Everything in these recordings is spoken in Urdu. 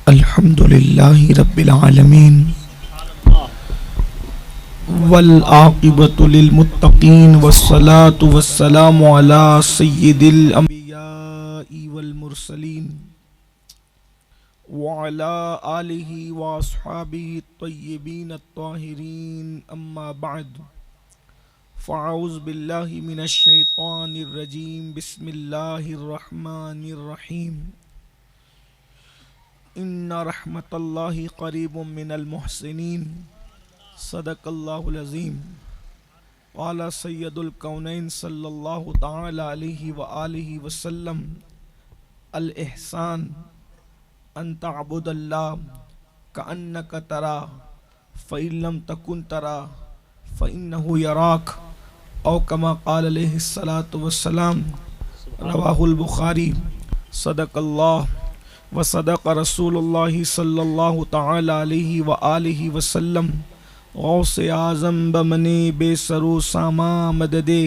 الحمد للہ رب العالمین والعاقبۃ للمتقین والصلاة والسلام علی سید الانبیاء والمرسلین وعلی آلہ واصحابہ الطیبین الطاہرین اما بعد فاعوذ باللہ من الشیطان الرجیم بسم اللہ الرحمن الرحیم ان رحمت اللہ قریب من المحسنین صدق اللہ العظیم قال سید الکونین صلی اللہ تعالی علیہ وآلہ وسلم الاحسان ان تعبد اللہ کأنک ترا فإن لم تکن ترا فإنہ یراک او کما قال علیہ الصلاۃ والسلام رواہ البخاری صدق اللہ وصدق رسول اللہ صلی اللہ تعالی علیہ وآلہ وسلم غوث اعظم بمنے بے سرو ساما مددے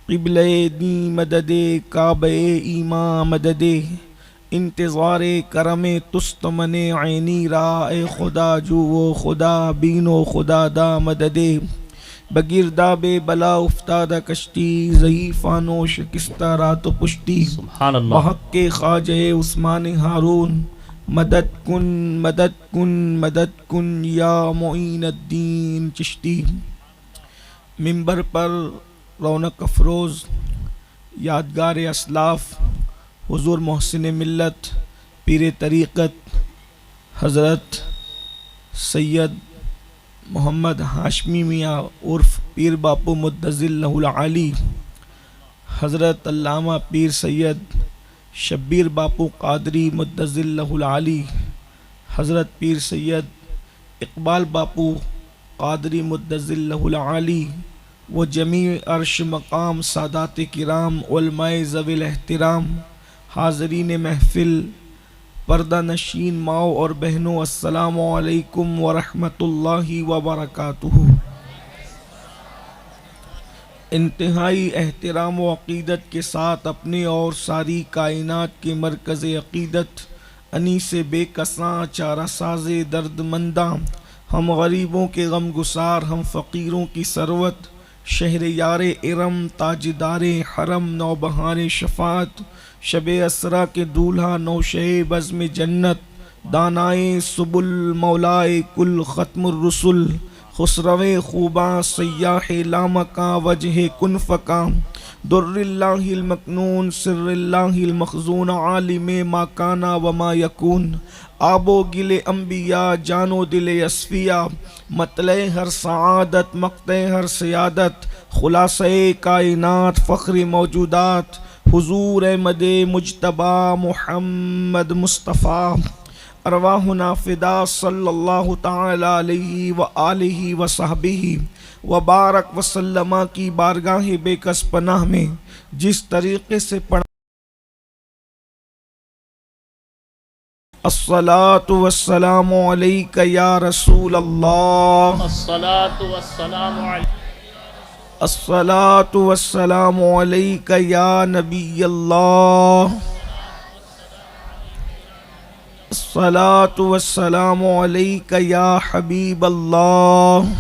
قبلِ دی مددے کعبہ ایمان مددے انتظار کرم تستمن عینی را اے خدا جو و خدا بین و خدا دا مددے بگرداب بلا افتادہ کشتی ضعیفان و شکستہ رات و پشتی سبحان اللہ بحق کے خواجہ عثمان ہارون مدد کن مدد کن مدد کن یا معین الدین چشتی منبر پر رونق افروز یادگار اسلاف حضور محسن ملت پیر طریقت حضرت سید محمد ہاشمی میاں عرف پیر باپو مدظل لہ العالی حضرت علامہ پیر سید شبیر باپو قادری مدظل لہ العالی حضرت پیر سید اقبال باپو قادری مدظل لہ العالی و جمیع عرش مقام سادات کرام علماء ذوی الاحترام حاضرین محفل پردہ نشین ماؤں اور بہنوں السلام علیکم ورحمۃ اللہ وبرکاتہ۔ انتہائی احترام و عقیدت کے ساتھ اپنے اور ساری کائنات کے مرکز عقیدت انیس بے کساں چارہ ساز درد منداں ہم غریبوں کے غم گسار ہم فقیروں کی ثروت شہر یار ارم تاجدار حرم نوبہار شفاعت شب اسرا کے دولہا نوشہ بزم جنت دانائے سبل مولائے کل ختم الرسل خسرو خوباں سیاح لامکاں وجہ کن فکاں در اللہ المکنون سر اللہ المخزون عالم ما کانا وما یکون آب و گل انبیاء جان و دل اصفیاء مطلع ہر سعادت مقطع ہر سیادت خلاصہ کائنات فخر موجودات حضور احمد مجتبی محمد مصطفیٰ ارواحنا فدا صلی اللہ تعالی علیہ وآلہ وصحبہ وبارک وسلم کی بارگاہ بے کس پناہ میں جس طریقے سے پڑھا الصلاۃ والسلام علیک یا رسول اللہ الصلاۃ والسلام علیک الصلاۃ والسلام علیک یا نبی اللہ الصلاۃ والسلام علیک یا حبیب اللہ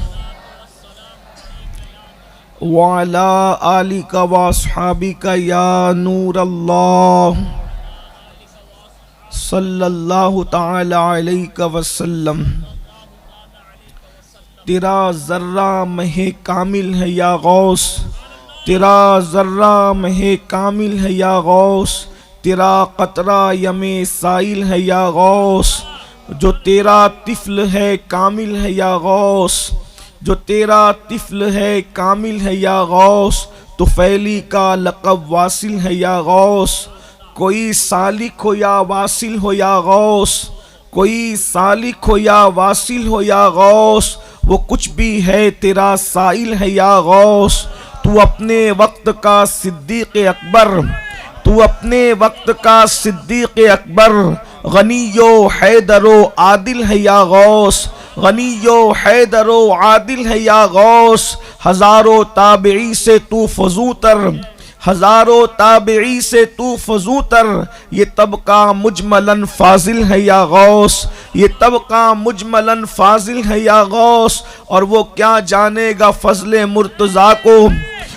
وعلی آلک واصحابک یا نور اللہ صلی اللہ تعالی علیہ وسلم۔ تیرا ذرہ مہ کامل ہے یا غوث تیرا ذرہ مہ کامل ہے یا غوث تیرا قطرہ یم سائل ہے یا غوث جو تیرا طفل ہے کامل ہے یا غوث جو تیرا طفل ہے کامل ہے یا غوث تو فیلی کا لقب واصل ہے یا غوث کوئی سالک ہو یا واصل ہو یا غوث کوئی سالک ہو یا واصل ہو یا غوث وہ کچھ بھی ہے تیرا سائل ہے یا غوث تو اپنے وقت کا صدیق اکبر تو اپنے وقت کا صدیق اکبر غنی و حیدر و عادل ہے یا غوث غنی و حیدر و عادل ہے یا غوث ہزاروں تابعی سے تو فضوتر ہزاروں تابعی سے تو فضو تر، یہ طبقہ مجملاً فاضل ہے یا غوث، یہ طبقہ مجملاً فاضل ہے یا غوث، اور وہ کیا جانے گا فضل مرتضیٰ کو،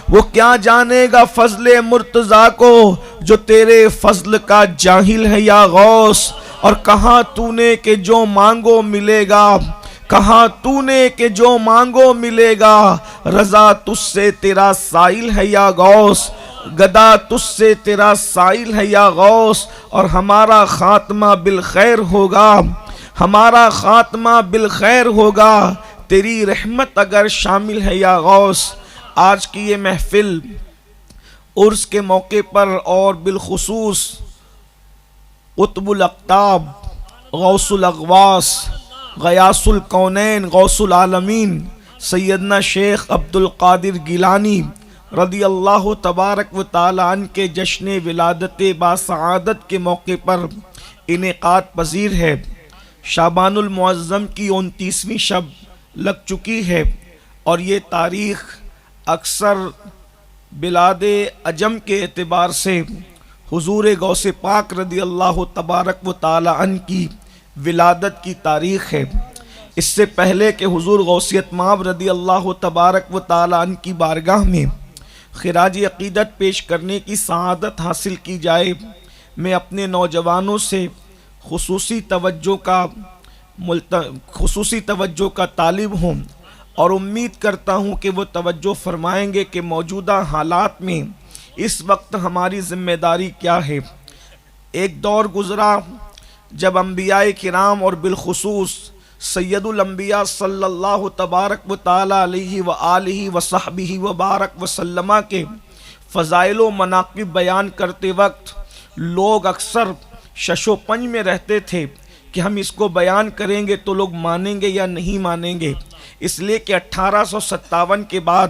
وہ کیا جانے گا فضل مرتضیٰ کو، جو تیرے فضل کا جاہل ہے یا غوث، اور کہاں تو نے کہ جو مانگو ملے گا، کہاں تو نے کہ جو مانگو ملے گا، رضا تجھ سے تیرا سائل ہے یا غوث، گدا تجھ سے تیرا سائل ہے یا غوث، اور ہمارا خاتمہ بالخیر ہوگا، ہمارا خاتمہ بالخیر ہوگا، تیری رحمت اگر شامل ہے یا غوث۔ آج کی یہ محفل عرس کے موقع پر اور بالخصوص قطب الاقطاب، غوث الاغواث، غیاث الکونین، غوث العالمین سیدنا شیخ عبد القادر گیلانی رضی اللہ تبارک و تعالی عنہ کے جشن ولادت باسعادت کے موقع پر انعقاد پذیر ہے۔ شعبان المعظم کی 29ویں شب لگ چکی ہے، اور یہ تاریخ اکثر بلاد عجم کے اعتبار سے حضور غوث پاک رضی اللہ تبارک و تعالی عنہ کی ولادت کی تاریخ ہے۔ اس سے پہلے کہ حضور غوثیت مآب رضی اللہ تبارک و تعالی عنہ کی بارگاہ میں خراج عقیدت پیش کرنے کی سعادت حاصل کی جائے، میں اپنے نوجوانوں سے خصوصی توجہ کا طالب ہوں، اور امید کرتا ہوں کہ وہ توجہ فرمائیں گے کہ موجودہ حالات میں اس وقت ہماری ذمہ داری کیا ہے۔ ایک دور گزرا جب انبیاء کرام اور بالخصوص سید الانبیاء صلی اللہ تبارک و تعالی علیہ وآلہ وصحبہ وبارک وسلم کے فضائل و مناقب بیان کرتے وقت لوگ اکثر شش و پنج میں رہتے تھے کہ ہم اس کو بیان کریں گے تو لوگ مانیں گے یا نہیں مانیں گے، اس لیے کہ 1857 کے بعد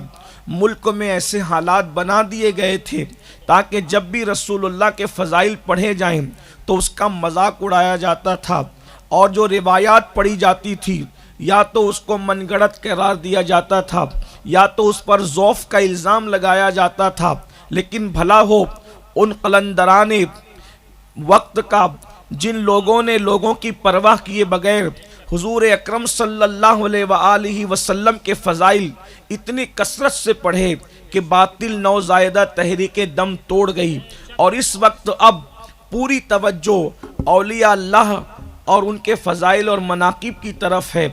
ملک میں ایسے حالات بنا دیے گئے تھے تاکہ جب بھی رسول اللہ کے فضائل پڑھے جائیں تو اس کا مذاق اڑایا جاتا تھا، اور جو روایات پڑھی جاتی تھی یا تو اس کو من گڑت قرار دیا جاتا تھا یا تو اس پر ضعف کا الزام لگایا جاتا تھا۔ لیکن بھلا ہو ان قلندران وقت کا جن لوگوں نے لوگوں کی پرواہ کیے بغیر حضور اکرم صلی اللہ علیہ وآلہ وسلم کے فضائل اتنی کثرت سے پڑھے کہ باطل نوزائیدہ تحریک دم توڑ گئی، اور اس وقت اب پوری توجہ اولیاء اللہ اور ان کے فضائل اور مناقب کی طرف ہے۔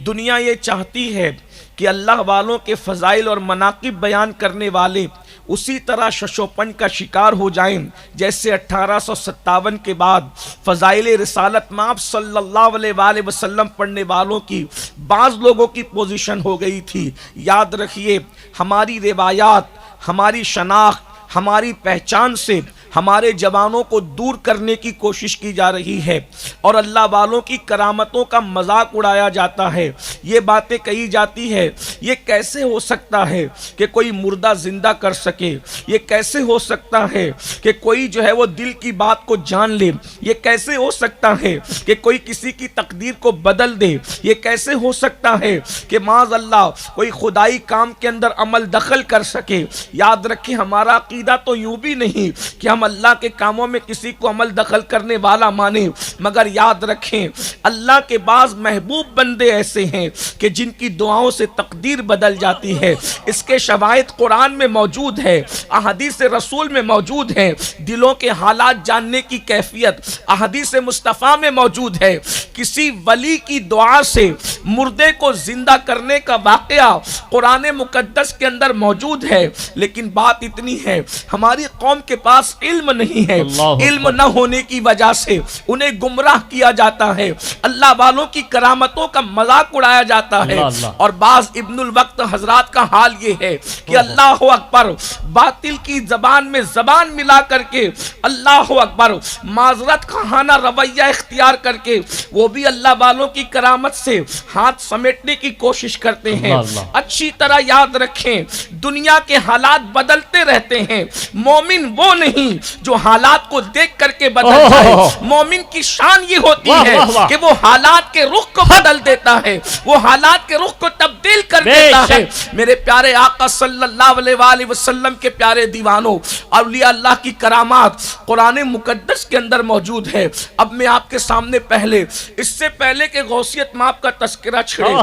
دنیا یہ چاہتی ہے کہ اللہ والوں کے فضائل اور مناقب بیان کرنے والے اسی طرح شش و پنج کا شکار ہو جائیں جیسے 1857 کے بعد فضائل رسالت مآب صلی اللہ علیہ وآلہ وسلم پڑھنے والوں کی بعض لوگوں کی پوزیشن ہو گئی تھی۔ یاد رکھیے، ہماری روایات، ہماری شناخت، ہماری پہچان سے ہمارے جوانوں کو دور کرنے کی کوشش کی جا رہی ہے، اور اللہ والوں کی کرامتوں کا مذاق اڑایا جاتا ہے۔ یہ باتیں کہی جاتی ہے، یہ کیسے ہو سکتا ہے کہ کوئی مردہ زندہ کر سکے، یہ کیسے ہو سکتا ہے کہ کوئی جو ہے وہ دل کی بات کو جان لے، یہ کیسے ہو سکتا ہے کہ کوئی کسی کی تقدیر کو بدل دے، یہ کیسے ہو سکتا ہے کہ معاذ اللہ کوئی خدائی کام کے اندر عمل دخل کر سکے۔ یاد رکھیں، ہمارا عقیدہ تو یوں بھی نہیں کہ ہم اللہ کے کاموں میں کسی کو عمل دخل کرنے والا مانے، مگر یاد رکھیں اللہ کے بعض محبوب بندے ایسے ہیں کہ جن کی دعاؤں سے تقدیر بدل جاتی ہے۔ اس کے شواہد قرآن میں موجود ہے، احادیث رسول میں موجود ہیں، دلوں کے حالات جاننے کی کیفیت احادیث مصطفیٰ میں موجود ہے۔ کسی ولی کی دعا سے مردے کو زندہ کرنے کا واقعہ قرآن مقدس کے اندر موجود ہے، لیکن بات اتنی ہے ہماری قوم کے پاس علم نہیں ہے، علم نہ ہونے کی وجہ سے انہیں گمراہ کیا جاتا ہے، اللہ والوں کی کرامتوں کا مذاق اڑایا جاتا ہے، اور بعض ابن الوقت حضرات کا حال یہ ہے کہ اللہ اکبر باطل کی زبان میں زبان ملا کر کے اللہ اکبر معذرت خواہانہ رویہ اختیار کر کے وہ بھی اللہ والوں کی کرامت سے ہاتھ سمیٹنے کی کوشش کرتے ہیں۔ اللہ۔ اچھی طرح یاد رکھیں، دنیا کے حالات بدلتے رہتے ہیں، مومن وہ نہیں جو حالات کو دیکھ کر کے بدل جائے۔ مومن کی شان یہ ہوتی ہے کہ وہ حالات کے رخ کو بدل دیتا ہے، وہ حالات کے رخ کو تبدیل کر دیتا ہے۔ میرے پیارے آقا صلی اللہ علیہ وآلہ وسلم کے پیارے دیوانوں، اولیاء اللہ کی کرامات قرآن مقدس کے اندر موجود ہے۔ اب میں آپ کے سامنے اس سے پہلے کہ غوثیت ماپ کا تذکرہ چھڑے،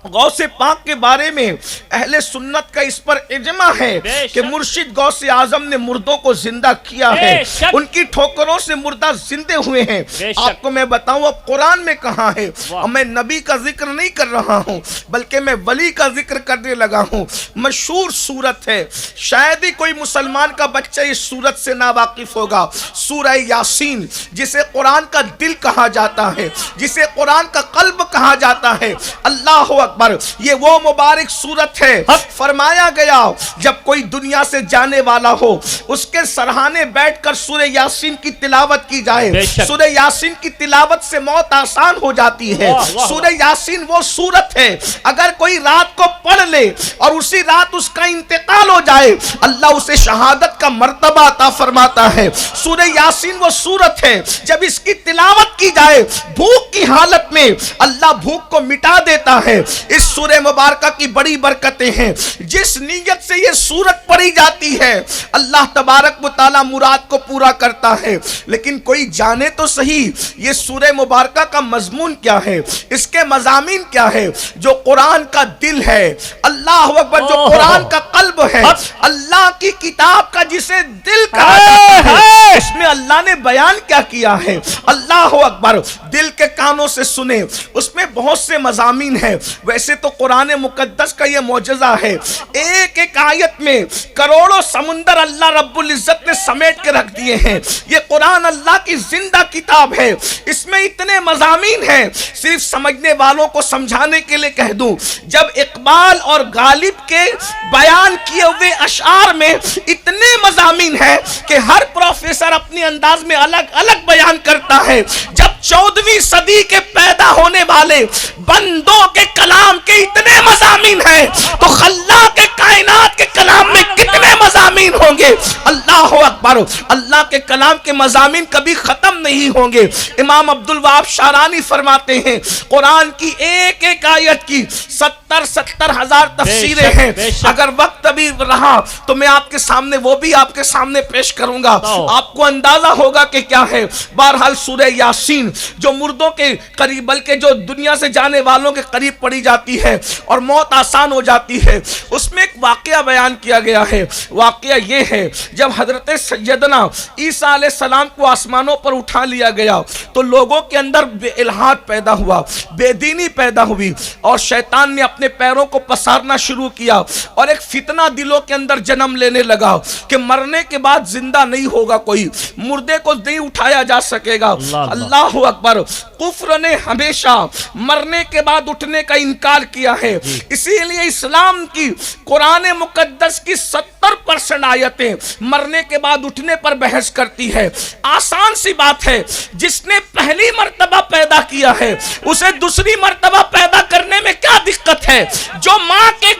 غوث پاک کے بارے میں اہل سنت کا اس پر اجماع ہے کہ مرشد غوث اعظم نے مردوں کو زندہ کیا ہے، ان کی ٹھوکروں سے مردہ زندے ہوئے ہیں۔ آپ کو میں بتاؤں اب قرآن میں کہاں ہے، اور میں نبی کا ذکر نہیں کر رہا ہوں بلکہ میں ولی کا ذکر کرنے لگا ہوں۔ مشہور سورت ہے، شاید ہی کوئی مسلمان کا بچہ اس سورت سے ناواقف ہوگا، سورہ یاسین، جسے قرآن کا دل کہا جاتا ہے، جسے قرآن کا قلب کہا جاتا ہے۔ اللہ اکبر، یہ وہ مبارک سورت ہے، فرمایا گیا جب کوئی دنیا سے جانے والا ہو اس کے سرہانے بیٹھ کر سورہ یاسین کی تلاوت کی جائے، سورہ یاسین کی تلاوت سے موت آسان ہو جاتی ہے۔ سورہ یاسین وہ سورت ہے اگر کوئی رات کو پڑھ لے اور اسی رات اس کا انتقال ہو جائے اللہ اسے شہادت کا مرتبہ عطا فرماتا ہے۔ سورہ یاسین وہ سورت ہے جب اس کی تلاوت کی جائے بھوک کی حالت میں اللہ بھوک کو مٹا دیتا ہے۔ اس سورہ مبارکہ کی بڑی برکتیں ہیں، جس نیت سے یہ سورت پڑھی جاتی ہے اللہ تبارک و تعالی مراد کو پورا کرتا ہے۔ لیکن کوئی جانے تو صحیح یہ سورہ مبارکہ کا مضمون کیا ہے، اس کے مضامین کیا ہے۔ جو قرآن کا دل ہے، اللہ اکبر، جو قرآن کا قلب ہے، اللہ کی کتاب کا جسے دل کہا جاتا ہے، اس میں اللہ نے بیان کیا کیا ہے۔ اللہ اکبر، دل کے کانوں سے سنے، اس میں بہت سے مضامین ہیں۔ ویسے تو قرآن مقدس کا یہ معجزہ ہے، ایک ایک آیت میں کروڑوں سمندر اللہ رب العزت نے سمیٹ کے رکھ دیے ہیں۔ یہ قرآن اللہ کی زندہ کتاب ہے، اس میں اتنے مضامین ہیں، صرف سمجھنے والوں کو سمجھانے کے لیے کہہ دوں، جب اقبال اور غالب کے بیان کیے ہوئے اشعار میں اتنے مضامین ہیں کہ ہر پروفیسر اپنے انداز میں الگ الگ بیان کرتا ہے۔ جب 14ویں صدی کے پیدا ہونے والے بندوں کے کلام کے اتنے مضامین ہیں تو خلاق کائنات کے کلام میں کتنے مضامین ہوں گے۔ اللہ اکبر، اللہ کے کلام کے مضامین کبھی ختم نہیں ہوں گے۔ امام عبدالوہاب شارانی فرماتے ہیں قرآن کی ایک ایک آیت کی 70 ہزار تفسیریں ہیں۔ اگر وقت ابھی رہا تو میں آپ کے سامنے وہ بھی آپ کے سامنے پیش کروں گا، آپ کو اندازہ ہوگا کہ کیا ہے۔ بہرحال سورہ یاسین جو مردوں کے قریب بلکہ جو دنیا سے جانے والوں کے قریب پڑھی جاتی ہے اور موت آسان ہو جاتی ہے، اس میں ایک واقعہ بیان کیا گیا ہے۔ واقعہ یہ ہے جب حضرت سیدنا عیسیٰ علیہ السلام کو آسمانوں پر اٹھا لیا گیا تو لوگوں کے اندر بے الحاد پیدا ہوا، بے دینی پیدا ہوئی، اور شیطان نے اپنے پیروں کو پسارنا شروع کیا اور ایک فتنہ دلوں کے اندر جنم لینے لگا کہ مرنے کے بعد زندہ نہیں ہوگا، کوئی مردے کو نہیں اٹھایا جا سکے گا۔ اللہ اکبر، کفر نے ہمیشہ مرنے کے بعد اٹھنے کا انکار کیا ہے، اسی لیے اسلام کی قرآن مقدس کی 70% آیتیں مرنے کے بعد اٹھنے پر بحث کرتی ہے۔ آسان سی بات ہے، جس نے پہلی مرتبہ پیدا کیا ہے اسے دوسری مرتبہ پیدا کرنے میں کیا دقت ہے؟ جو ماں کے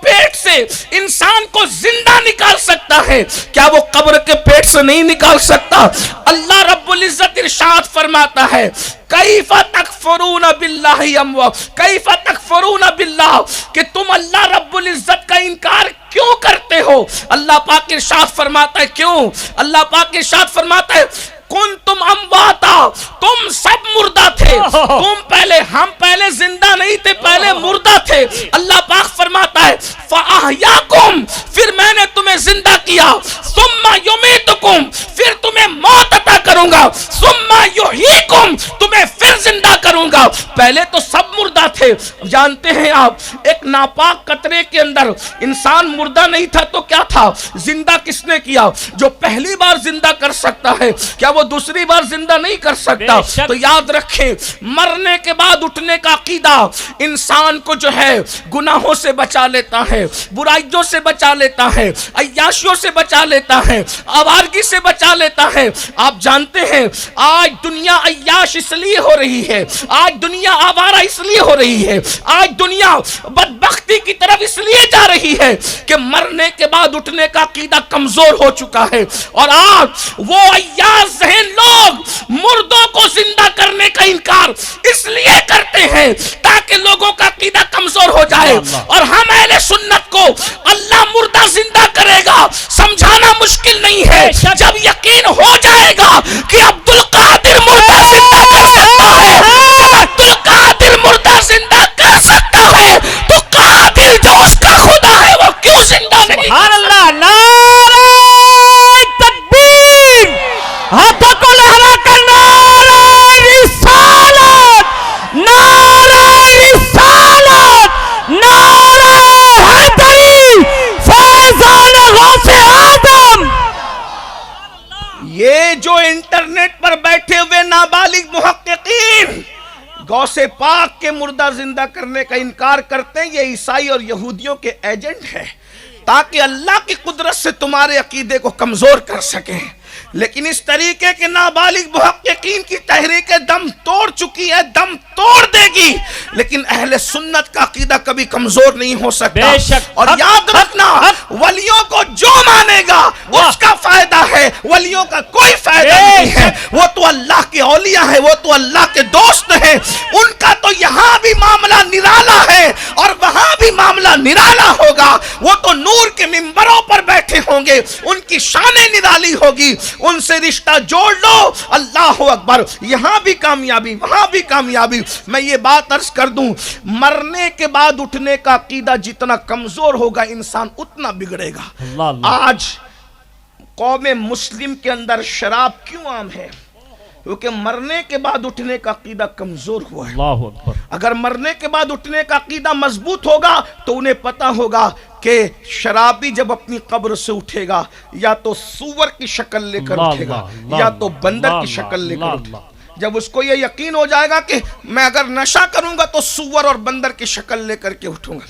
پیٹ سے انسان کو زندہ نکال سکتا ہے کیا وہ قبر کے پیٹ سے نہیں نکال سکتا؟ اللہ رب العزت ارشاد فرماتا ہے کیف تکفرون باللہ کیف تکفرون باللہ، کہ تم اللہ رب العزت کا انکار کیوں کرتے ہو؟ اللہ پاک ارشاد فرماتا ہے کیوں؟ اللہ پاک ارشاد فرماتا ہے کنتم امواتا، تم سب مردہ تھے، تم پہلے، ہم پہلے زندہ نہیں تھے، پہلے مردہ تھے۔ اللہ پاک فرماتا ہے فاحیاکم، پھر میں نے تمہیں زندہ کیا، ثم یمیتکم، پھر تمہیں موت عطا کروں گا، ثم یحییکم، تمہیں پھر زندہ کروں گا۔ پہلے تو سب مردہ تھے۔ جانتے ہیں آپ ایک ناپاک قطرے کے اندر انسان مردہ نہیں تھا تو کیا تھا؟ زندہ کس نے کیا؟ جو پہلی بار زندہ کر سکتا ہے کیا وہ دوسری بار زندہ نہیں کر سکتا؟ تو یاد رکھیں مرنے کے بعد اٹھنے کا عقیدہ انسان کو جو ہے گناہوں سے بچا لیتا ہے، برائیوں سے بچا لیتا ہے، عیاشیوں سے بچا لیتا ہے، آوارگی سے بچا لیتا ہے۔ آپ جانتے ہیں آج دنیا عیاش اس لیے ہو رہی ہے، آج دنیا آوارہ اس لیے ہو رہی ہے، آج دنیا بدبختی کی طرف اس لیے جا رہی ہے کہ مرنے کے بعد اٹھنے کا عقیدہ کمزور ہو چکا ہے، اور آج وہ عیاذ ذہن لوگ مردوں کو زندہ کرنے کا انکار اس لیے کرتے ہیں تاکہ لوگوں کا عقیدہ کمزور ہو جائے، اور ہم اہل سنت کو اللہ مردہ زندہ کرے گا سمجھانا مشکل نہیں ہے۔ جب یقین ہو جائے گا کہ عبد القادر مردہ زندہ کر سکتا ہے، جب عبد القادر مردہ زندہ کر سکتا ہے تو قادر جو اس کا خدا ہے وہ کیوں زندہ نہیں؟ سبحان اللہ، نعرہ تکبیر، ہاتھوں کو لہرا کر نعرہ رسالت، نعرہ رسالت، نعرہ حیدری، فیضان غوث اعظم۔ یہ جو انٹرنیٹ پر بیٹھے ہوئے نابالغ محققین غوث پاک کے مردہ زندہ کرنے کا انکار کرتے ہیں، یہ عیسائی اور یہودیوں کے ایجنٹ ہیں تاکہ اللہ کی قدرت سے تمہارے عقیدے کو کمزور کر سکیں۔ لیکن اس طریقے کے نابالغ محققین کی تحریک دم توڑ چکی ہے، دم توڑ دے گی، لیکن اہل سنت کا عقیدہ کبھی کمزور نہیں ہو سکتا۔ بے شک، اور یاد رکھنا ولیوں کو جو مانے گا اس کا فائدہ ہے، ولیوں کا کوئی فائدہ نہیں ہے، وہ تو اللہ کے اولیاء ہیں، وہ تو اللہ کے دوست ہیں، ان کا تو یہاں بھی معاملہ نرالا ہے اور وہاں بھی معاملہ نرالا ہوگا، وہ تو نور کے منبروں پر بیٹھے ہوں گے، ان کی شانیں نرالی ہوگی، ان سے رشتہ جوڑ لو، اللہ اکبر، یہاں بھی کامیابی وہاں بھی کامیابی۔ میں یہ بات عرض کر دوں، مرنے کے بعد اٹھنے کا عقیدہ جتنا کمزور ہوگا انسان اتنا بگڑے گا۔ آج قوم مسلم کے اندر شراب کیوں عام ہے؟ کیونکہ مرنے کے بعد اٹھنے کا عقیدہ کمزور ہوا ہے۔ اللہ اکبر۔ اگر مرنے کے بعد اٹھنے کا عقیدہ مضبوط ہوگا تو انہیں پتا ہوگا کہ شرابی جب اپنی قبر سے اٹھے گا یا تو سور کی شکل لے کر اٹھے گا یا تو بندر کی شکل لے کر اٹھے گا۔ جب اس کو یہ یقین ہو جائے گا کہ میں اگر نشہ کروں گا تو سور اور بندر کی شکل لے کر کے اٹھوں گا۔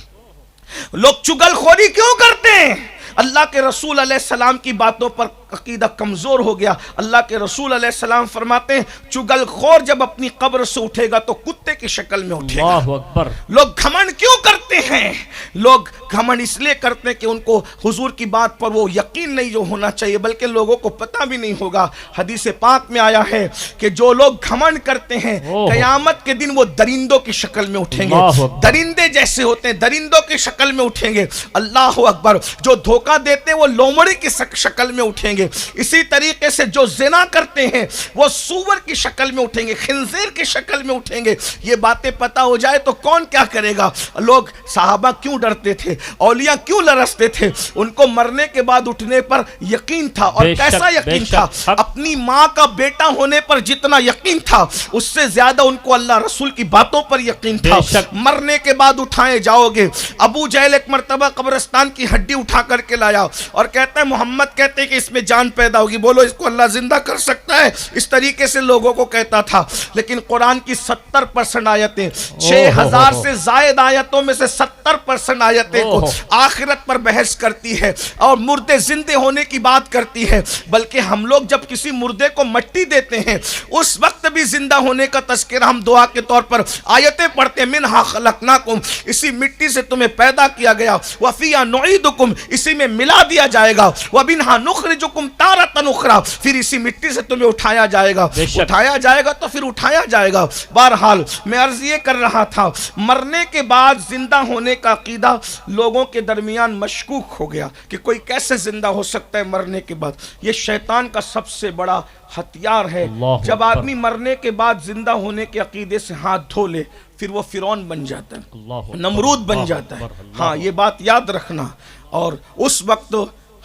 لوگ چگل خوری کیوں کرتے ہیں؟ اللہ کے رسول علیہ السلام کی باتوں پر عقیدہ کمزور ہو گیا۔ اللہ کے رسول علیہ السلام فرماتے ہیں چگل خور جب اپنی قبر سے اٹھے گا تو کتے کی شکل میں اٹھے گا۔ اللہ اکبر۔ لوگ گھمنڈ کیوں کرتے ہیں؟ لوگ گھمنڈ اس لیے کرتے ہیں کہ ان کو حضور کی بات پر وہ یقین نہیں جو ہونا چاہیے، بلکہ لوگوں کو پتہ بھی نہیں ہوگا۔ حدیث پاک میں آیا ہے کہ جو لوگ گھمنڈ کرتے ہیں قیامت کے دن وہ درندوں کی شکل میں اٹھیں گے، درندے جیسے ہوتے ہیں درندوں کی شکل میں اٹھیں گے۔ اللہ اکبر۔ جو دھوکہ دیتے ہیں وہ لومڑی کی شکل میں اٹھیں گے۔ اسی طریقے سے جو زنا کرتے ہیں وہ سور کی شکل میں اٹھیں گے، خنزیر کی شکل میں اٹھیں گے۔ یہ باتیں پتہ ہو جائے تو کون کیا کرے گا؟ لوگ صحابہ کیوں ڈرتے تھے، اولیاء کیوں لرزتے تھے؟ ان کو مرنے کے بعد اٹھنے پر یقین تھا، اور کیسا یقین تھا؟ اپنی ماں کا بیٹا ہونے پر جتنا یقین تھا اس سے زیادہ ان کو اللہ رسول کی باتوں پر یقین تھا۔ مرنے کے بعد اٹھائے جاؤ گے۔ ابو جہل ایک مرتبہ قبرستان کی ہڈی اٹھا کر کے لایا اور کہتا ہے محمد کہتے ہیں کہ اس میں جان پیدا ہوگی، بولو اس کو اللہ زندہ کر سکتا ہے؟ اس طریقے سے لوگوں کو کہتا تھا۔ لیکن قرآن کی 70% آیتیں، 6000 سے زائد آیتوں میں سے 70% آیتیں کو آخرت پر بحث کرتی ہے اور مردے زندے ہونے کی بات کرتی ہے۔ بلکہ ہم لوگ جب کسی مردے کو مٹی دیتے ہیں اس وقت بھی زندہ ہونے کا تذکرہ ہم دعا کے طور پر آیتیں پڑھتے ہیں، منہا خلقناکم، اسی مٹی سے تمہیں پیدا کیا گیا، وفیہا نعیدکم، اسی میں ملا دیا جائے گا، ومنہا نخرجکم تارۃ اخری، پھر اسی مٹی سے تمہیں اٹھایا جائے گا، اٹھایا جائے گا تو پھر اٹھایا جائے گا۔ بہرحال میں عرض یہ کر رہا تھا، مرنے کے بعد زندہ ہونے کا عقیدہ لوگوں کے درمیان مشکوک ہو گیا کہ کوئی کیسے زندہ ہو سکتا ہے مرنے کے بعد۔ یہ شیطان کا سب سے بڑا ہتھیار ہے۔ جب آدمی مرنے کے بعد زندہ ہونے کے عقیدے سے ہاتھ دھو لے پھر وہ فرعون بن جاتا ہے، نمرود بن جاتا ہے۔ ہاں یہ بات یاد رکھنا۔ اور اس وقت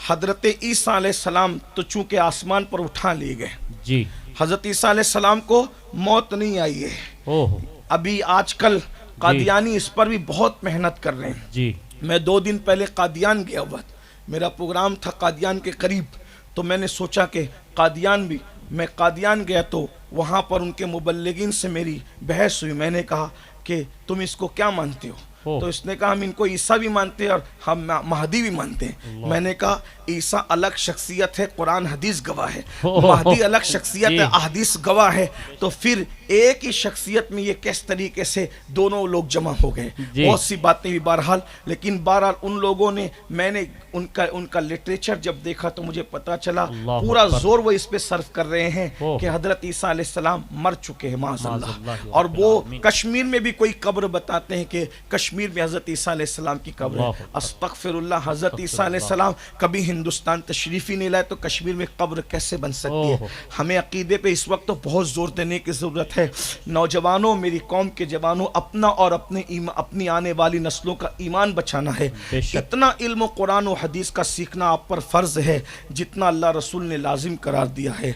حضرت عیسیٰ علیہ السلام تو چونکہ آسمان پر اٹھا لیے گئے، جی حضرت عیسیٰ علیہ السلام کو موت نہیں آئی ہے۔ ابھی آج کل قادیانی اس پر بھی بہت محنت کر رہے ہیں۔ جی میں 2 دن پہلے قادیان گیا ہوا، میرا پروگرام تھا قادیان کے قریب، تو میں نے سوچا کہ قادیان بھی، میں قادیان گیا تو وہاں پر ان کے مبلغین سے میری بحث ہوئی۔ میں نے کہا کہ تم اس کو کیا مانتے ہو؟ تو اس نے کہا ہم ان کو عیسیٰ بھی مانتے ہیں اور ہم مہدی بھی مانتے ہیں۔ میں نے کہا عیسیٰ الگ شخصیت ہے، قرآن حدیث گواہ ہے، مہدی الگ شخصیت ہے، احادیث گواہ ہے، تو پھر ایک ہی شخصیت میں یہ کس طریقے سے دونوں لوگ جمع ہو گئے. بہت سی باتیں بھی بہرحال، لیکن بہرحال ان لوگوں نے، میں نے ان کا لٹریچر جب دیکھا تو مجھے پتا چلا پورا زور وہ اس پہ صرف کر رہے ہیں کہ حضرت عیسیٰ علیہ السلام مر چکے ہیں معاذ اللہ. اور وہ کشمیر میں بھی کوئی قبر بتاتے ہیں کہ کشمیر میں حضرت عیسیٰ علیہ السلام کی قبر ہے. استغفر اللہ، حضرت عیسیٰ علیہ السلام کبھی ہندوستان تشریف ہی نہیں لائے تو کشمیر میں قبر کیسے بن سکتی ہے؟ ہمیں عقیدے پہ اس وقت تو بہت زور دینے کی ضرورت ہے. نوجوانوں، میری قوم کے جوانوں، اپنا اور اپنی آنے والی نسلوں کا ایمان بچانا ہے. اتنا علم و قرآن و حدیث کا سیکھنا آپ پر فرض ہے جتنا اللہ رسول نے لازم قرار دیا ہے.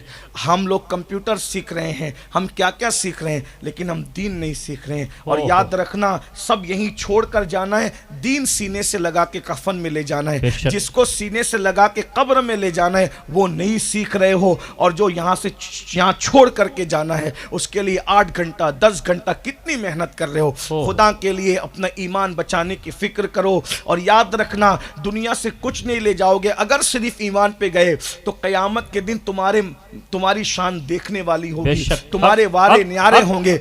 ہم لوگ کمپیوٹر سیکھ رہے ہیں، ہم کیا کیا سیکھ رہے ہیں، لیکن ہم دین نہیں سیکھ رہے ہیں. اور یاد رکھنا، سب یہیں چھوڑ کر جانا ہے. دین سینے سے لگا کے کفن میں لے جانا ہے. جس کو سینے سے لگا کے قبر میں لے جانا ہے وہ نہیں سیکھ رہے ہو. اور جو یہاں چھوڑ کر کے جانا ہے اس کے لیے 8 گھنٹہ 10 گھنٹہ کتنی محنت کر رہے ہو. خدا کے لیے اپنا ایمان بچانے کی فکر کرو. اور یاد رکھنا، دنیا سے کچھ نہیں لے جاؤ گے. اگر صرف ایمان پہ گئے تو قیامت کے دن تمہاری شان دیکھنے والی ہوگی، تمہارے وارے نیارے ہوں گے.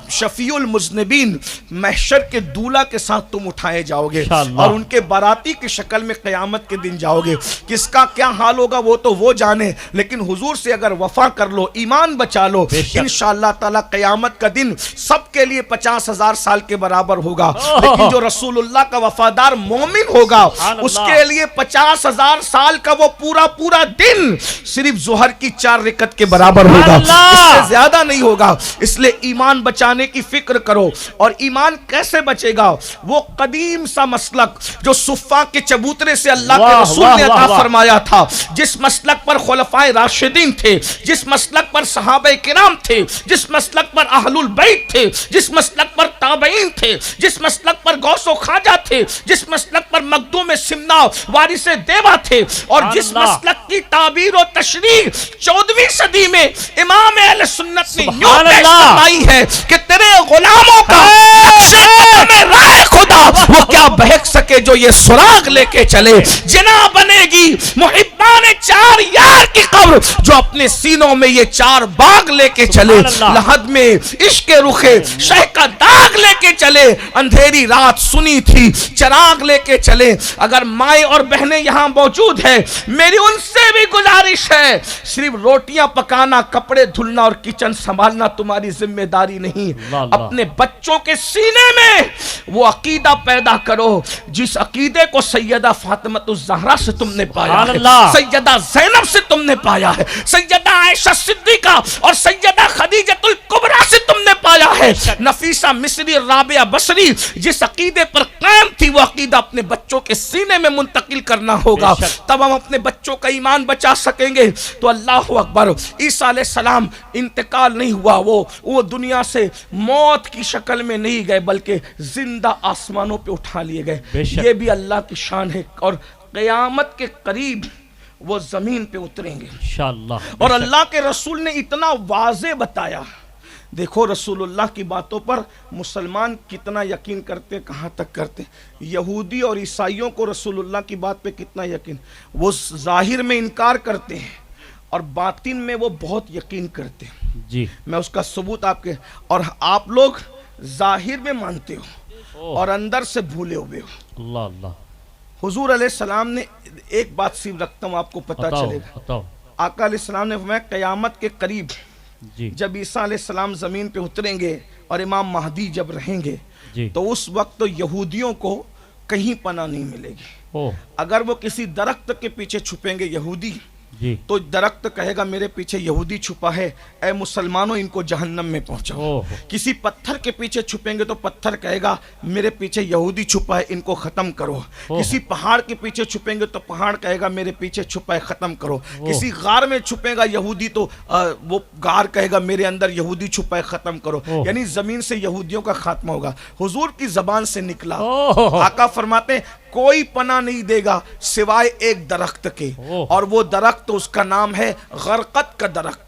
شفیع المذنبین، محشر کے دولہ کے ساتھ تم اٹھائے جاؤ گے اور ان کے باراتی کی شکل میں قیامت کے دن جاؤ گے. کس کا کیا حال ہوگا وہ تو وہ جانے، لیکن حضور سے اگر وفا کر لو، ایمان بچا لو، انشاءاللہ تعالی قیامت کا دن سب کے لیے 50,000 سال کے برابر ہوگا. لیکن جو رسول اللہ کا وفادار مومن ہوگا اس کے لیے 50,000 سال کا وہ پورا دن صرف ظہر کی 4 رکعت کے برابر ہوگا، اس سے زیادہ نہیں ہوگا. اس لیے ایمان بچانے کی فکر کرو. اور ایمان کیسے بچے گا؟ وہ قدیم سا مسلک جو صفا کے چبوترے سے اللہ کے رسول نے عطا فرمایا تھا، جس مسلک پر خلفائے راشدین تھے، جس مسلک پر صحابہ کرام تھے، جس مسلک پر اہل البیت تھے، جس مسلک پر تابعین تھے، جس مسلک پر غوث و خواجہ تھے، جس مسلک پر مخدوم سمنا وارث دیوا تھے، اور جس مسلک کی تعبیر و تشریح 14ویں صدی میں امام اہل سنت نے یوں پیش فرمائی ہے کہ تیرے غلاموں کا رائے خدا وہ کیا بہک سکے جو یہ سراغ لے کے چلے. جنا بنے گی محبان 4 یار کی قبر جو اپنے سینوں میں یہ 4 باغ لے کے چلے. لحد میں عشق رخے شہ کا داغ لے کے چلے. اندھیری رات سنی تھی چراغ لے کے چلے. اگر مائیں اور بہنیں یہاں موجود ہیں، میری ان سے بھی گزارش ہے، صرف روٹیاں پکانا، کپڑے دھلنا اور کچن سنبھالنا تمہاری ذمہ داری نہیں. اپنے بچوں کے سینے میں وہ عقیدہ پیدا کرو جس عقیدے کو سیدہ فاطمہ الزہرا سے تم نے پایا ہے، سیدہ زینب سے تم نے پایا ہے، سیدہ عائشہ صدیقہ اور سیدہ خدیجہ الکبریٰ سے تم نے پایا ہے. نفیسہ مصری، رابعہ بصری جس عقیدے پر قائم تھی وہ عقیدہ اپنے بچوں کے سینے میں منتقل کرنا ہوگا، تب ہم اپنے بچوں کا ایمان بچا سکیں گے. تو اللہ اکبر، عیسیٰ علیہ السلام انتقال نہیں ہوا، وہ دنیا سے موت کی شکل میں نہیں گئے بلکہ زندہ آسمانوں پہ اٹھا لیے گئے. یہ بھی اللہ کی شان ہے. اور قیامت کے قریب وہ زمین پہ اتریں گے انشاءاللہ. اور اللہ کے رسول نے اتنا واضح بتایا. دیکھو رسول اللہ کی باتوں پر مسلمان کتنا یقین کرتے، کہاں تک کرتے. یہودی اور عیسائیوں کو رسول اللہ کی بات پہ کتنا یقین. وہ ظاہر میں انکار کرتے ہیں اور باطن میں وہ بہت یقین کرتے ہیں. جی میں اس کا ثبوت آپ کے، اور آپ لوگ ظاہر میں مانتے ہو اور اندر سے بھولے ہوئے ہو. اللہ اللہ. حضور علیہ السلام نے ایک بات صرف رکھتا ہوں آپ کو پتہ چلے گا. آقا علیہ السلام نے فرمایا قیامت کے قریب جب عیسیٰ علیہ السلام زمین پہ اتریں گے اور امام مہدی جب رہیں گے تو اس وقت تو یہودیوں کو کہیں پناہ نہیں ملے گی. اگر وہ کسی درخت کے پیچھے چھپیں گے یہودی تو درخت کہے گا میرے پیچھے یہودی چھپا ہے، اے مسلمانوں ان کو جہنم میں پہنچاؤ. کسی پتھر کے پیچھے چھپیں گے تو پتھر کہے گا میرے پیچھے یہودی چھپا ہے ان کو ختم کرو. کسی پہاڑ کے پیچھے چھپیں گے تو پہاڑ کہے گا میرے پیچھے چھپا ہے ختم کرو. کسی غار میں چھپے گا یہودی تو وہ غار کہے گا میرے اندر یہودی چھپا ہے ختم کرو. یعنی زمین سے یہودیوں کا خاتمہ ہوگا. حضور کی زبان سے نکلا. آقا فرماتے ہیں کوئی پناہ نہیں دے گا سوائے ایک درخت کے، اور وہ درخت اس کا نام ہے غرقد کا درخت.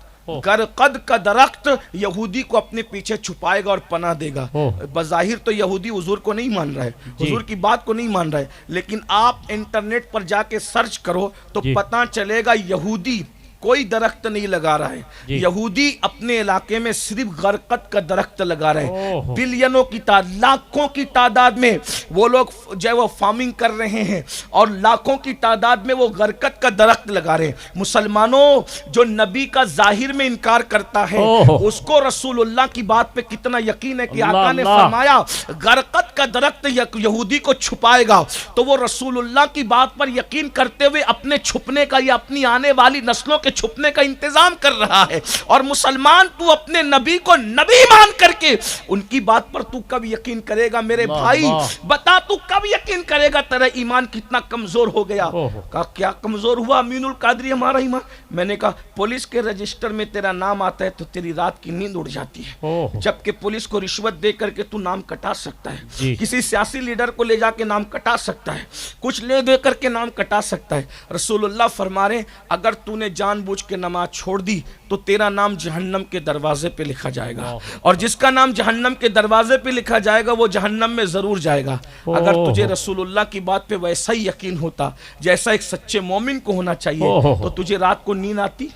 غرقد کا درخت یہودی کو اپنے پیچھے چھپائے گا اور پناہ دے گا. بظاہر تو یہودی حضور کو نہیں مان رہا ہے، حضور کی بات کو نہیں مان رہا ہے، لیکن آپ انٹرنیٹ پر جا کے سرچ کرو تو پتہ چلے گا یہودی کوئی درخت نہیں لگا رہا ہے. یہودی اپنے علاقے میں صرف غرقت کا درخت لگا رہے ہیں. بلینوں کی لاکھوں کی تعداد میں وہ لوگ جو ہے وہ فارمنگ کر رہے ہیں اور لاکھوں کی تعداد میں وہ غرقت کا درخت لگا رہے ہیں. مسلمانوں جو نبی کا ظاہر میں انکار کرتا ہے اس کو رسول اللہ کی بات پہ کتنا یقین ہے کہ آقا نے فرمایا غرقت کا درخت یہودی کو چھپائے گا. تو وہ رسول اللہ کی بات پر یقین کرتے ہوئے اپنے چھپنے کا یا اپنی آنے والی نسلوں کے چھپنے کا انتظام کر رہا ہے. اور مسلمان تو اپنے نبی کو نبی مان کر کے ان کی بات پر تو کب یقین کرے گا میرے بھائی؟ بتا تو کب یقین کرے گا؟ تیرا ایمان کتنا کمزور ہو گیا. کہا کیا کمزور ہوا امین القادری ہمارا ایمان؟ میں نے کہا پولیس کے رجسٹر میں تیرا نام آتا ہے تو تیری رات کی نیند اڑ جاتی ہے، جبکہ پولیس کو رشوت دے کر کے تو نام کٹا سکتا ہے، کسی سیاسی لیڈر کو لے جا کے نام کٹا سکتا ہے، کچھ لے دے کر کے نام کٹا سکتا ہے. رسول اللہ فرما رہے اگر تو نے جان بوجھ کے نماز چھوڑ دی تو تیرا نام جہنم کے دروازے پہ لکھا جائے گا، اور جس کا نام جہنم کے دروازے پہ لکھا جائے گا وہ جہنم میں ضرور جائے گا. اگر تجھے رسول اللہ کی بات پہ ویسا ہی یقین ہوتا جیسا ایک سچے مومن کو ہونا چاہیے تو تجھے رات کو نیند آتی؟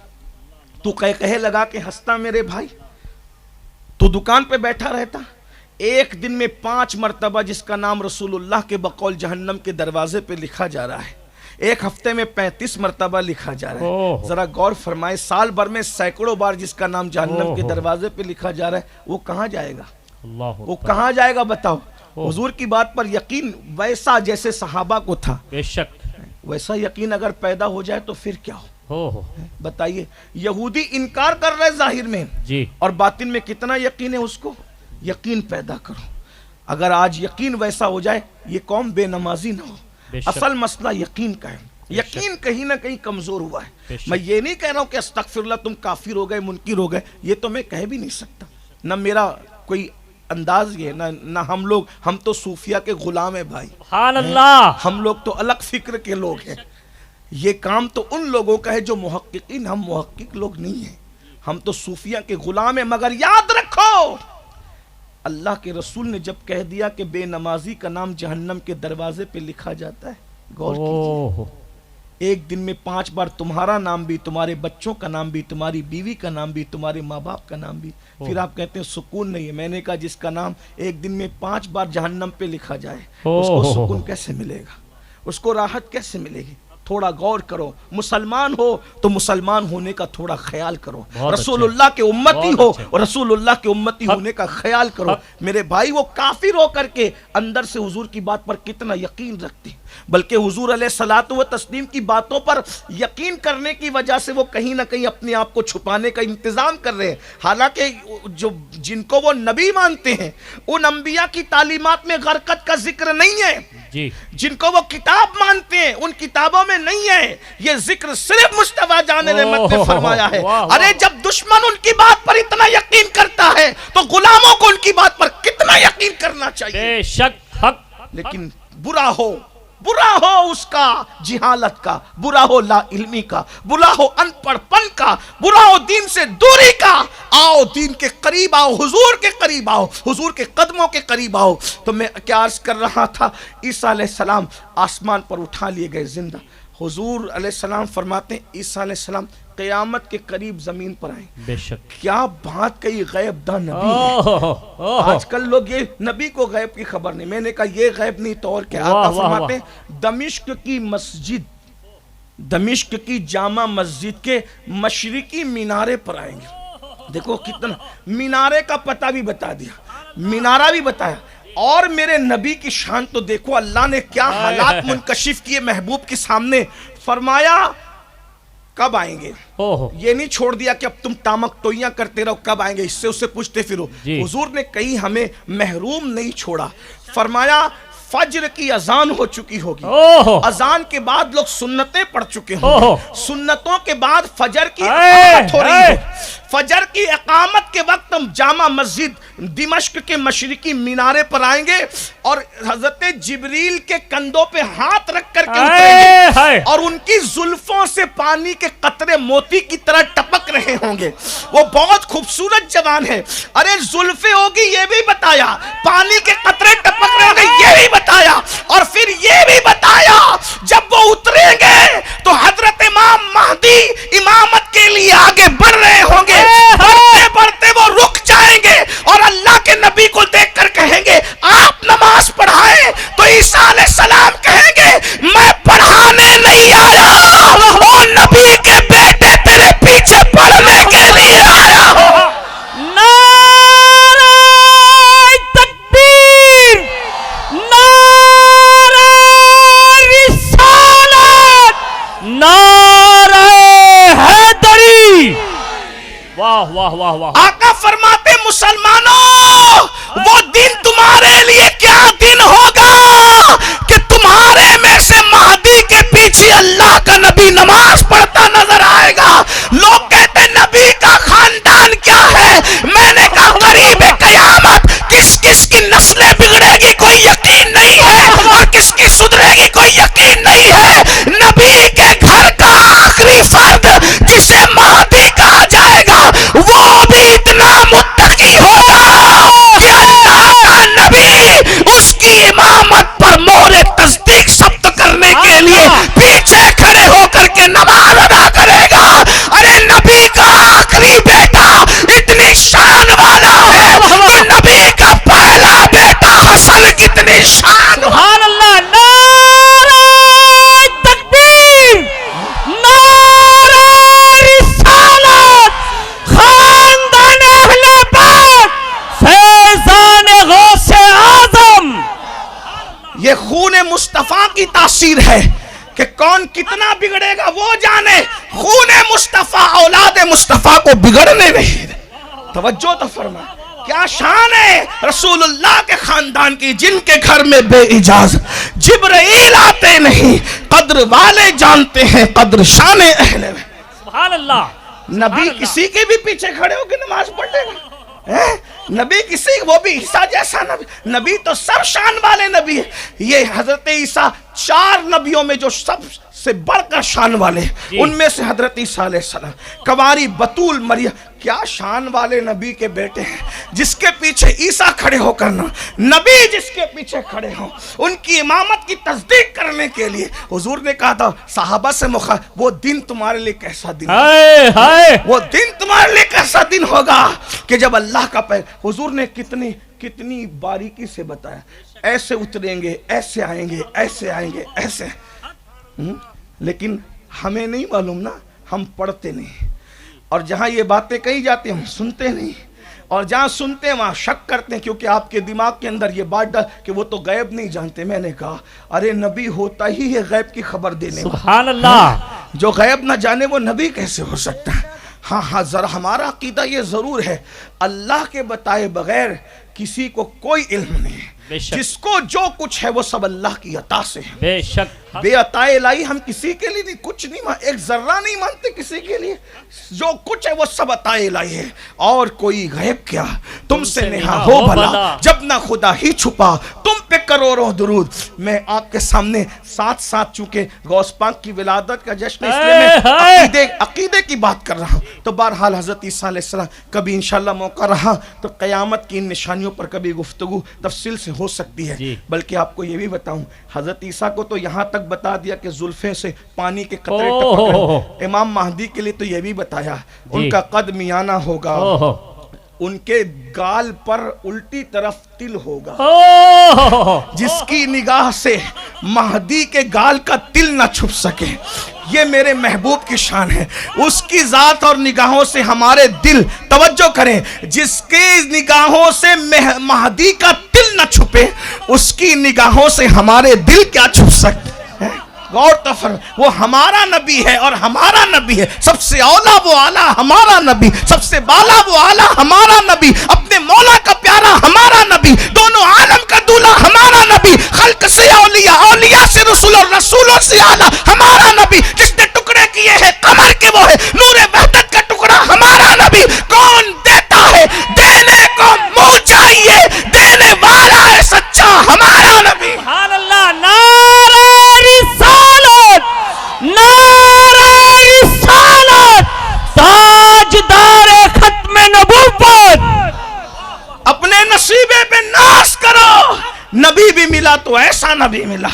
تو کہے لگا کے ہنستا میرے بھائی؟ تو دکان پہ بیٹھا رہتا؟ ایک دن میں 5 مرتبہ جس کا نام رسول اللہ کے بقول جہنم کے دروازے پہ لکھا جا رہا ہے، ایک ہفتے میں 35 مرتبہ لکھا جا رہا ہے. ذرا غور فرمائے سال بھر میں سینکڑوں بار جس کا نام جہنم کے دروازے پہ لکھا جا رہا ہے وہ کہاں جائے گا؟ وہ کہاں جائے گا بتاؤ؟ حضور کی بات پر یقین ویسا جیسے صحابہ کو تھا بے شک ویسا یقین اگر پیدا ہو جائے تو پھر کیا ہو؟ بتائیے. یہودی انکار کر رہے ظاہر میں اور باطن میں کتنا یقین ہے اس کو؟ یقین پیدا کرو. اگر آج یقین ویسا ہو جائے یہ قوم بے نمازی نہ ہو. اصل مسئلہ یقین کا ہے. یقین کہیں نہ کہیں کمزور ہوا ہے. میں یہ نہیں کہہ رہا ہوں کہ استغفر اللہ تم کافر ہو گئے منکر ہو گئے، یہ تو میں کہہ بھی نہیں سکتا، نہ میرا کوئی انداز یہ نہ ہم تو صوفیہ کے غلام ہیں بھائی. سبحان اللہ. ہم لوگ تو الگ فکر کے لوگ ہیں. یہ کام تو ان لوگوں کا ہے جو محققین، ہم محقق لوگ نہیں ہیں، ہم تو صوفیہ کے غلام ہیں. مگر یاد رکھو اللہ کے رسول نے جب کہہ دیا کہ بے نمازی کا نام جہنم کے دروازے پہ لکھا جاتا ہے، غور کیجئے. ایک دن میں 5 بار تمہارا نام بھی، تمہارے بچوں کا نام بھی، تمہاری بیوی کا نام بھی، تمہارے ماں باپ کا نام بھی. پھر آپ کہتے ہیں سکون نہیں ہے. میں نے کہا جس کا نام ایک دن میں 5 بار جہنم پہ لکھا جائے اس کو سکون کیسے ملے گا؟ اس کو راحت کیسے ملے گی؟ تھوڑا غور کرو. مسلمان ہو تو مسلمان ہونے کا تھوڑا خیال کرو. رسول اللہ کے امتی ہو اور رسول اللہ کے امتی ہونے کا خیال کرو. میرے بھائی وہ کافر ہو کر کے اندر سے حضور کی بات پر کتنا یقین رکھتے ہیں، بلکہ حضور علیہ الصلوۃ والتسلیم کی باتوں پر یقین کرنے کی وجہ سے وہ کہیں نہ کہیں اپنے آپ کو چھپانے کا انتظام کر رہے ہیں. حالانکہ جن کو وہ نبی مانتے ہیں ان انبیاء کی تعلیمات میں غرقت کا ذکر نہیں ہے. جن کو وہ کتاب مانتے ہیں ان کتابوں میں نہیں ہے. یہ ذکر صرف مصطفیٰ جان رحمت نے فرمایا ہے. ارے جب دشمن ان کی بات پر اتنا یقین کرتا ہے تو غلاموں کو ان کی بات پر کتنا یقین کرنا چاہیے. بے شک حق. لیکن برا ہو اس کا جہالت کا، برا ہو لا علمی کا، برا ہو ان پڑھ پن کا، برا ہو دین سے دوری کا. آؤ دین کے قریب آؤ، حضور کے قریب آؤ، حضور کے قدموں کے قریب آؤ. تو میں کیا عرض کر رہا تھا، عیسیٰ علیہ السلام آسمان پر اٹھا لیے گئے زندہ. حضور علیہ السلام فرماتے ہیں عیسیٰ علیہ السلام قیامت کے قریب زمین پر آئیں. بے شک کیا بات کہی، غیب داں نبی ہے. آج کل لوگ یہ نبی کو غیب کی خبر نہیں. میں نے کہا یہ غیب نہیں تو اور کیا. آقا فرماتے ہیں دمشق کی مسجد، دمشق کی جامع مسجد کے مشرقی مینارے پر آئیں گے. دیکھو کتنا مینارے کا پتہ بھی بتا دیا، مینارہ بھی بتایا. اور میرے نبی کی شان تو دیکھو، اللہ نے کیا حالات منکشف کیے محبوب کے سامنے. فرمایا کب آئیں گے؟ یہ نہیں چھوڑ دیا کہ اب تم تامک ٹوئیاں کرتے رہو کب آئیں گے، اس سے اسے پوچھتے پھرو. حضور نے کہیں ہمیں محروم نہیں چھوڑا. فرمایا فجر کی اذان ہو چکی ہوگی، اذان کے بعد لوگ سنتیں پڑھ چکے ہوں، سنتوں کے بعد فجر کی اقامت ہو رہی ہے. فجر کی اقامت کے وقت ہم جامع مسجد دمشق کے مشرقی مینارے پر آئیں گے اور حضرت جبریل کے کندھوں پہ ہاتھ رکھ کر کے اتریں گے اور ان کی زلفوں سے پانی کے قطرے موتی کی طرح ٹپک رہے ہوں گے. وہ بہت خوبصورت جوان ہے. ارے زلفیں ہوگی یہ بھی بتایا، پانی کے قطرے ٹپک رہے ہوں گے یہ بھی بتایا، اور پھر یہ بھی بتایا جب وہ اتریں گے تو حضرت امام مہدی امامت کے بڑھ رہے ہوں گے، بڑھتے بڑھتے وہ رک جائیں گے اور اللہ کے نبی کو دیکھ کر کہیں گے آپ نماز پڑھائیں، تو عیسیٰ علیہ السلام کہیں گے میں پڑھانے نہیں آیا، وہ نبی کے بیٹے تیرے پیچھے پڑھنے کے لیے آیا ہوں۔ نعرہ تکبیر، نعرہ رسالت، نعرہ حیدری۔ واہ واہ واہ واہ۔ آقا فرماتے مسلمانوں وہ دن تمہارے لیے کیا دن ہوگا کہ تمہارے میں سے مہدی کے پیچھے اللہ کا نبی نماز پڑھتا نظر آئے گا۔ لوگ کہتے نبی کا خاندان کیا ہے؟ میں نے کہا قریب قیامت کس کس کی نسلیں بگڑے گی کوئی یقین نہیں ہے اور کس کی سدھرے گی کوئی یقین نہیں ہے۔ نبی کے گھر کا آخری فرد جسے مہدی کہا جائے گا وہ بھی اتنا متقی ہوگا کہ اللہ کا نبی اس کی امامت پر مہر تصدیق ثبت کرنے کے لیے پیچھے کھڑے ہو کر کے نماز ادا کرے گا۔ ارے نبی کا آخری بیٹا اتنی شان والا ہے تو نبی کا پہلا بیٹا حسن کتنی شان والا۔ سبحان اللہ۔ نعرہ تکبیر، نعرہ رسالت، خاندان اہل بیت، فیضان غوث اعظم۔ یہ خون مصطفیٰ کی تاثیر ہے کہ کون کتنا بگڑے گا وہ جانے، خون مصطفیٰ اولاد مصطفیٰ کو بگڑنے نہیں دے۔ توجہ تو فرما، کیا شان ہے رسول اللہ کے خاندان کی، جن کے گھر میں بے اجازت جبرائیل آتے نہیں، قدر والے جانتے ہیں قدر شان اہل بیت۔ سبحان اللہ۔ نبی کسی کے بھی پیچھے کھڑے ہو کے نماز پڑھ لے گا؟ نبی کسی، وہ بھی عیسیٰ جیسا نبی؟ نبی تو سب شان والے نبی ہے۔ یہ حضرت عیسیٰ 4 نبیوں میں جو سب سے بڑھ کر شان والے، ان میں سے حضرت عیسیٰ علیہ السلام، کنواری بطول مریم، کیا شان والے نبی کے بیٹے ہیں، جس کے پیچھے عیسیٰ کھڑے ہو کرنا، نبی جس کے پیچھے کھڑے ہوں ان کی امامت کی تصدیق کرنے کے لیے حضور نے کہا تھا صحابہ سے وہ دن تمہارے لیے کیسا دن، وہ دن تمہارے لیے کیسا دن ہوگا کہ جب اللہ کا حضور نے کتنی باریکی سے بتایا، ایسے اتریں گے، ایسے آئیں گے، ایسے آئیں گے، ایسے۔ لیکن ہمیں نہیں معلوم نا، ہم پڑھتے نہیں، اور جہاں یہ باتیں کہی جاتی ہیں ہم سنتے نہیں، اور جہاں سنتے ہیں وہاں شک کرتے ہیں، کیونکہ آپ کے دماغ کے اندر یہ بات ڈال کہ وہ تو غیب نہیں جانتے۔ میں نے کہا ارے نبی ہوتا ہی ہے غیب کی خبر دینے والا۔ سبحان اللہ۔ جو غیب نہ جانے وہ نبی کیسے ہو سکتا ہے؟ ہاں ذرا ہمارا عقیدہ یہ ضرور ہے، اللہ کے بتائے بغیر کسی کو کوئی علم نہیں ہے، جس کو جو کچھ ہے وہ سب اللہ کی عطا سے ہے۔ بے شک بے عطا الہی ہم کسی کے لیے نہیں، کچھ نہیں، ایک ذرہ نہیں مانتے کسی کے لیے، جو کچھ ہے وہ سب عطا الہی ہے، اور کوئی غیب کیا تم سے نہا ہو بھلا، جب نہ خدا ہی چھپا تم پہ کروڑوں درود۔ میں آپ کے سامنے ساتھ ساتھ چونکہ غوث پاک کی ولادت کا جشن، اس لیے میں عقیدے کی بات کر رہا ہوں، تو بہرحال حضرت عیسیٰ علیہ السلام کبھی انشاءاللہ موقع رہا تو قیامت کی ان نشانیوں پر کبھی گفتگو تفصیل سے ہو سکتی ہے۔ بلکہ آپ کو یہ بھی بتاؤں، حضرت عیسیٰ کو تو یہاں تک بتا دیا کہ زلفیں سے پانی کے قطرے ٹپک رہے، امام مہدی کے لیے تو یہ بھی بتایا ان کا قد میانہ ہوگا، ان کے گال پر الٹی طرف تل ہوگا، جس کی نگاہ سے مہدی کے گال کا تل نہ چھپ سکے۔ یہ میرے محبوب کی شان ہے، اس کی ذات اور نگاہوں سے ہمارے دل، توجہ کریں، جس کی نگاہوں سے مہدی کا تل نہ چھپے، اس کی نگاہوں سے ہمارے دل کیا چھپ سکتے ہیں؟ غور تو فرما، وہ ہمارا نبی ہے اور ہمارا نبی ہے، سب سے اولا وہ اعلیٰ ہمارا نبی، سب سے بالا وہ اعلیٰ ہمارا نبی، اپنے مولا کا پیارا ہمارا نبی، دونوں عالم کا دولہ ہمارا نبی، خلق سے اولیاء، اولیاء سے رسول اور رسولوں سے اعلیٰ ہمارا نبی، جس نے ٹکڑے کیے ہیں قمر کے وہ ہے نور وحدت کا ٹکڑا ہمارا نبی۔ کون دیتا ہے؟ دینے کو منہ چاہیے، دینے والا ہے سچا ہمارا نبی۔ سبحان اللہ۔ نعرہ رسالت، نعرہ رسالت، تاجدار ختم نبوت۔ اپنے نصیبے پہ ناز کرو، نبی بھی ملا تو ایسا نبی ملا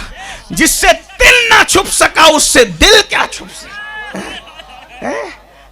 جس سے دل نہ چھپ سکا، اس سے دل کیا چھپ سکا۔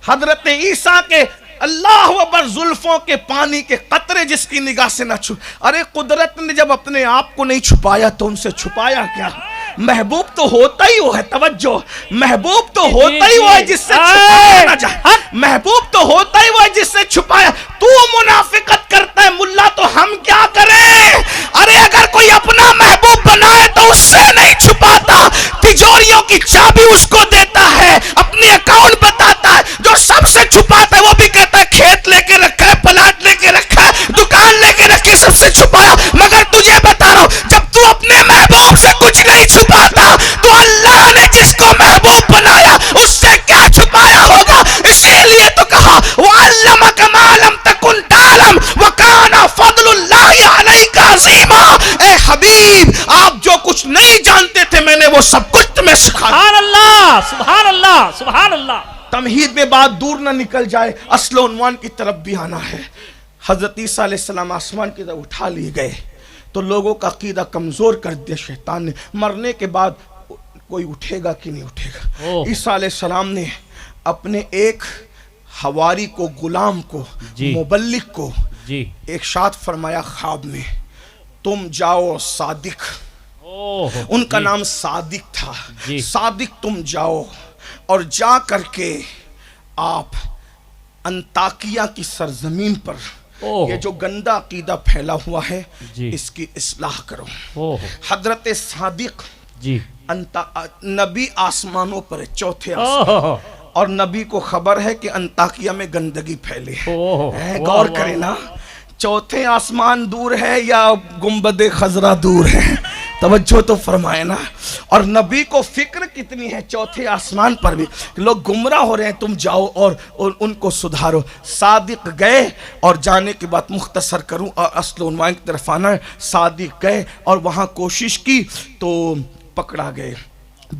حضرت عیسیٰ کے اللہ اکبر زلفوں کے پانی کے قطرے جس کی نگاہ سے نہ چھپ. ارے قدرت نے جب اپنے آپ کو نہیں چھپایا تو ان سے چھپایا کیا؟ محبوب تو ہوتا ہی وہ ہے، توجہ، محبوب تو ہوتا ہی وہ ہے جس سے چھپایا نہ جائے، محبوب تو ہوتا ہی وہ ہے جس سے چھپایا. تو منافقت کرتا ہے ملا تو ہم کیا کریں؟ ارے اگر کوئی اپنا محبوب بنائے تو اس سے نہیں چھپاتا، تجوریوں کی چابی اس کو دیتا ہے، اپنی اکاؤنٹ بتاتا ہے. جو سب سے چھپاتا ہے وہ بھی کہتا ہے کھیت لے کے رکھا ہے، پلاٹ لے کے رکھا ہے، دکان لے کے رکھی، سب سے چھپایا. مگر تجھے بتا رہا ہوں جب تو اپنے محبوب سے کچھ نہیں چھپاتا تو اللہ نے جس کو محبوب بنایا اس سے کیا چھپایا ہوگا. اسی لیے تو کہا وَعَلَّمَكَ مَا لَمْ تَكُنْ تَعْلَمْ وَكَانَ فَضْلُ اللَّهِ عَلَيْكَ عَظِيمًا. اے حبیب آپ جو کچھ نہیں جانتے تھے میں نے وہ سب کچھ تمہیں سکھا دیا. سبحان اللہ سبحان اللہ سبحان اللہ. تمہید میں بات دور نہ نکل جائے، اصل عنوان کی طرف بھی آنا ہے. حضرت عیسیٰ علیہ السلام آسمان کی طرف اٹھا لیے گئے تو لوگوں کا عقیدہ کمزور کر دیا شیطان نے. مرنے کے بعد کوئی اٹھے گا کہ نہیں اٹھے گا. عیسیٰ علیہ السلام نے اپنے ایک حواری کو، غلام کو، مبلغ کو ارشاد فرمایا خواب میں، تم جاؤ صادق، ان کا نام صادق تھا، صادق تم جاؤ اور جا کر کے آپ انطاکیہ کی سرزمین پر یہ جو گندا عقیدہ پھیلا ہوا ہے اس کی اصلاح کرو. حضرت صادق نبی آسمانوں پر چوتھے آسمان، اور نبی کو خبر ہے کہ انطاکیہ میں گندگی پھیلے. غور کریں نا، چوتھے آسمان دور ہے یا گنبد خضرا دور ہے؟ توجہ تو فرمائے نا. اور نبی کو فکر کتنی ہے چوتھے آسمان پر بھی لوگ گمراہ ہو رہے ہیں، تم جاؤ اور ان کو سدھارو. صادق گئے اور جانے کے بعد مختصر کروں اور اصل عنوان کی طرف آنا ہے. صادق گئے اور وہاں کوشش کی تو پکڑا گئے.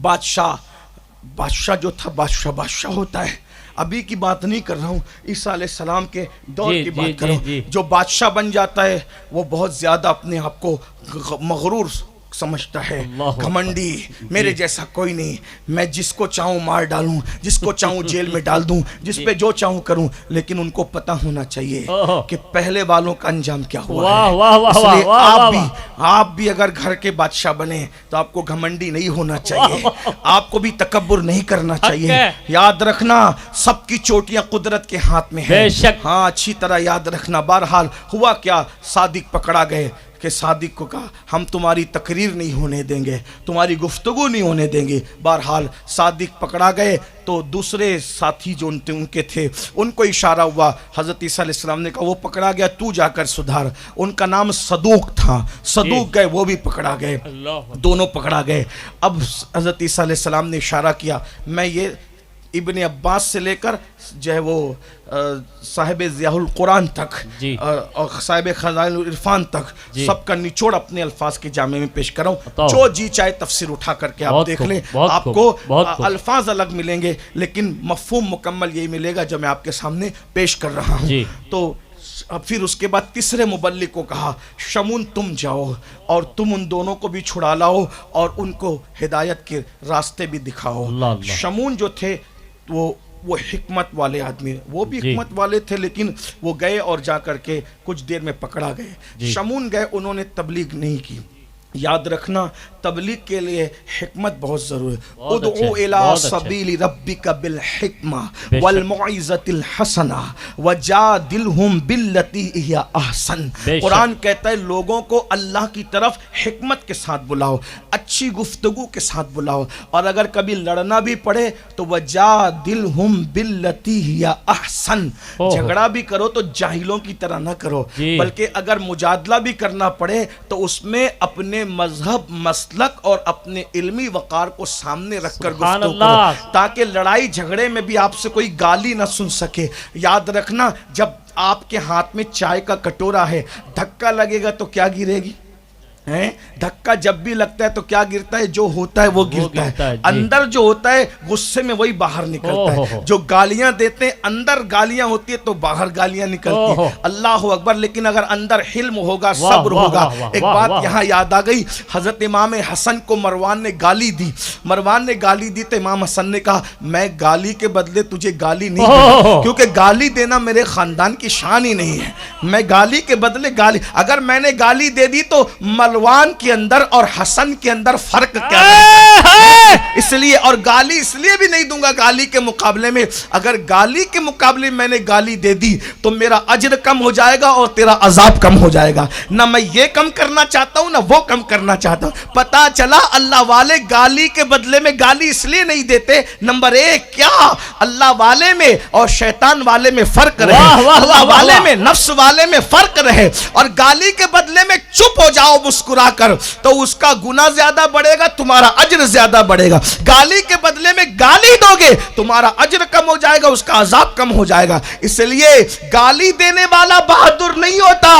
بادشاہ جو تھا بادشاہ ہوتا ہے، ابھی کی بات نہیں کر رہا ہوں، عیسیٰ علیہ السلام کے دور کی بات کر رہا ہوں. جو بادشاہ بن جاتا ہے وہ بہت زیادہ اپنے آپ کو مغرور سمجھتا ہے، گھمنڈی، میرے جیسا کوئی نہیں، میں جس کو چاہوں مار ڈالوں، جس کو چاہوں جیل میں ڈال دوں، جس پہ جو چاہوں کروں. لیکن ان کو پتہ ہونا چاہیے کہ پہلے والوں کا انجام کیا ہوا ہے. اس لیے آپ بھی اگر گھر کے بادشاہ بنے تو آپ کو گھمنڈی نہیں ہونا چاہیے، آپ کو بھی تکبر نہیں کرنا چاہیے. یاد رکھنا سب کی چوٹیاں قدرت کے ہاتھ میں ہیں. ہاں اچھی طرح یاد رکھنا. بہرحال ہوا کیا، صادق پکڑا گئے کہ صادق کو کہا ہم تمہاری تقریر نہیں ہونے دیں گے، تمہاری گفتگو نہیں ہونے دیں گے. بہرحال صادق پکڑا گئے تو دوسرے ساتھی جو ان کے تھے ان کو اشارہ ہوا. حضرت عیسیٰ علیہ السلام نے کہا وہ پکڑا گیا تو جا کر سدھار. ان کا نام صدوق تھا، صدوق گئے وہ بھی پکڑا گئے، دونوں پکڑا گئے. اب حضرت عیسیٰ علیہ السلام نے اشارہ کیا میں یہ ابن عباس سے لے کر جو ہے وہ صاحب ضیاء القرآن تک اور صاحب خزائن العرفان تک سب کا نچوڑ اپنے الفاظ کے جامع میں پیش کر رہا ہوں. جو جی چاہے تفسیر اٹھا کر کے آپ دیکھ لیں، آپ کو الفاظ الگ ملیں گے لیکن مفہوم مکمل یہی ملے گا جو میں آپ کے سامنے پیش کر رہا ہوں. تو پھر اس کے بعد تیسرے مبلغ کو کہا شمون تم جاؤ اور تم ان دونوں کو بھی چھڑا لاؤ اور ان کو ہدایت کے راستے بھی دکھاؤ. شمون جو تھے وہ حکمت والے آدمی، وہ بھی حکمت والے تھے لیکن وہ گئے اور جا کر کے کچھ دیر میں پکڑا گئے. شمون گئے، انہوں نے تبلیغ نہیں کی. یاد رکھنا تبلیغ کے لیے حکمت بہت ضروری ہے. ادعو الی سبیل ربک بالحکمہ والموعظۃ الحسنہ وجادلہم باللتی ہی احسن. قرآن کہتا ہے لوگوں کو اللہ کی طرف حکمت کے ساتھ بلاؤ، اچھی گفتگو کے ساتھ بلاؤ، اور اگر کبھی لڑنا بھی پڑے تو وجادلہم باللتی ہی احسن. جھگڑا بھی کرو تو جاہلوں کی طرح نہ کرو، بلکہ اگر مجادلہ بھی کرنا پڑے تو اس میں اپنے مذہب، مسلک اور اپنے علمی وقار کو سامنے رکھ کر گفتگو کرو تاکہ لڑائی جھگڑے میں بھی آپ سے کوئی گالی نہ سن سکے. یاد رکھنا جب آپ کے ہاتھ میں چائے کا کٹورا ہے، دھکا لگے گا تو کیا گرے گی؟ ہیں دھکا جب بھی لگتا ہے تو کیا گرتا ہے؟ جو ہوتا ہے وہ گرتا ہے. اندر جو ہوتا ہے غصے میں وہی باہر نکلتا ہے. جو گالیاں دیتے ہیں اندر گالیاں ہوتی ہے تو باہر گالیاں نکلتی ہیں. اللہ اکبر. لیکن اگر اندر حلم ہوگا، صبر ہوگا. ایک بات یہاں یاد آ گئی، حضرت امام حسن کو مروان نے گالی دی. مروان نے گالی دی تو امام حسن نے کہا میں گالی کے بدلے تجھے گالی نہیں دوں، کیونکہ گالی دینا میرے خاندان کی شان ہی نہیں ہے. میں گالی کے بدلے گالی، اگر میں نے گالی دے دی تو مروان کے اندر اور حسن کے اندر فرق کیا ہے؟ اس لیے، اور گالی اس لیے بھی نہیں دوں گا گالی کے مقابلے میں، اگر گالی کے مقابلے میں نے گالی دے دی تو میرا اجر کم ہو جائے گا اور تیرا عذاب کم ہو جائے گا. نہ میں یہ کم کرنا چاہتا ہوں نہ وہ کم کرنا چاہتا ہوں. پتا چلا اللہ والے گالی کے بدلے میں گالی اس لیے نہیں دیتے. نمبر ایک، کیا اللہ والے میں اور شیطان والے میں فرق رہے، اللہ والے میں نفس والے میں فرق رہے. اور گالی کے بدلے میں چپ ہو جاؤ مسکرا کر تو اس کا گناہ زیادہ بڑھے گا، تمہارا اجر زیادہ بڑھے گا. گالی کے بدلے میں گالی دو گے تمہارا اجر کم ہو جائے گا، اس کا عذاب کم ہو جائے گا. اس لیے گالی دینے والا بہادر نہیں ہوتا،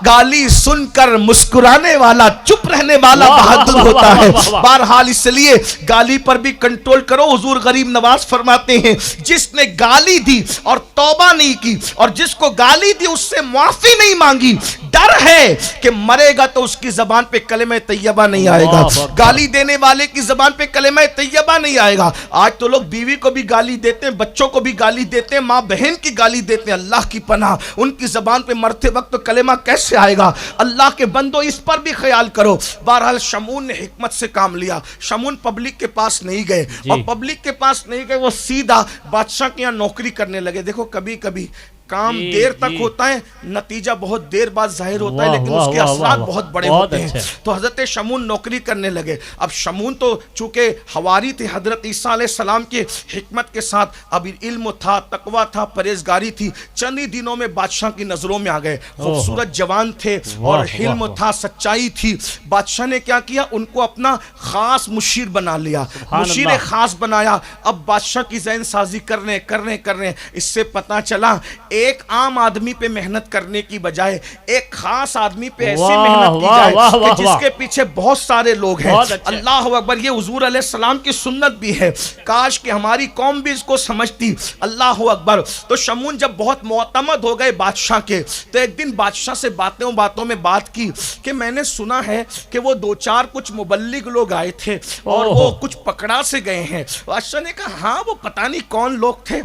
گالی سن کر مسکرانے والا، چپ رہنے والا بہادر ہوتا ہے. بہرحال اس لیے گالی پر بھی کنٹرول کرو. حضور غریب نواز فرماتے ہیں جس نے گالی دی اور توبہ نہیں کی اور جس کو گالی دی اس سے معافی نہیں مانگی، ڈر ہے کہ مرے گا تو اس کی زبان پہ کلمہ طیبہ نہیں آئے گا. گالی دینے والے کی زبان پہ کلمہ طیبہ نہیں آئے گا. آج تو لوگ بیوی کو بھی گالی دیتے ہیں، بچوں کو بھی گالی دیتے ہیں، ماں بہن کی گالی دیتے ہیں. اللہ کی پناہ، ان کی زبان پہ مرتے وقت تو کلمہ کیسے آئے گا؟ اللہ کے بندو اس پر بھی خیال کرو. بہرحال شمعون نے حکمت سے کام لیا. شمعون پبلک کے پاس نہیں گئے اور پبلک کے پاس نہیں گئے، وہ سیدھا بادشاہ کے یہاں نوکری کرنے لگے. دیکھو کبھی کبھی کام دیر تک ہوتا ہے، نتیجہ بہت دیر بعد ظاہر ہوتا ہے، لیکن اس کے اثرات بہت بڑے ہوتے ہیں. تو حضرت شمعون نوکری کرنے لگے. اب شمعون تو چونکہ حواری تھے حضرت عیسیٰ علیہ السلام کے، حکمت کے ساتھ اب علم تھا، تقوی تھا، پرہیزگاری تھی. چند ہی دنوں میں بادشاہ کی نظروں میں آ گئے. خوبصورت جوان تھے اور علم تھا، سچائی تھی. بادشاہ نے کیا کیا؟ ان کو اپنا خاص مشیر بنا لیا، مشیر خاص بنایا. اب بادشاہ کی ذہن سازی کرنے اس سے پتا چلا ایک عام آدمی پہ محنت کرنے کی بجائے ایک خاص آدمی پہ ایسی محنت کی جائے کہ جس کے پیچھے بہت سارے لوگ ہیں. اللہ اکبر. یہ حضور علیہ السلام کی سنت بھی ہے، کاش کہ ہماری قوم بھی اس کو سمجھتی. اللہ اکبر. تو شمعون جب بہت معتمد ہو گئے بادشاہ کے تو ایک دن بادشاہ سے باتوں میں بات کی کہ میں نے سنا ہے کہ وہ دو چار کچھ مبلغ لوگ آئے تھے اور وہ کچھ پکڑا سے گئے ہیں. بادشاہ نے کہا ہاں وہ پتہ نہیں کون لوگ تھے،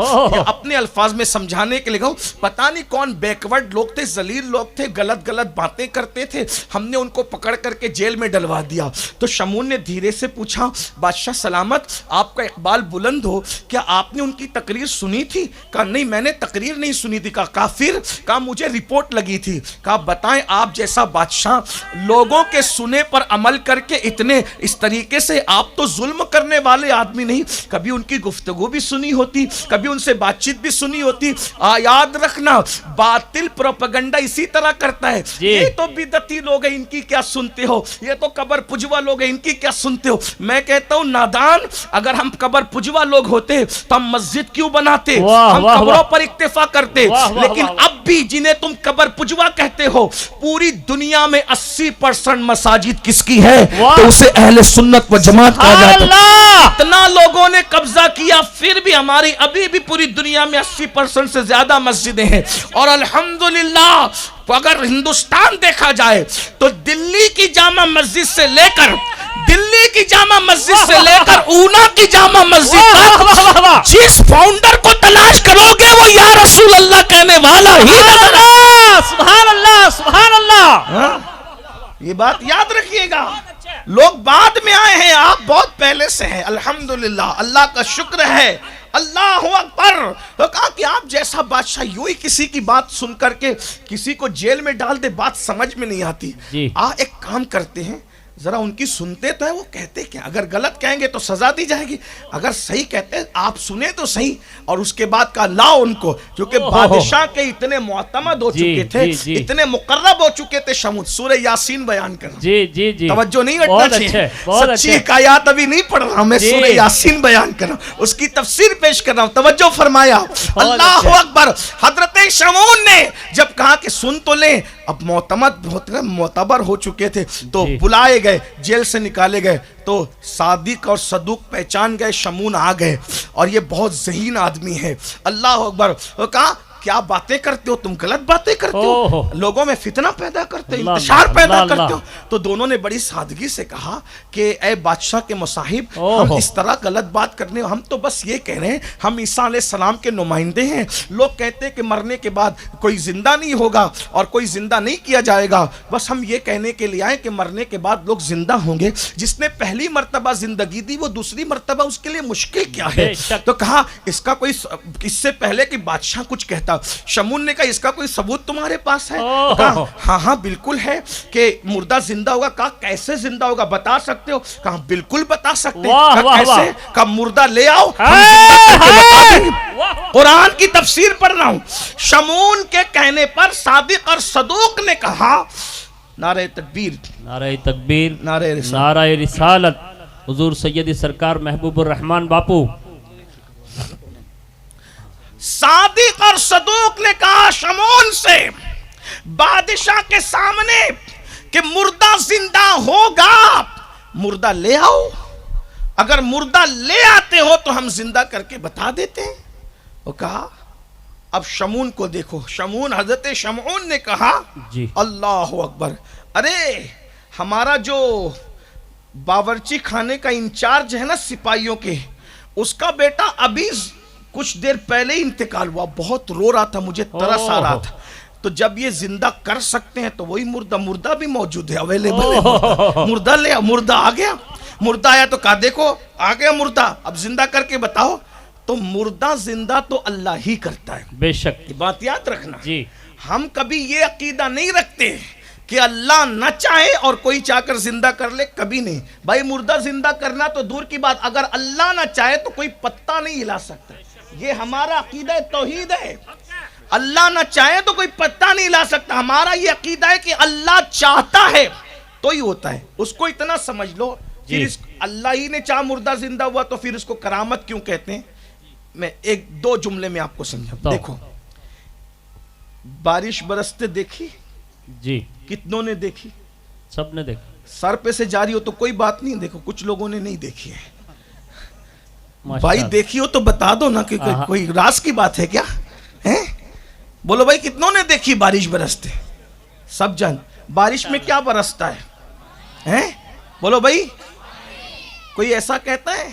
اپنے الفاظ میں سمجھانے کے لیے پتہ نہیں کون بیکورڈ لوگ تھے، ذلیل لوگ تھے، غلط باتیں کرتے تھے، ہم نے ان کو پکڑ کر کے جیل میں ڈلوا دیا. تو شمعون نے دھیرے سے پوچھا بادشاہ سلامت، آپ کا اقبال بلند ہو، کیا آپ نے ان کی تقریر سنی تھی؟ کہا نہیں میں نے تقریر نہیں سنی تھی. کہا کافر. کہا مجھے رپورٹ لگی تھی. کہا بتائیں آپ جیسا بادشاہ لوگوں کے سنے پر عمل کر کے اتنے اس طریقے سے، آپ تو ظلم کرنے والے آدمی نہیں، کبھی ان کی گفتگو بھی سنی ہوتی، کبھی ان سے بات چیت بھی سنی ہوتی. یاد رکھنا باطل پروپیگنڈا اسی طرح کرتا ہے. یہ تو بدعتی لوگ ہیں، ان کی کیا سنتے ہو؟ یہ تو قبر پجوا لوگ ہیں، ان کی کیا سنتے ہو؟ میں کہتا ہوں نادان، اگر ہم قبر پجوا لوگ ہوتے تو ہم مسجد کیوں بناتے؟ ہم قبروں پر اکتفا کرتے. لیکن اب بھی جنہیں تم قبر پجوا کہتے ہو، پوری دنیا میں 80% مساجد کس کی ہے؟ تو اسے اہل سنت و جماعت کہا جاتا ہے. اتنا لوگوں نے قبضہ کیا، پھر بھی ہماری ابھی بھی پوری دنیا میں 80% سے زیادہ مسجدیں ہیں. اور الحمدللہ اگر ہندوستان دیکھا جائے تو دلی کی جامع مسجد سے لے کر اونا کی جامع مسجد تک جس فاؤنڈر کو تلاش کرو گے وہ یا رسول اللہ کہنے والا ہی. سبحان اللہ سبحان اللہ. یہ بات یاد رکھیے گا. لوگ بعد میں آئے ہیں، آپ بہت پہلے سے ہیں. الحمدللہ اللہ کا شکر ہے. اللہ اکبر. تو کہا کہ آپ جیسا بادشاہ یوں ہی کسی کی بات سن کر کے کسی کو جیل میں ڈال دے، بات سمجھ میں نہیں آتی. ایک کام کرتے ہیں، ذرا ان کی سنتے تو ہے وہ کہتے کیا. اگر غلط کہیں گے تو سزا دی جائے گی، اگر صحیح کہتے ہیں آپ سنیں تو صحیح. اور اس کے بعد کہا لاؤ ان کو، کیونکہ بادشاہ کے اتنے معتمد ہو چکے تھے، اتنے مقرب ہو چکے تھے. شمعون سورہ یاسین بیان کرنا. توجہ نہیں ہٹنا چاہیے، سچی حکایات ابھی نہیں پڑھ رہا میں، سورہ یاسین بیان کر رہا ہوں، اس کی تفسیر پیش کر رہا ہوں. توجہ فرمایا. اللہ اکبر. حضرت شمعون نے جب کہا کہ سن تو لیں، اب معتبر ہو چکے تھے تو جی۔ بلائے گئے، جیل سے نکالے گئے تو صادق اور صدوق پہچان گئے، شمون آ گئے اور یہ بہت ذہین آدمی ہے، اللہ اکبر، کہا کیا باتیں کرتے ہو تم، غلط باتیں کرتے ہو، لوگوں میں فتنہ پیدا کرتے ہو، اللہ انتشار اللہ پیدا اللہ کرتے ہو۔ تو دونوں نے بڑی سادگی سے کہا کہ اے بادشاہ کے مصاحب، ہم اوہ۔ اس طرح غلط بات کرنے، ہم تو بس یہ کہہ رہے ہیں ہم عیسیٰ علیہ السلام کے نمائندے ہیں، لوگ کہتے ہیں کہ مرنے کے بعد کوئی زندہ نہیں ہوگا اور کوئی زندہ نہیں کیا جائے گا، بس ہم یہ کہنے کے لیے آئے کہ مرنے کے بعد لوگ زندہ ہوں گے، جس نے پہلی مرتبہ زندگی دی وہ دوسری مرتبہ اس کے لیے مشکل کیا ہے؟ بے شک۔ تو کہا اس کا کوئی، اس سے پہلے کہ بادشاہ کچھ کہتا، شمون نے کہا اس کا کوئی ثبوت تمہارے پاس ہے؟ کہا ہاں ہاں بالکل ہے کہ مردہ زندہ ہوگا۔ کہا کیسے زندہ ہوگا، بتا سکتے ہو؟ کہا بالکل بتا سکتے ہیں۔ واہ کہا واہ کیسے؟ واہ۔ کہا مردہ لے آؤ، ہم زندہ کر کے بتا دیں گے۔ قرآن کی تفسیر پڑھ رہا ہوں، شمون کے کہنے پر صادق اور صدوق نے کہا نعرہ تکبیر، نعرہ تکبیر، نعرہ رسالت، نعرہ رسالت، حضور سید سرکار محبوب الرحمن باپو۔ صادق اور صدوق نے کہا شمون سے بادشاہ کے سامنے کہ مردہ زندہ ہوگا، مردہ لے آؤ، اگر مردہ لے آتے ہو تو ہم زندہ کر کے بتا دیتے ہیں۔ وہ کہا اب شمون کو دیکھو، شمون حضرت شمعون نے کہا جی اللہ اکبر، ارے ہمارا جو باورچی خانے کا انچارج ہے نا سپاہیوں کے، اس کا بیٹا ابھی کچھ دیر پہلے انتقال ہوا، بہت رو رہا تھا، مجھے ترس آ رہا تھا، تو جب یہ زندہ کر سکتے ہیں تو وہی مردہ بھی موجود ہے، اویلیبل ہے، مردہ لے، مردہ آ گیا، مردہ آیا تو کہا دیکھو آ گیا مردہ، اب زندہ کر کے بتاؤ۔ تو مردہ زندہ تو اللہ ہی کرتا ہے، بے شک، یہ بات یاد رکھنا۔ جی ہم کبھی یہ عقیدہ نہیں رکھتے کہ اللہ نہ چاہے اور کوئی چاہ کر زندہ کر لے، کبھی نہیں بھائی، مردہ زندہ کرنا تو دور کی بات، اگر اللہ نہ چاہے تو کوئی پتہ نہیں ہلا سکتا، یہ ہمارا عقیدہ توحید ہے، اللہ نہ چاہے تو کوئی پتہ نہیں ہلا سکتا، ہمارا یہ عقیدہ ہے کہ اللہ چاہتا ہے تو ہی ہوتا ہے، اس کو اتنا سمجھ لو، پھر اللہ ہی نے چاہ مردہ زندہ ہوا تو پھر اس کو کرامت کیوں کہتے ہیں؟ میں ایک دو جملے میں آپ کو سمجھاؤں، دیکھو بارش برستے دیکھی، جی کتنوں نے دیکھی؟ سب نے دیکھا، سر پہ سے جاری ہو تو کوئی بات نہیں، دیکھو کچھ لوگوں نے نہیں دیکھی ہے، ماشاء بھائی اللہ۔ دیکھی ہو تو بتا دو نا، کہ کوئی راز کی بات ہے کیا؟ بولو بھائی کتنوں نے دیکھی بارش برستے؟ سب جان، بارش میں کیا برستا ہے؟ بولو بھائی، کوئی ایسا کہتا ہے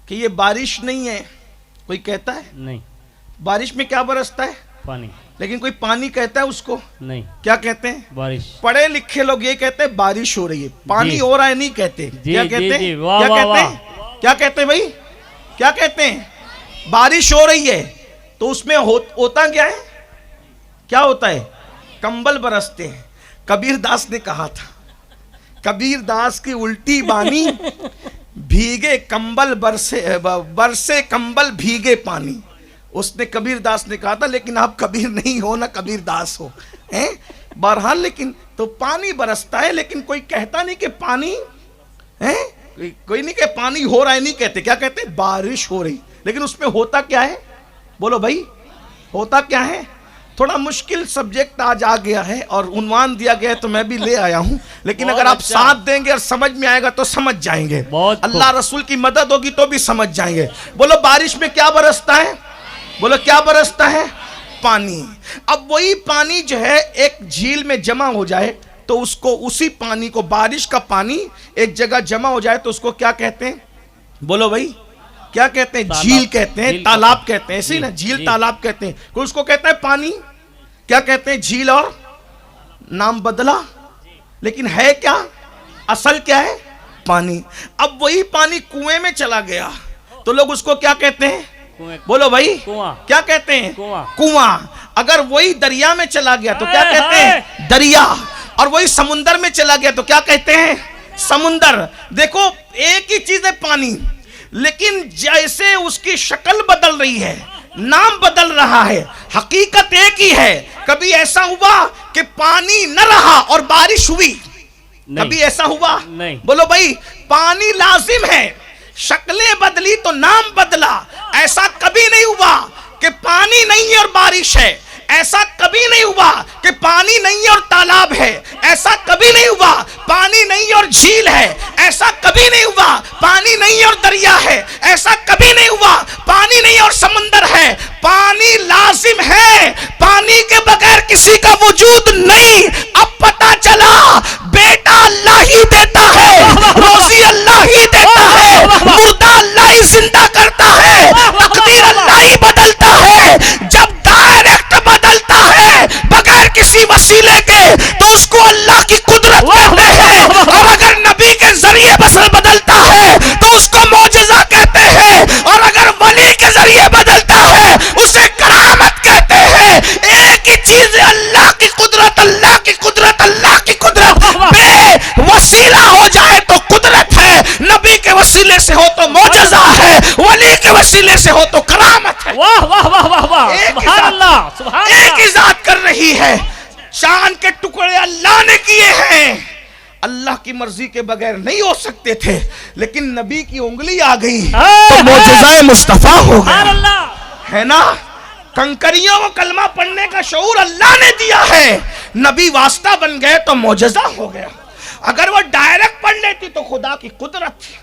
کہ یہ بارش نہیں ہے؟ کوئی کہتا ہے؟ نہیں، بارش میں کیا برستا ہے؟ پانی لیکن کوئی پانی کہتا ہے اس کو؟ نہیں، کیا کہتے ہیں؟ بارش۔ پڑھے لکھے لوگ یہ کہتے ہیں بارش ہو رہی ہے، پانی ہو رہا ہے نہیں کہتے، کیا کہتے ہیں؟ واہ کیا واہ کہتے ہیں؟ کیا کہتے ہیں بھائی؟ کیا کہتے ہیں؟ بارش ہو رہی ہے تو اس میں ہوتا کیا ہے؟ کیا ہوتا ہے؟ کمبل برستے ہیں۔ کبیر داس نے کہا تھا، کبیر داس کی الٹی بانی، بھیگے کمبل برسے کمبل بھیگے پانی، اس نے کبیر داس نے کہا تھا، لیکن آپ کبیر نہیں ہو نہ کبیر داس ہو، بہرحال لیکن تو پانی برستا ہے، لیکن کوئی کہتا نہیں کہ پانی، کوئی نہیں کہ پانی ہو رہا ہے نہیں کہتے، کیا کہتے ہیں؟ بارش ہو رہی، لیکن اس میں ہوتا کیا ہے؟ بولو بھائی ہوتا کیا ہے؟ تھوڑا مشکل سبجیکٹ آج آ گیا ہے اور عنوان دیا گیا ہے تو میں بھی لے آیا ہوں، لیکن اگر آپ ساتھ دیں گے اور سمجھ میں آئے گا تو سمجھ جائیں گے، اللہ رسول کی مدد ہوگی تو بھی سمجھ جائیں گے۔ بولو بارش میں کیا برستا ہے؟ بولو کیا برستا ہے؟ پانی۔ اب وہی پانی جو ہے ایک جھیل میں جمع ہو جائے تو اس کو، اسی پانی کو، بارش کا پانی ایک جگہ جمع ہو جائے تو اس کو کیا کہتے ہیں؟ بولو بھائی کیا کہتے ہیں؟ جھیل کہتے ہیں، تالاب کہتے ہیں، اسی نا، جھیل تالاب کہتے ہیں، کوئی اس کو کہتا ہے پانی، کیا کہتے ہیں؟ جھیل، اور نام بدلا، لیکن ہے کیا؟ اصل کیا ہے؟ پانی۔ اب وہی پانی کنویں میں چلا گیا تو لوگ اس کو کیا کہتے ہیں؟ بولو بھائی کیا کہتے ہیں؟ کنواں۔ اگر وہی دریا میں چلا گیا تو کیا کہتے ہیں؟ دریا۔ اور وہی سمندر میں چلا گیا تو کیا کہتے ہیں؟ سمندر۔ دیکھو ایک ہی چیز ہے پانی، لیکن جیسے اس کی شکل بدل رہی ہے، نام بدل رہا ہے، حقیقت ایک ہی ہے۔ کبھی ایسا ہوا کہ پانی نہ رہا اور بارش ہوئی؟ کبھی ایسا ہوا؟ بولو بھائی پانی لازم ہے، شکلیں بدلی تو نام بدلا۔ ایسا کبھی نہیں ہوا کہ پانی نہیں ہے اور بارش ہے، ایسا کبھی نہیں ہوا کہ پانی نہیں اور تالاب ہے، ایسا کبھی نہیں ہوا پانی نہیں اور جھیل ہے، ایسا کبھی نہیں ہوا پانی نہیں اور دریا ہے، ایسا کبھی نہیں ہوا پانی نہیں اور سمندر ہے۔ پانی لازم ہے، پانی کے بغیر کسی کا وجود نہیں۔ اب پتا چلا بیٹا اللہ ہی دیتا ہے، روزی اللہ ہی دیتا ہے، مردہ اللہ ہی زندہ کرتا ہے، تقدیر اللہ ہی بدلتا ہے۔ جب ڈائریکٹ بدلتا ہے بغیر کسی وسیلے کے تو اس کو اللہ کی قدرت کہتے ہیں، اور اگر نبی کے ذریعے بسر بدلتا ہے تو اس کو معجزہ کہتے ہیں، اور اگر ولی کے ذریعے بدلتا ہے اسے کرامت کہتے ہیں۔ ایک ہی چیز ہے اللہ کی قدرت، اللہ کی قدرت، اللہ کی قدرت۔ بے وسیلہ ہو جائے تو قدرت ہے، نبی کے وسیلے سے ہو تو معجزہ ہے، ولی کے وسیلے سے ہو تو کرامت ہے۔ واہ واہ واہ واہ واہ، سبحان اللہ سبحان ایک اللہ۔ ہی ذات کر رہی ہے۔ چاند کے ٹکڑے اللہ نے کیے ہیں، اللہ کی مرضی کے بغیر نہیں ہو سکتے تھے، لیکن نبی کی انگلی آ گئی تو معجزہ مصطفیٰ ہو سبحان گیا، اللہ۔ ہے نا۔ کنکریوں کو کلمہ پڑھنے کا شعور اللہ نے دیا ہے، نبی واسطہ بن گئے تو معجزہ ہو گیا۔ اگر وہ ڈائریکٹ پڑھ لیتی تو خدا کی قدرت تھی۔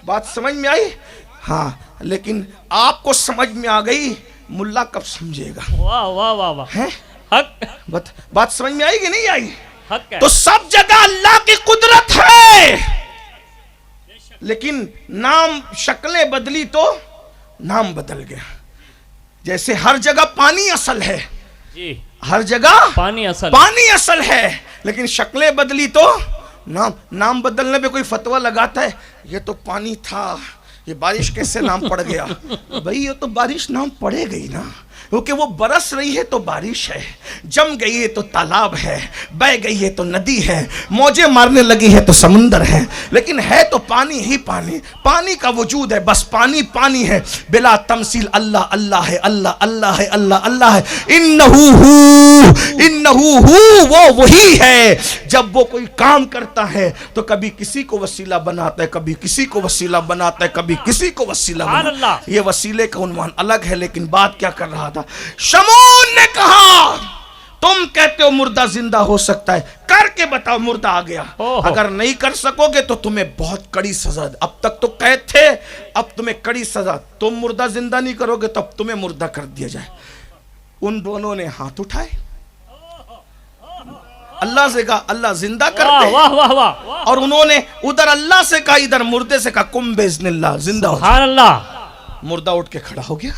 بات سمجھ میں آئی؟ ہاں، لیکن آپ کو سمجھ میں آ گئی، ملا کب سمجھے گا؟ واہ واہ واہ واہ، ہیں؟ حق بات سمجھ میں آئی کہ نہیں آئی؟ حق ہے۔ تو سب جگہ اللہ کی قدرت ہے، لیکن نام شکلیں بدلی تو نام بدل گیا۔ جیسے ہر جگہ پانی اصل ہے، جی ہر جگہ پانی اصل، پانی اصل ہے، لیکن شکلیں بدلی تو نام بدلنے پہ کوئی فتویٰ لگاتا ہے یہ تو پانی تھا، یہ بارش کیسے نام پڑ گیا؟ بھئی یہ تو بارش نام پڑے گئی نا، کیونکہ وہ برس رہی ہے تو بارش ہے، جم گئی ہے تو تالاب ہے، بہ گئی ہے تو ندی ہے، موجیں مارنے لگی ہے تو سمندر ہے، لیکن ہے تو پانی ہی پانی۔ پانی کا وجود ہے، بس پانی پانی ہے، بلا تمثیل۔ اللہ اللہ ہے، اللہ اللہ ہے، اللہ اللہ ہے۔ انہو وہ وہی ہے۔ جب وہ کوئی کام کرتا ہے تو کبھی کسی کو وسیلہ بناتا ہے، کبھی کسی کو وسیلہ بناتا ہے، کبھی کسی کو وسیلہ بناتا ہے۔ یہ وسیلے کا عنوان الگ ہے، لیکن بات کیا کر رہا تھا؟ شمون نے کہا تم کہتے ہو مردہ زندہ ہو سکتا ہے، کر کے بتاؤ مردہ آ گیا۔ اگر نہیں کر سکو گے تو تمہیں بہت کڑی سزا، اب تک تو قید تھے، اب تمہیں کڑی سزا، تم مردہ زندہ نہیں کرو گے تو اب تمہیں مردہ کر دیا جائے۔ ان دونوں نے ہاتھ اٹھائے، اللہ سے کہا اللہ زندہ کر دے، واہ واہ واہ، اور انہوں نے ادھر اللہ سے کہا ادھر مردے سے کہا کم باذن اللہ زندہ ہو۔ سبحان اللہ۔ مردہ اٹھ کے کھڑا ہو گیا۔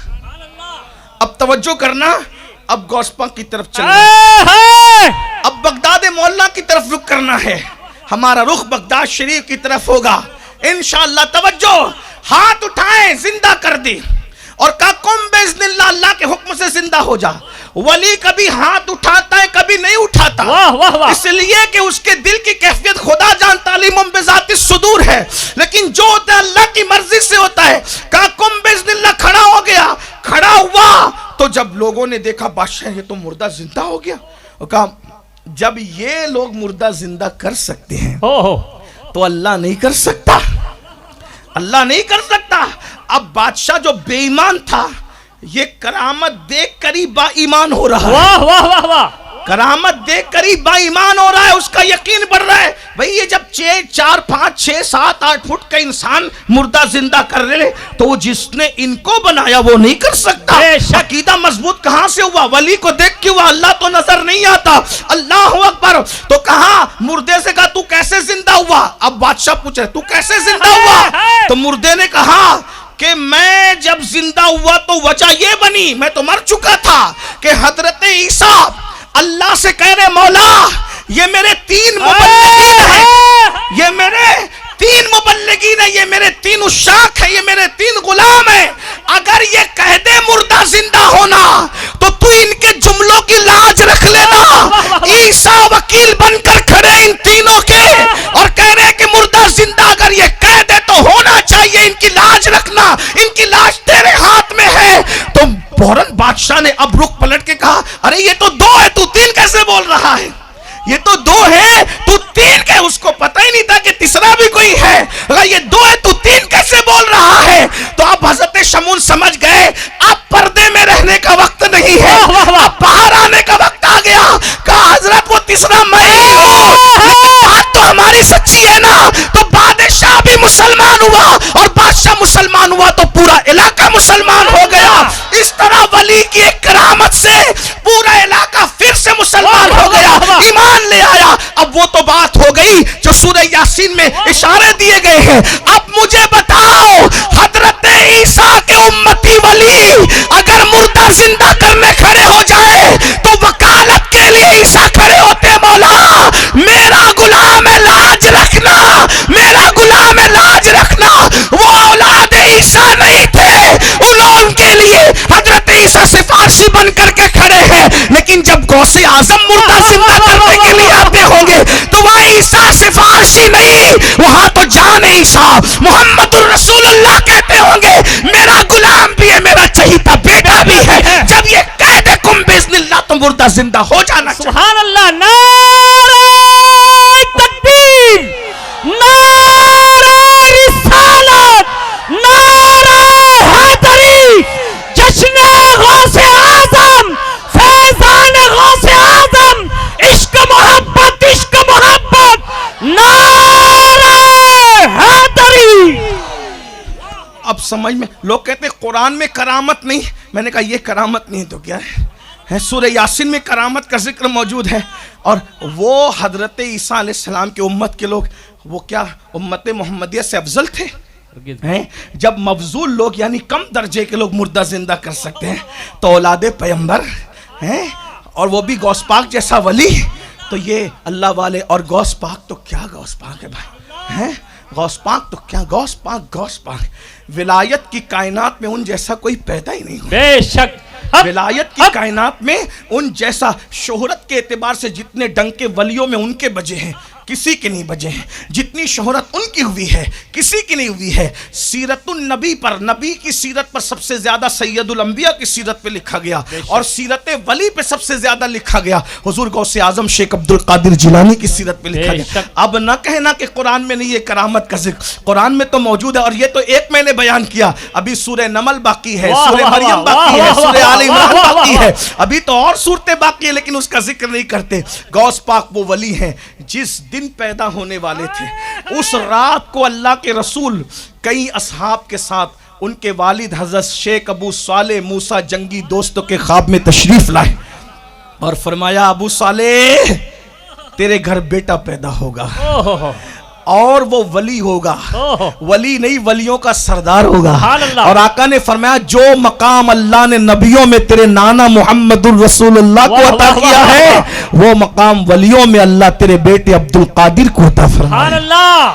اب توجہ کرنا، اب گوسپا کی طرف چلنا، اب بغداد مولا کی طرف رخ کرنا ہے، ہمارا رخ بغداد شریف کی طرف ہوگا انشاءاللہ۔ توجہ، ہاتھ اٹھائیں، زندہ کر دی، اور کہا کم باذن اللہ، اللہ کے حکم سے زندہ ہو جا۔ ولی کبھی ہاتھ اٹھاتا ہے کبھی نہیں اٹھاتا، اس لیے کہ اس کے دل کی کیفیت خدا جانتا، علیم بذات الصدور ہے، لیکن جو ہوتا ہے اللہ کی مرضی سے ہوتا ہے۔ کہا کم باذن اللہ، کھڑا ہو گیا، کھڑا ہوا تو جب لوگوں نے دیکھا بادشاہ یہ تو مردہ زندہ ہو گیا، اور کہا جب یہ لوگ مردہ زندہ کر سکتے ہیں تو اللہ نہیں کر سکتا، اللہ نہیں کر سکتا۔ اب بادشاہ جو بے ایمان تھا یہ کرامت دیکھ کر ہی با ایمان ہو رہا ہے، واہ واہ واہ واہ، کرامت دیکھ کر ہی با ایمان ہو رہا ہے، اس کا یقین بڑھ رہا ہے۔ بھئی یہ جب 4 5 6 7 8 فٹ کا انسان مردہ زندہ کر رہے تو وہ جس نے ان کو بنایا وہ نہیں کر سکتا۔ عقیدہ مضبوط کہاں سے ہوا؟ ولی کو دیکھ کے ہوا، اللہ تو نظر نہیں آتا۔ اللہ اکبر۔ تو کہا مردے سے کہا تو کیسے زندہ ہوا؟ اب بادشاہ پوچھ رہے تو کیسے زندہ ہوا؟ تو مردے نے کہا کہ میں جب زندہ ہوا تو وجہ یہ بنی، میں تو مر چکا تھا، کہ حضرت عیسیٰ اللہ سے کہہ رہے مولا یہ میرے 3 مبلغین ہیں، یہ میرے 3 مبلغین ہیں، یہ میرے 3 عشاق ہیں، یہ میرے 3 غلام ہیں، اگر یہ کہہ دے مردہ زندہ ہونا تو تو ان کے جملوں کی لاج رکھ لینا۔ عیسیٰ وکیل بن کر کھڑے ان تینوں کے اور کہہ رہے کہ مردہ زندہ اگر یہ کہہ دے تو ہونا چاہیے، ان کی لاج رکھنا، ان کی لاج تیرے ہاتھ میں ہے۔ تو فوراً بادشاہ نے اب رخ پلٹ کے کہا ارے یہ تو 2 ہے، تو 3 کیسے بول رہا ہے؟ یہ تو 2 ہے تو 3 کے، اس کو پتہ ہی نہیں تھا کہ تیسرا بھی کوئی ہے، اگر یہ 2 ہے تو 3 کیسے بول رہا ہے؟ تو اب حضرت شمون سمجھ گئے فرمایا اب وہ تو بات ہو گئی جو سورہ یاسین میں اشارے دیے گئے ہیں، اب مجھے بتاؤ حضرت عیسیٰ کے امتی ولی اگر مردہ زندہ کرنے کھڑے ہو جائے تو وکالت کے لیے عیسیٰ کھڑے ہوتے ہیں، مولا میرا غلام ہے لاج رکھنا، میرا غلام ہے لاج رکھنا۔ وہ اولاد عیسیٰ نہیں تھے، ان کے لیے حضرت عیسیٰ سفارشی بن کر کے کھڑے ہیں، لیکن جب غوث اعظم مردہ زندہ کرنے کے لیے آتے ہوں گے تو وہاں عیسیٰ سفارشی نہیں، وہاں تو جان عیسیٰ محمد الرسول اللہ کہتے ہوں گے میرا غلام بھی ہے، میرا چہیتا بیٹا بھی ہے۔ جب یہ کہہ دے کم باذن اللہ تو مردہ زندہ ہو جانا چاہیے۔ سبحان اللہ، نعرہ تکبیر، نعرہ رسالت، نعرہ حیدری، جشن غوث اعظم، فیضان غوث اعظم، عشق محبت، عشق محبت، نعرہ حیدری۔ اب سمجھ میں لوگ کہتے ہیں قرآن میں کرامت نہیں، میں نے کہا یہ کرامت نہیں تو کیا ہے؟ سورہ یاسین میں کرامت کا ذکر موجود ہے، اور وہ حضرت عیسیٰ علیہ السلام کی امت کے لوگ وہ کیا امت محمدیہ سے افضل تھے؟ جب مفضول لوگ یعنی کم درجے کے لوگ مردہ زندہ کر سکتے ہیں تو اولاد پیغمبر ہیں، اور وہ بھی غوث پاک جیسا ولی، تو یہ اللہ والے، اور غوث پاک تو کیا غوث پاک ہے بھائی، ہیں غوث پاک تو کیا غوث پاک، غوث پاک ولایت کی کائنات میں ان جیسا کوئی پیدا ہی نہیں ہوا، بے شک ولایت کی کائنات میں ان جیسا، شہرت کے اعتبار سے جتنے ڈنکے ولیوں میں ان کے بجے ہیں کسی کے نہیں بجے ہیں، جتنی شہرت ان کی ہوئی ہے کسی کی نہیں ہوئی ہے۔ سیرت النبی پر، نبی کی سیرت پر سب سے زیادہ سید الانبیاء کی سیرت پہ لکھا گیا، اور سیرت ولی پہ سب سے زیادہ لکھا گیا حضور غوث اعظم شیخ عبد القادر جیلانی کی سیرت پہ لکھا گیا۔ اب نہ کہنا کہ قرآن میں نہیں، یہ کرامت کا ذکر قرآن میں تو موجود ہے، اور یہ تو ایک میں نے بیان کیا، ابھی سورہ نمل باقی ہے، سورہ مریم باقی ہے، سورہ آل عمران باقی ہے، ابھی تو اور صورتیں باقی ہیں لیکن اس کا ذکر نہیں کرتے۔ غوث پاک وہ ولی ہیں جس دن پیدا ہونے والے تھے، اس رات کو اللہ کے رسول کئی اصحاب کے ساتھ ان کے والد حضرت شیخ ابو صالح موسیٰ جنگی دوستوں کے خواب میں تشریف لائے اور فرمایا ابو صالح تیرے گھر بیٹا پیدا ہوگا اور وہ ولی ہوگا، ولی نہیں ولیوں کا سردار ہوگا، اور آقا نے فرمایا جو مقام اللہ نے نبیوں میں تیرے نانا محمد الرسول اللہ کو عطا کیا ہے وہ مقام ولیوں میں اللہ تیرے بیٹے عبد القادر کو عطا فرمایا۔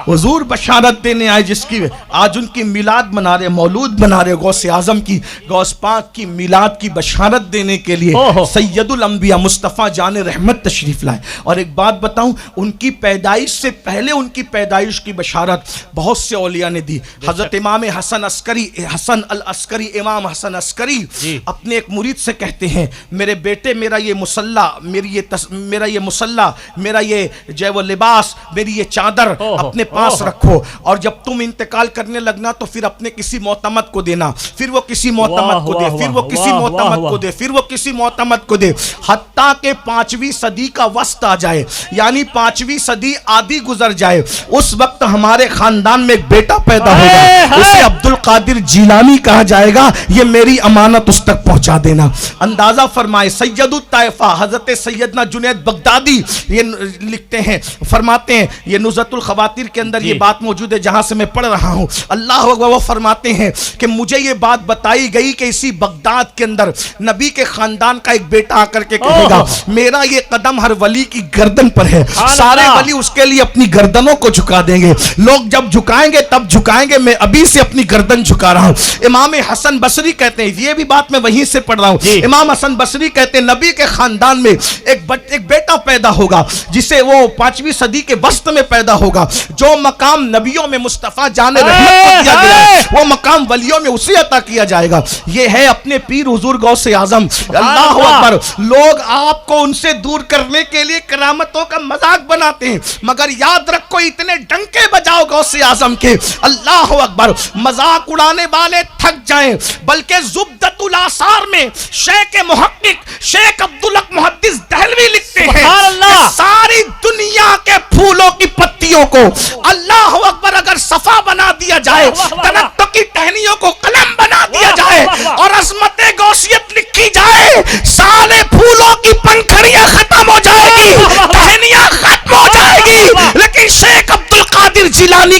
حضور بشارت دینے آئے جس کی آج ان کی میلاد منا رہے، مولود منا رہے، غوث اعظم کی، غوث پاک کی میلاد کی بشارت دینے کے لیے سید الانبیاء مصطفیٰ جان رحمت تشریف لائے۔ اور ایک بات بتاؤں، ان کی پیدائش سے پہلے ان کی پیدائش کی بشارت بہت سے اولیاء نے دی۔ حضرت امام حسن عسکری، حسن العسکری، امام حسن عسکری اپنے ایک مرید سے کہتے ہیں میرے بیٹے میرا یہ مسلح، میرا یہ مسلح، میرا یہ جو وہ لباس، میری یہ چادر اپنے پاس رکھو، اور جب تم انتقال کرنے لگنا تو پھر اپنے کسی معتمد کو دینا، پھر وہ کسی معتمد کو دے، پھر وہ کسی معتمد کو دے، پھر وہ کسی معتمد کو دے، حتیٰ کہ 5ویں صدی کا وسط آ جائے، یعنی 5ویں صدی آدھی گزر جائے، اس وقت ہمارے خاندان میں ایک بیٹا پیدا ہوگا، اسے عبد القادر جیلانی کہا جائے گا، یہ میری امانت اس تک پہنچا دینا۔ اندازہ فرمائے سید الطائفہ حضرت سیدنا جنید بغدادی یہ لکھتے ہیں، فرماتے ہیں، یہ نزہۃ الخواطر کے اندر یہ بات موجود ہے جہاں سے میں پڑھ رہا ہوں، اللہ اکبر، وہ فرماتے ہیں کہ مجھے یہ بات بتائی گئی کہ اسی بغداد کے اندر نبی کے خاندان کا ایک بیٹا آ کر کے کہے گا میرا یہ قدم ہر ولی کی گردن پر ہے، سارے ولی اس کے لیے اپنی گردنوں کو جھکا دیں گے، لوگ جب جھکائیں گے تب جھکائیں گے، میں ابھی سے اپنی گردن جھکا رہا ہوں۔ امام حسن بصری کہتے ہیں، یہ بھی بات میں وہیں سے پڑھ رہا ہوں، امام حسن بصری کہتے ہیں نبی کے خاندان میں ایک بیٹا پیدا ہوگا جسے وہ 5ویں صدی کے وسط میں پیدا ہوگا، جو مقام نبیوں میں مصطفیٰ جان رحمت کو دیا گیا ہے وہ مقام ولیوں میں اسے عطا کیا جائے گا۔ یہ ہے اپنے پیر حضور غوث اعظم، اللہ اکبر۔ لوگ آپ کو ان سے دور کرنے کے لیے کرامتوں کا مذاق بناتے ہیں، مگر یاد رکھو اتنے ڈنکے بجاؤ غوث اعظم کے، اللہ اکبر، مذاق اڑانے والے تھک جائیں۔ بلکہ زبدۃ الاثار میں شیخ محقق شیخ عبدالحق محدث دہلوی لکھتے ہیں کہ ساری دنیا کے پھولوں کی پتیوں کو اللہ اکبر اگر صفا بنا دیا جائے، درختوں کی ٹہنیوں کو قلم بنا دیا جائے اور عظمت غوثیت لکھی جائے، سارے پھولوں کی پنکھڑیاں ختم ہو جائے گی،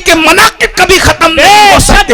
کے مناقب کبھی ختم نہیں ہو سکتے.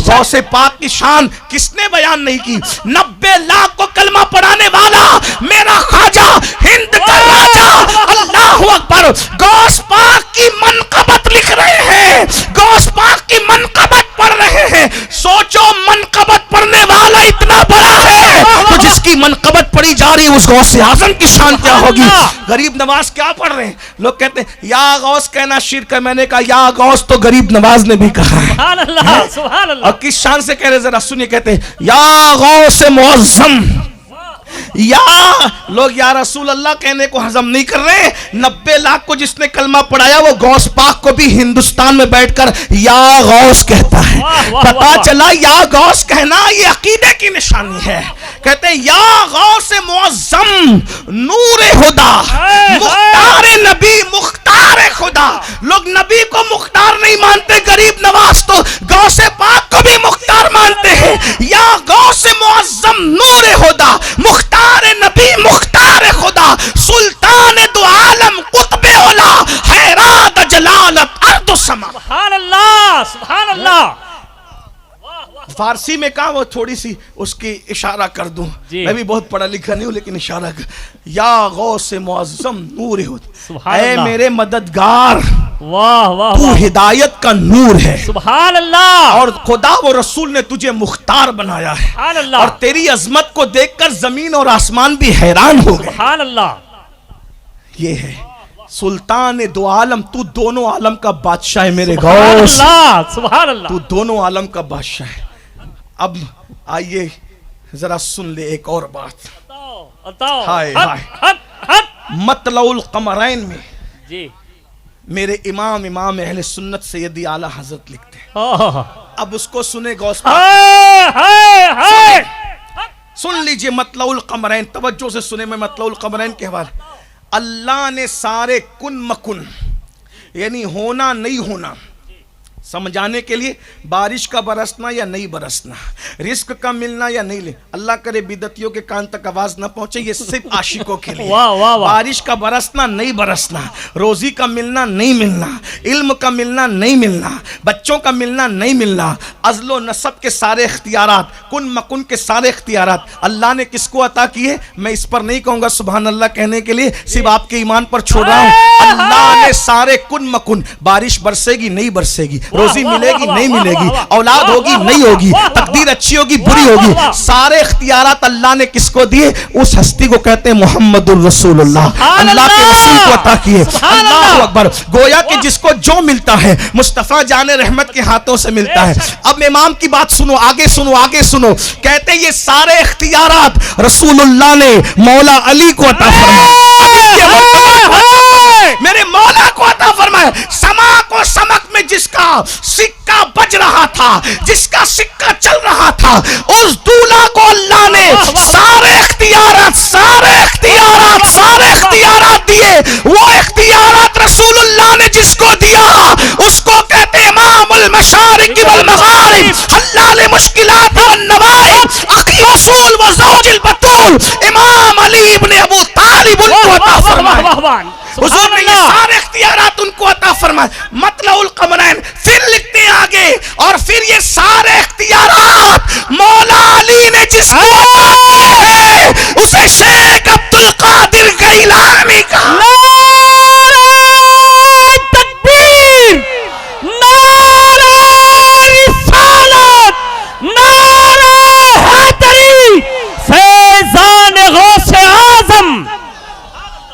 غوث پاک کی شان کس نے بیان نہیں کی؟ 90 لاکھ کو کلمہ پڑھانے والا میرا خواجہ، ہند کا راجہ. اللہ اکبر. غوث پاک کی منقبت لکھ رہے ہیں، غوث پاک کی منقبت پڑھ رہے ہیں. سوچو منقبت پڑھنے والا اتنا بڑا ہے تو جس کی منقبت پڑھی جا رہی ہے اس غوث اعظم کی شان کیا ہوگی؟ غریب نواز کیا پڑھ رہے ہیں؟ لوگ کہتے ہیں یا غوث کہنا شرک ہے. میں نے کہا یا غوث تو غریب نواز نے بھی کہا ہے. سبحان اللہ سبحان اللہ. اور کس شان سے کہہ رہے ذرا سنیے. کہتے ہیں یا غوث معظم. یا لوگ یا رسول اللہ کہنے کو ہضم نہیں کر رہے. 90 لاکھ کو جس نے کلمہ پڑھایا وہ غوث پاک کو بھی ہندوستان میں بیٹھ کر یا غوث کہتا ہے. پتا چلا یا غوث کہنا یہ عقیدے کی نشانی ہے. کہتے ہیں یا غوث معظم نور خدا مختار نبی مختار خدا. لوگ نبی کو مختار نہیں مانتے، غریب نواز تو غوث پاک کو بھی مختار مانتے ہیں. یا غوث معظم نور خدا مختار نبی مختار خدا سلطان دو عالم قطب اولا حیرات جلالت ارض و سما. سبحان اللہ سبحان اللہ. فارسی میں کہا وہ تھوڑی سی اس کی اشارہ کر دوں. میں بھی بہت پڑھا لکھا نہیں ہوں لیکن اشارہ کر. یا غوث معظم نور خدا، اے میرے مددگار واہ واہ تو ہدایت کا نور ہے. سبحان اللہ. اور خدا و رسول نے تجھے مختار بنایا ہے. سبحان اللہ. اور تیری عظمت کو دیکھ کر زمین اور آسمان بھی حیران ہو گئے. سبحان اللہ. یہ ہے سلطان دو عالم. تو دونوں عالم کا بادشاہ ہے میرے سبحان غوث. اللہ سبحان اللہ. تو دونوں عالم کا بادشاہ ہے. اب آئیے ذرا سن لے ایک اور بات. ہائے ہائے. مطلع القمرین میں جی میرے امام اہل سنت سیدی اعلیٰ حضرت لکھتے ہیں. اب اس کو سنے غوث پاک. سن لیجئے مطلع القمرین، توجہ سے سنے. میں مطلع القمرین کے حوالے. اللہ نے سارے کن مکن یعنی ہونا نہیں ہونا سمجھانے کے لیے بارش کا برسنا یا نہیں برسنا، رزق کا ملنا یا نہیں لے. اللہ کرے بدعتیوں کے کان تک آواز نہ پہنچے، یہ صرف عاشقوں کے لیے. بارش کا برسنا نہیں برسنا، روزی کا ملنا نہیں ملنا، علم کا ملنا نہیں ملنا، بچوں کا ملنا نہیں ملنا، عزل و نسب کے سارے اختیارات، کن مکن کے سارے اختیارات اللہ نے کس کو عطا کیے؟ میں اس پر نہیں کہوں گا سبحان اللہ کہنے کے لیے، صرف آپ کے ایمان پر چھوڑ رہا ہوں. اللہ نے سارے کن مکن، بارش برسے گی نہیں برسے گی، روزی ملے گی نہیں ملے گی، اولاد ہوگی نہیں ہوگی، تقدیر اچھی ہوگی بری ہوگی، سارے اختیارات اللہ نے کس کو دیے؟ اس ہستی کو کہتے ہیں محمد الرسول اللہ. اللہ کے رسول کو عطا کیے. اللہ اکبر. گویا کہ جس کو جو ملتا ہے مصطفیٰ جان رحمت کے ہاتھوں سے ملتا ہے. اب امام کی بات سنو، آگے سنو آگے سنو. کہتے ہیں یہ سارے اختیارات رسول اللہ نے مولا علی کو عطا فرمائے، میرے مولا کو عطا فرمائے. سما کو سمک میں جس کا سکہ بج رہا تھا، جس کا سکہ چل رہا تھا، اس دولہ کو اللہ نے سارے اختیارات دیے. وہ اختیارات رسول اللہ نے جس کو دیا اس کو کہتے امام المشارق والمغارب، حلال مشکلات والنوائب، اخی رسول و زوج البتول، امام علی ابن ابو طالب ان کو عطا فرمائے. حضور نے یہ سارے اختیارات ان کو عطا فرمائے. مطلع القمرین. پھر لکھتے ہیں آگے، اور پھر یہ سارے اختیارات مولا علی نے جس کو عطا کیے ہیں اسے شیخ عبد القادر گیلانی کا. نعرہ تکبیر، نعرہ رسالت، نعرہ حیدری، فیضان غوث اعظم.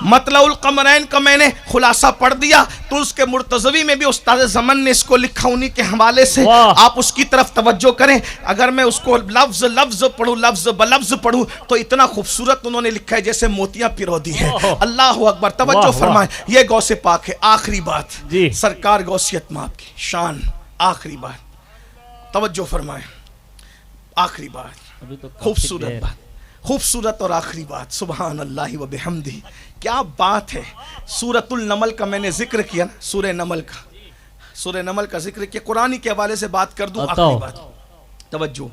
مطلع القمرین کا میں نے خلاصہ پڑھ دیا تو اس کے مرتضوی میں بھی استاد زمن نے اس کو لکھا، انہی کے حوالے سے آپ اس کی طرف توجہ کریں. اگر میں اس کو لفظ لفظ پڑھوں، لفظ بلفظ پڑھوں تو اتنا خوبصورت انہوں نے لکھا ہے جیسے موتیاں پیرو دی ہے. اللہ اکبر. توجہ فرمائیں. یہ غوث پاک ہے. آخری بات سرکار غوثیت ماپ کی شان. آخری بات توجہ فرمائیں. آخری بات خوبصورت بات، خوبصورت اور آخری بات. سبحان اللہ و بحمدہ. کیا بات ہے. سورۃ النمل کا میں نے ذکر کیا نا، سورہ نمل کا ذکر کیا. قرآن کے حوالے سے بات کر دوں. آخری بات توجہ.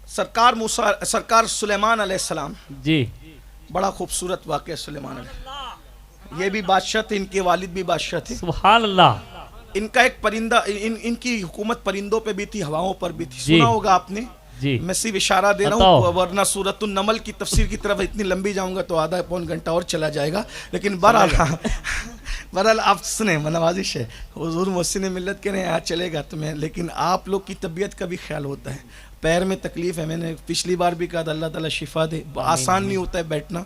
سرکار سلیمان علیہ السلام جی بڑا خوبصورت واقعہ. سلیمان علیہ یہ بھی بادشاہ تھے، ان کے والد بھی بادشاہ تھے. سبحان اللہ. ان کا ایک پرندہ، ان کی حکومت پرندوں پہ بھی تھی، ہواؤں پر بھی تھی، جی سنا ہوگا آپ نے. جی میں صرف اشارہ دے رہا ہوں، ورنہ سورۃ النمل کی تفسیر کی طرف اتنی لمبی جاؤں گا تو آدھا پون گھنٹہ اور چلا جائے گا. لیکن بہرحال آپ سنیں، نوازش ہے، حضور محسن ملت کہہ رہے ہیں آج چلے گا تمہیں، لیکن آپ لوگ کی طبیعت کا بھی خیال ہوتا ہے. پیر میں تکلیف ہے، میں نے پچھلی بار بھی کہا تھا اللہ تعالیٰ شفا دے. آسان نہیں ہوتا ہے بیٹھنا،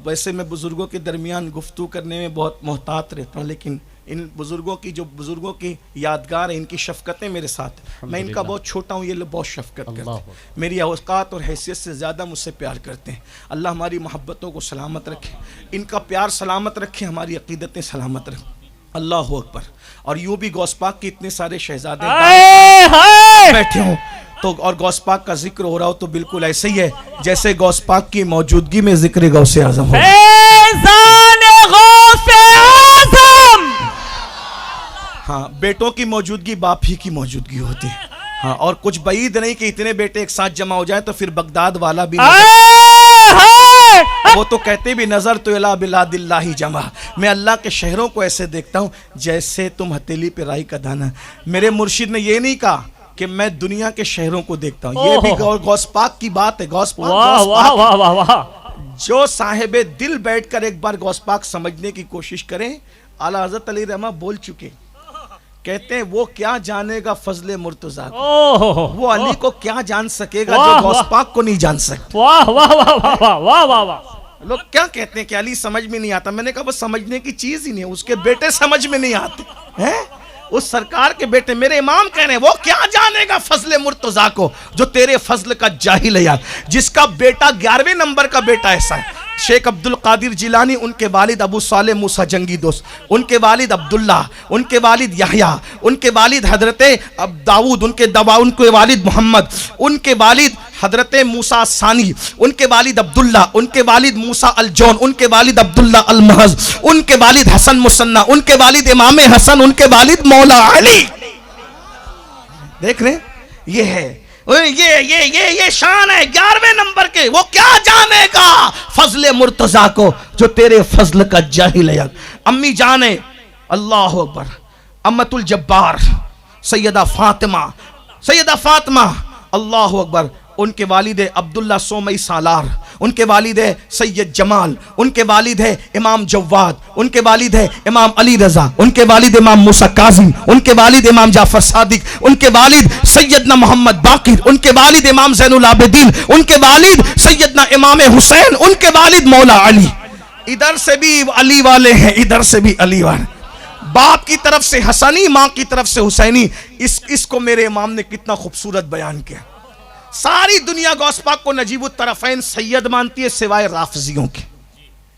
ویسے میں بزرگوں کے درمیان گفتگو کرنے میں بہت محتاط رہتا ہوں، لیکن ان بزرگوں کی جو بزرگوں کی یادگار ہیں، ان کی شفقتیں میرے ساتھ. میں ان کا بہت چھوٹا ہوں، یہ لوگ بہت شفقت کرتے ہیں، میری اوقات اور حیثیت سے زیادہ مجھ سے پیار کرتے ہیں. اللہ ہماری محبتوں کو سلامت رکھے، ان کا پیار سلامت رکھے، ہماری عقیدتیں سلامت رکھے. اللہ اکبر. اور یوں بھی غوث پاک کے اتنے سارے شہزادے بیٹھے ہوں تو اور غوث پاک کا ذکر ہو رہا ہو تو بالکل ایسے ہی ہے جیسے غوث پاک کی موجودگی میں ذکر غوث اعظم ہو. ہاں، بیٹوں کی موجودگی باپ ہی کی موجودگی ہوتی ہے. ہاں، اور کچھ بعید نہیں کہ اتنے بیٹے ایک ساتھ جمع ہو جائیں تو پھر بغداد والا بھی وہ تو کہتے بھی نظر تو الی بلاد اللہ جمع. میں اللہ کے شہروں کو ایسے دیکھتا ہوں جیسے تم ہتھیلی پہ رائی کا دانہ. میرے مرشد نے یہ نہیں کہا کہ میں دنیا کے شہروں کو دیکھتا ہوں، یہ بھی غوث پاک کی بات ہے. غوث پاک جو صاحب دل بیٹھ کر ایک بار غوث پاک سمجھنے کی کوشش کریں. اعلیٰ حضرت علی رحمہ بول چکے، کہتے ہیں وہ کیا جانے گا فضل مرتضیٰ کو، وہ علی کو کیا جان سکے گا جو غوث پاک کو نہیں جان سکتا. واہ واہ واہ واہ واہ واہ واہ. لوگ کیا کہتے ہیں کہ علی سمجھ میں نہیں آتا. میں نے کہا وہ سمجھنے کی چیز ہی نہیں ہے، اس کے بیٹے سمجھ میں نہیں آتے ہیں. اس سرکار کے بیٹے میرے امام کہہ رہے ہیں وہ کیا جانے گا فضل مرتضیٰ کو جو تیرے فضل کا جاہل ہے یار. جس کا بیٹا 11ویں نمبر کا بیٹا ایسا ہے شیخ عبد القادر جیلانی، ان کے والد ابو صالح موسیٰ جنگی دوست، ان کے والد عبداللہ، ان کے والد یحییٰ، ان کے والد حضرت داؤد، ان کے والد محمد، ان کے والد حضرت موسیٰ ثانی، ان کے والد عبداللہ، ان کے والد موسیٰ الجون، ان کے والد عبداللہ المحض، ان کے والد حسن مصنع، ان کے والد امام حسن، ان کے والد مولا علی. دیکھ رہے یہ ہے، یہ شان ہے 11ویں نمبر کے. وہ کیا جانے گا فضل مرتضیٰ کو جو تیرے فضل کا جاہل ہے. امی جانے اللہ اکبر، امت الجبار سیدہ فاطمہ اللہ اکبر، ان کے والد عبداللہ سومئی سالار، ان کے والد ہے سید جمال، ان کے والد ہے امام جواد، ان کے والد ہے امام علی رضا، ان کے والد امام موسیٰ کاظم، ان کے والد امام جعفر صادق، ان کے والد سیدنا محمد باقر، ان کے والد امام زین العابدین، ان کے والد سیدنا امام حسین، ان کے والد مولا علی. ادھر سے بھی علی والے ہیں، ادھر سے بھی علی والے. باپ کی طرف سے حسنی، ماں کی طرف سے حسینی. اس کو میرے امام نے کتنا خوبصورت بیان کیا. ساری دنیا غوث پاک کو نجیب الطرفین سید مانتی ہے سوائے رافضیوں کے.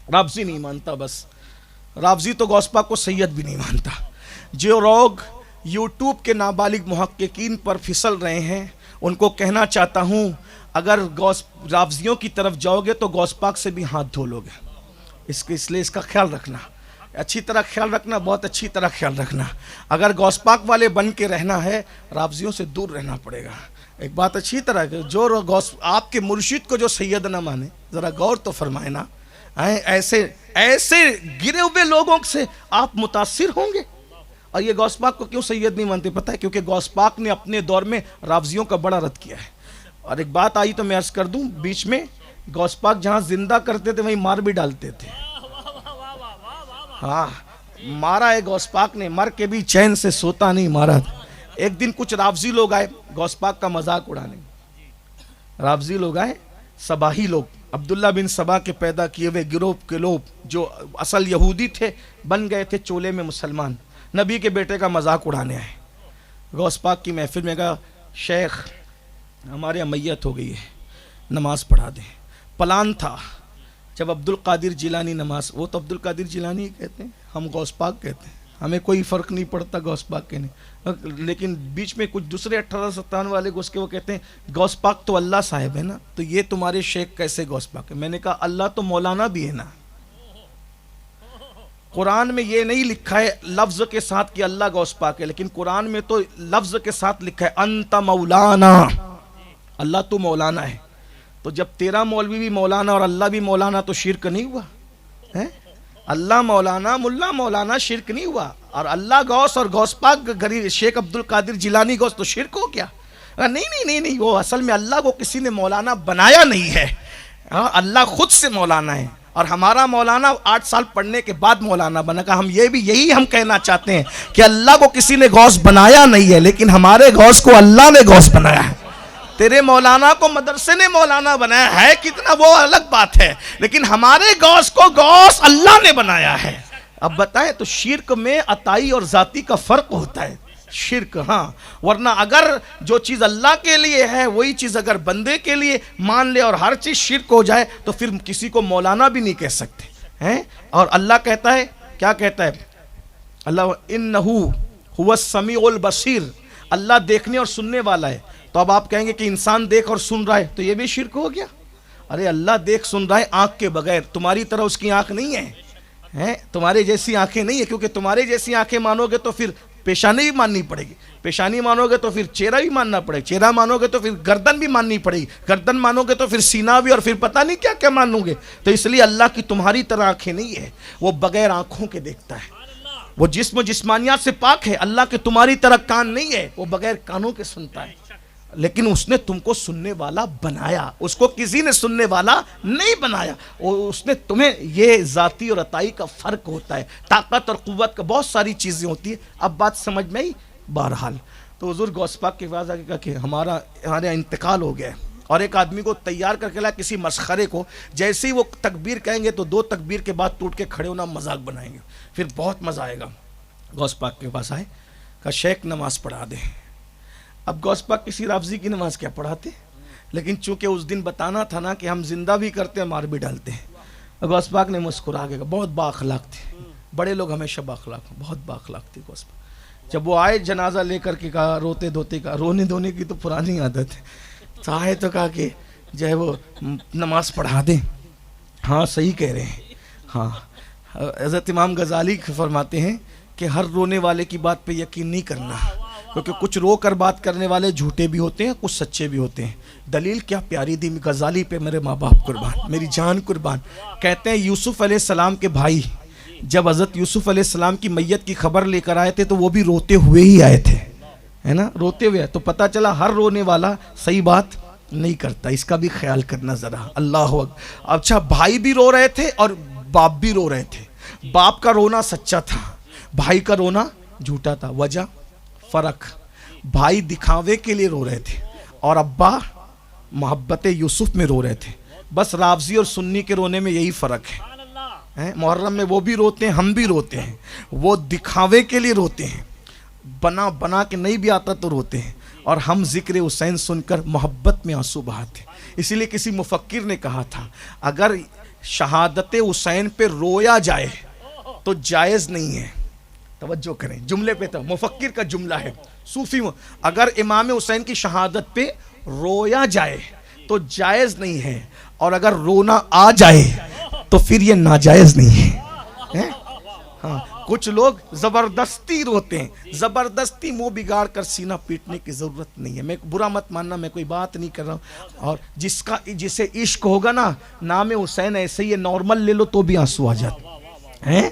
رافضی نہیں مانتا، بس رافضی تو غوث پاک کو سید بھی نہیں مانتا. جو لوگ یوٹیوب کے نابالغ محققین پر پھسل رہے ہیں ان کو کہنا چاہتا ہوں اگر رافضیوں کی طرف جاؤ گے تو غوث پاک سے بھی ہاتھ دھو لو گے. اس لیے اس کا خیال رکھنا، اچھی طرح خیال رکھنا، بہت اچھی طرح خیال رکھنا. اگر غوث پاک والے بن کے رہنا ہے رافضیوں سے دور رہنا پڑے گا. ایک بات اچھی طرح کہ جو آپ کے مرشد کو جو سید نہ مانے ذرا غور تو فرمائے نا. ایسے گرے ہوئے لوگوں سے آپ متاثر ہوں گے. اور یہ غوث پاک کو کیوں سید نہیں مانتے پتہ ہے؟ کیونکہ غوث پاک نے اپنے دور میں رافضیوں کا بڑا رد کیا ہے. اور ایک بات آئی تو میں عرض کر دوں، بیچ میں غوث پاک جہاں زندہ کرتے تھے وہیں مار بھی ڈالتے تھے. ہاں، مارا ہے غوث پاک نے، مر کے بھی چین سے سوتا نہیں مارا. ایک دن کچھ رافضی لوگ آئے غوث پاک کا مذاق اڑانے. رافضی لوگ آئے، صباحی لوگ، عبداللہ بن سبا کے پیدا کیے ہوئے گروہ کے لوگ جو اصل یہودی تھے بن گئے تھے چولے میں مسلمان. نبی کے بیٹے کا مذاق اڑانے آئے. غوث پاک کی محفل میں کہا شیخ ہمارے میت ہو گئی ہے، نماز پڑھا دیں. پلان تھا جب عبد القادر جیلانی نماز، وہ تو عبد القادر جیلانی ہی کہتے ہیں، ہم غوث پاک کہتے ہیں، ہمیں کوئی فرق نہیں پڑتا غوث پاک کہنے. لیکن بیچ میں کچھ دوسرے 1857 والے گھس کے وہ کہتے ہیں غوث پاک تو اللہ صاحب ہے نا، تو یہ تمہارے شیخ کیسے غوث پاک ہے؟ میں نے کہا اللہ تو مولانا بھی ہے نا. قرآن میں یہ نہیں لکھا ہے لفظ کے ساتھ کہ اللہ غوث پاک ہے، لیکن قرآن میں تو لفظ کے ساتھ لکھا ہے انت مولانا، اللہ تو مولانا ہے. تو جب تیرا مولوی بھی مولانا اور اللہ بھی مولانا تو شرک نہیں ہوا ہے؟ اللہ مولانا ملا مولانا شرک نہیں ہوا، اور اللہ غوث اور غوث پاک غریب شیخ عبد القادر جیلانی غوث تو شرک ہو گیا؟ نہیں، وہ اصل میں اللہ کو کسی نے مولانا بنایا نہیں ہے، اللہ خود سے مولانا ہے، اور ہمارا مولانا 8 سال پڑھنے کے بعد مولانا بنا گا۔ ہم یہی ہم کہنا چاہتے ہیں کہ اللہ کو کسی نے غوث بنایا نہیں ہے، لیکن ہمارے غوث کو اللہ نے غوث بنایا ہے۔ تیرے مولانا کو مدرسے نے مولانا بنایا ہے کتنا، وہ الگ بات ہے، لیکن ہمارے غوث کو غوث اللہ نے بنایا ہے۔ اب بتائیں تو شرک میں عطائی اور ذاتی کا فرق ہوتا ہے، شرک ہاں، ورنہ اگر جو چیز اللہ کے لیے ہے وہی چیز اگر بندے کے لیے مان لے اور ہر چیز شرک ہو جائے تو پھر کسی کو مولانا بھی نہیں کہہ سکتے ہیں۔ اور اللہ کہتا ہے، کیا کہتا ہے اللہ؟ انہو هو السمیع البصیر، اللہ دیکھنے اور سننے والا ہے۔ تو اب آپ کہیں گے کہ انسان دیکھ اور سن رہا ہے تو یہ بھی شرک ہو گیا؟ ارے اللہ دیکھ سن رہا ہے آنکھ کے بغیر، تمہاری طرح اس کی آنکھ نہیں ہے، تمہارے جیسی آنکھیں نہیں ہے، کیونکہ تمہارے جیسی آنکھیں مانو گے تو پھر پیشانی بھی ماننی پڑے گی، پیشانی مانو گے تو پھر چہرہ بھی ماننا پڑے گا، چہرہ مانو گے تو پھر گردن بھی ماننی پڑے گی، گردن مانو گے تو پھر سینہ بھی، اور پھر پتہ نہیں کیا کیا مانو گے۔ تو اس لیے اللہ کی تمہاری طرح آنکھیں نہیں ہے، وہ بغیر آنکھوں کے دیکھتا ہے، وہ جسم و جسمانیات سے پاک ہے۔ اللہ کے تمہاری طرح کان نہیں ہے، وہ بغیر کانوں کے سنتا ہے، لیکن اس نے تم کو سننے والا بنایا، اس کو کسی نے سننے والا نہیں بنایا، اس نے تمہیں، یہ ذاتی اور عطائی کا فرق ہوتا ہے، طاقت اور قوت کا بہت ساری چیزیں ہوتی ہیں۔ اب بات سمجھ میں آئی؟ بہرحال تو حضور غوث پاک کے پاس آگے کہا کہ ہمارا انتقال ہو گیا ہے، اور ایک آدمی کو تیار کر کے لایا کسی مسخرے کو، جیسے ہی وہ تکبیر کہیں گے تو 2 تکبیر کے بعد ٹوٹ کے کھڑے ہونا مذاق بنائیں گے، پھر بہت مزہ آئے گا۔ غوث پاک کے پاس آئے، کہا شیخ نماز پڑھا دیں۔ اب غوث پاک کسی رافضی کی نماز کیا پڑھاتے، لیکن چونکہ اس دن بتانا تھا نا کہ ہم زندہ بھی کرتے ہیں مار بھی ڈالتے ہیں، غوث پاک نے مسکرا کے کہا، بہت با اخلاق تھے، بڑے لوگ ہمیشہ با اخلاق، بہت با اخلاق تھے غوث پاک۔ جب وہ آئے جنازہ لے کر کے کہا، روتے دھوتے کا، رونے دھونے کی تو پرانی عادت ہے، چاہے تو کہا کہ جو ہے وہ نماز پڑھا دیں۔ ہاں صحیح کہہ رہے ہیں، ہاں حضرت امام غزالی فرماتے ہیں کہ ہر رونے والے کی بات پہ یقین نہیں کرنا، کیونکہ کچھ رو کر بات کرنے والے جھوٹے بھی ہوتے ہیں، کچھ سچے بھی ہوتے ہیں۔ دلیل کیا پیاری دی غزالی پہ، میرے ماں باپ قربان، میری جان قربان۔ کہتے ہیں یوسف علیہ السلام کے بھائی جب حضرت یوسف علیہ السلام کی میت کی خبر لے کر آئے تھے تو وہ بھی روتے ہوئے ہی آئے تھے، ہے نا، روتے ہوئے۔ تو پتہ چلا ہر رونے والا صحیح بات نہیں کرتا، اس کا بھی خیال کرنا ذرا۔ اللہ اکبر۔ اچھا بھائی بھی رو رہے تھے اور باپ بھی رو رہے تھے، باپ کا رونا سچا تھا، بھائی کا رونا جھوٹا تھا۔ وجہ فرق، بھائی دکھاوے کے لیے رو رہے تھے اور ابا محبت یوسف میں رو رہے تھے۔ بس رافضی اور سنی کے رونے میں یہی فرق ہے، محرم میں وہ بھی روتے ہیں، ہم بھی روتے ہیں، وہ دکھاوے کے لیے روتے ہیں، بنا کے نہیں بھی آتا تو روتے ہیں، اور ہم ذکر حسین سن کر محبت میں آنسو بہاتے ہیں۔ اسی لیے کسی مفکر نے کہا تھا اگر شہادت حسین پہ رویا جائے تو جائز نہیں ہے۔ توجہ کریں جملے پہ، تو مفکر کا جملہ ہے، صوفی، اگر امام حسین کی شہادت پہ رویا جائے تو جائز نہیں ہے، اور اگر رونا آ جائے تو پھر یہ ناجائز نہیں ہے۔ ہاں کچھ لوگ زبردستی روتے ہیں، زبردستی منہ بگاڑ کر سینہ پیٹنے کی ضرورت نہیں ہے۔ میں برا مت ماننا، میں کوئی بات نہیں کر رہا ہوں، اور جسے عشق ہوگا نا، نام حسین ایسے ہی نارمل لے لو تو بھی آنسو آ جاتے ہیں۔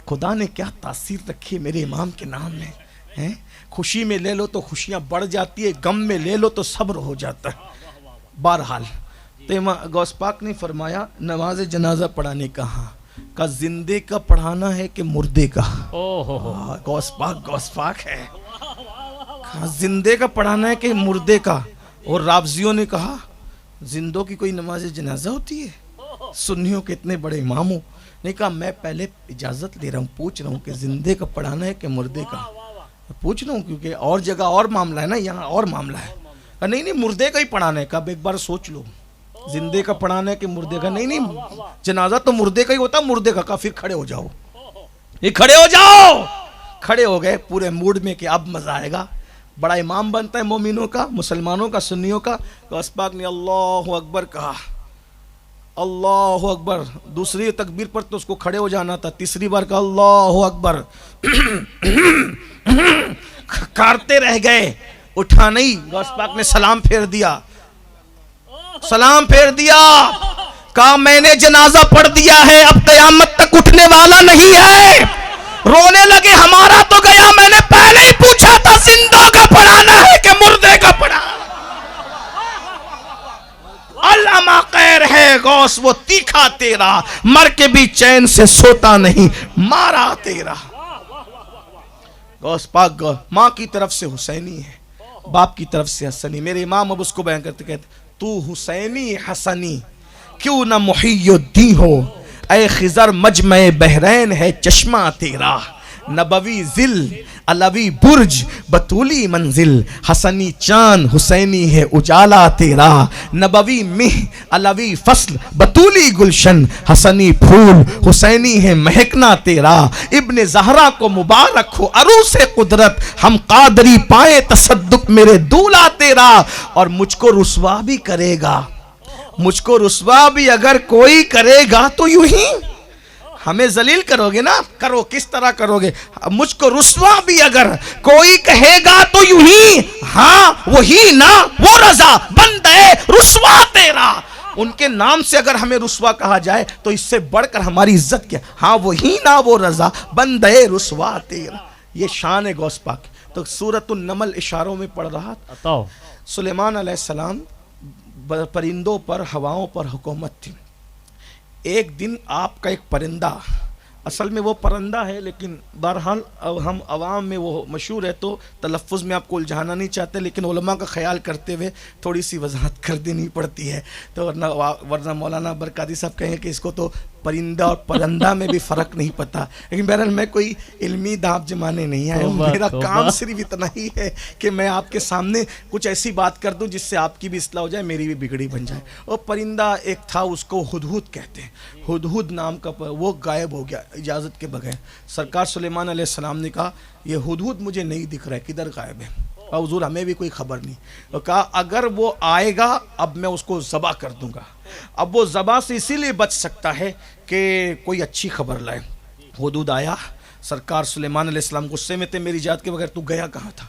خدا نے کیا تاثیر رکھی ہے میرے امام کے نام میں، خوشی میں لے لو تو خوشیاں بڑھ جاتی ہے، غم میں لے لو تو صبر ہو جاتا ہے۔ بہرحال تو غوث پاک نے فرمایا نماز جنازہ پڑھانے کا زندے کا پڑھانا ہے کہ مردے کا؟ غوث پاک ہے، زندے کا پڑھانا ہے کہ مردے کا؟ اور رافضیوں نے کہا زندوں کی کوئی نماز جنازہ ہوتی ہے؟ سنیوں کے اتنے بڑے اماموں نے کہا میں پہلے اجازت لے رہا ہوں، پوچھ رہا ہوں کہ زندے کا پڑھانا ہے کہ مردے کا؟ پوچھ رہا ہوں کیونکہ اور جگہ اور معاملہ ہے نا، یہاں اور معاملہ ہے۔ نہیں مردے کا ہی پڑھانا ہے۔ کہا ایک بار سوچ لو، زندے کا پڑھانا ہے کہ مردے کا؟ نہیں جنازہ تو مردے کا ہی ہوتا، مردے کا۔ کہا پھر کھڑے ہو جاؤ، یہ کھڑے ہو جاؤ۔ کھڑے ہو گئے پورے موڈ میں کہ اب مزہ آئے گا، بڑا امام بنتا ہے مومنوں کا، مسلمانوں کا، سنیوں کا۔ غوث پاک نے اللہ اکبر کہا، اللہ اکبر۔ دوسری تکبیر پر تو اس کو کھڑے ہو جانا تھا، تیسری بار کہا اللہ اکبر، کارتے رہ گئے، اٹھا نہیں۔ غوث پاک نے سلام پھیر دیا، سلام پھیر دیا، کہا میں نے جنازہ پڑھ دیا ہے، اب قیامت تک اٹھنے والا نہیں ہے۔ رونے لگے ہمارا تو گیا، میں نے پہلے ہی پوچھا تھا زندوں کا پڑھانا ہے کہ مردے کا پڑھانا۔ علامہ خیر ہے غوث وہ تیکھا تیرا، مر کے بھی چین سے سوتا نہیں، مارا تیرا۔ غوث پاک ماں کی طرف سے حسینی ہے، باپ کی طرف سے حسنی۔ میرے امام اب اس کو بیان کرتے کہتے تو حسینی حسنی کیوں نہ محی الدین ہو، اے خضر مجمع بحرین ہے چشمہ تیرا۔ نبوی ذل علوی برج بطولی منزل، حسنی چاند حسینی ہے اجالا تیرا۔ نبوی مہ علوی فصل بطولی گلشن، حسنی پھول حسینی ہے مہکنا تیرا۔ ابن زہرا کو مبارک ہو عروس قدرت، ہم قادری پائے تصدق میرے دولا تیرا۔ اور مجھ کو رسوا بھی کرے گا، مجھ کو رسوا بھی اگر کوئی کرے گا تو یوں ہی ہمیں ذلیل کرو گے نا، کرو کس طرح کرو گے؟ مجھ کو رسوا بھی اگر کوئی کہے گا تو یوں ہی، ہاں وہی نا وہ رضا بندے رسوا تیرا۔ ان کے نام سے اگر ہمیں رسوا کہا جائے تو اس سے بڑھ کر ہماری عزت کیا؟ ہاں وہی نا وہ رضا بندے رسوا تیرا۔ یہ شان ہے غوث پاک۔ تو سورۃ النمل اشاروں میں پڑھ رہا تھا، سلیمان علیہ السلام پرندوں پر ہواؤں پر حکومت تھی۔ ایک دن آپ کا ایک پرندہ، اصل میں وہ پرندہ ہے لیکن بہرحال ہم عوام میں وہ مشہور ہے تو تلفظ میں آپ کو الجھانا نہیں چاہتے، لیکن علماء کا خیال کرتے ہوئے تھوڑی سی وضاحت کر دینی پڑتی ہے، تو ورنہ مولانا برکاتی صاحب کہیں کہ اس کو تو پرندہ اور پرندہ میں بھی فرق نہیں پتا۔ لیکن بہرحال میں کوئی علمی داپ جمانے نہیں آیا ہوں، میرا کام صرف اتنا ہی ہے کہ میں آپ کے سامنے کچھ ایسی بات کر دوں جس سے آپ کی بھی اصلاح ہو جائے، میری بھی بگڑی بن جائے۔ اور پرندہ ایک تھا، اس کو ہدہد کہتے ہیں، ہدہد نام کا، وہ غائب ہو گیا اجازت کے بغیر۔ سرکار سلیمان علیہ السلام نے کہا یہ ہدہد مجھے نہیں دکھ رہا ہے، کدھر غائب ہے؟ اور حضور ہمیں بھی کوئی خبر نہیں۔ اور کہا اگر وہ آئے گا اب میں اس کو ذبح کر دوں گا۔ اب وہ ذبح سے اسی لیے بچ سکتا ہے کہ کوئی اچھی خبر لائے۔ ہدہد آیا، سرکار سلیمان علیہ السلام غصے میں تھے، میری اجازت کے بغیر تو گیا کہاں تھا؟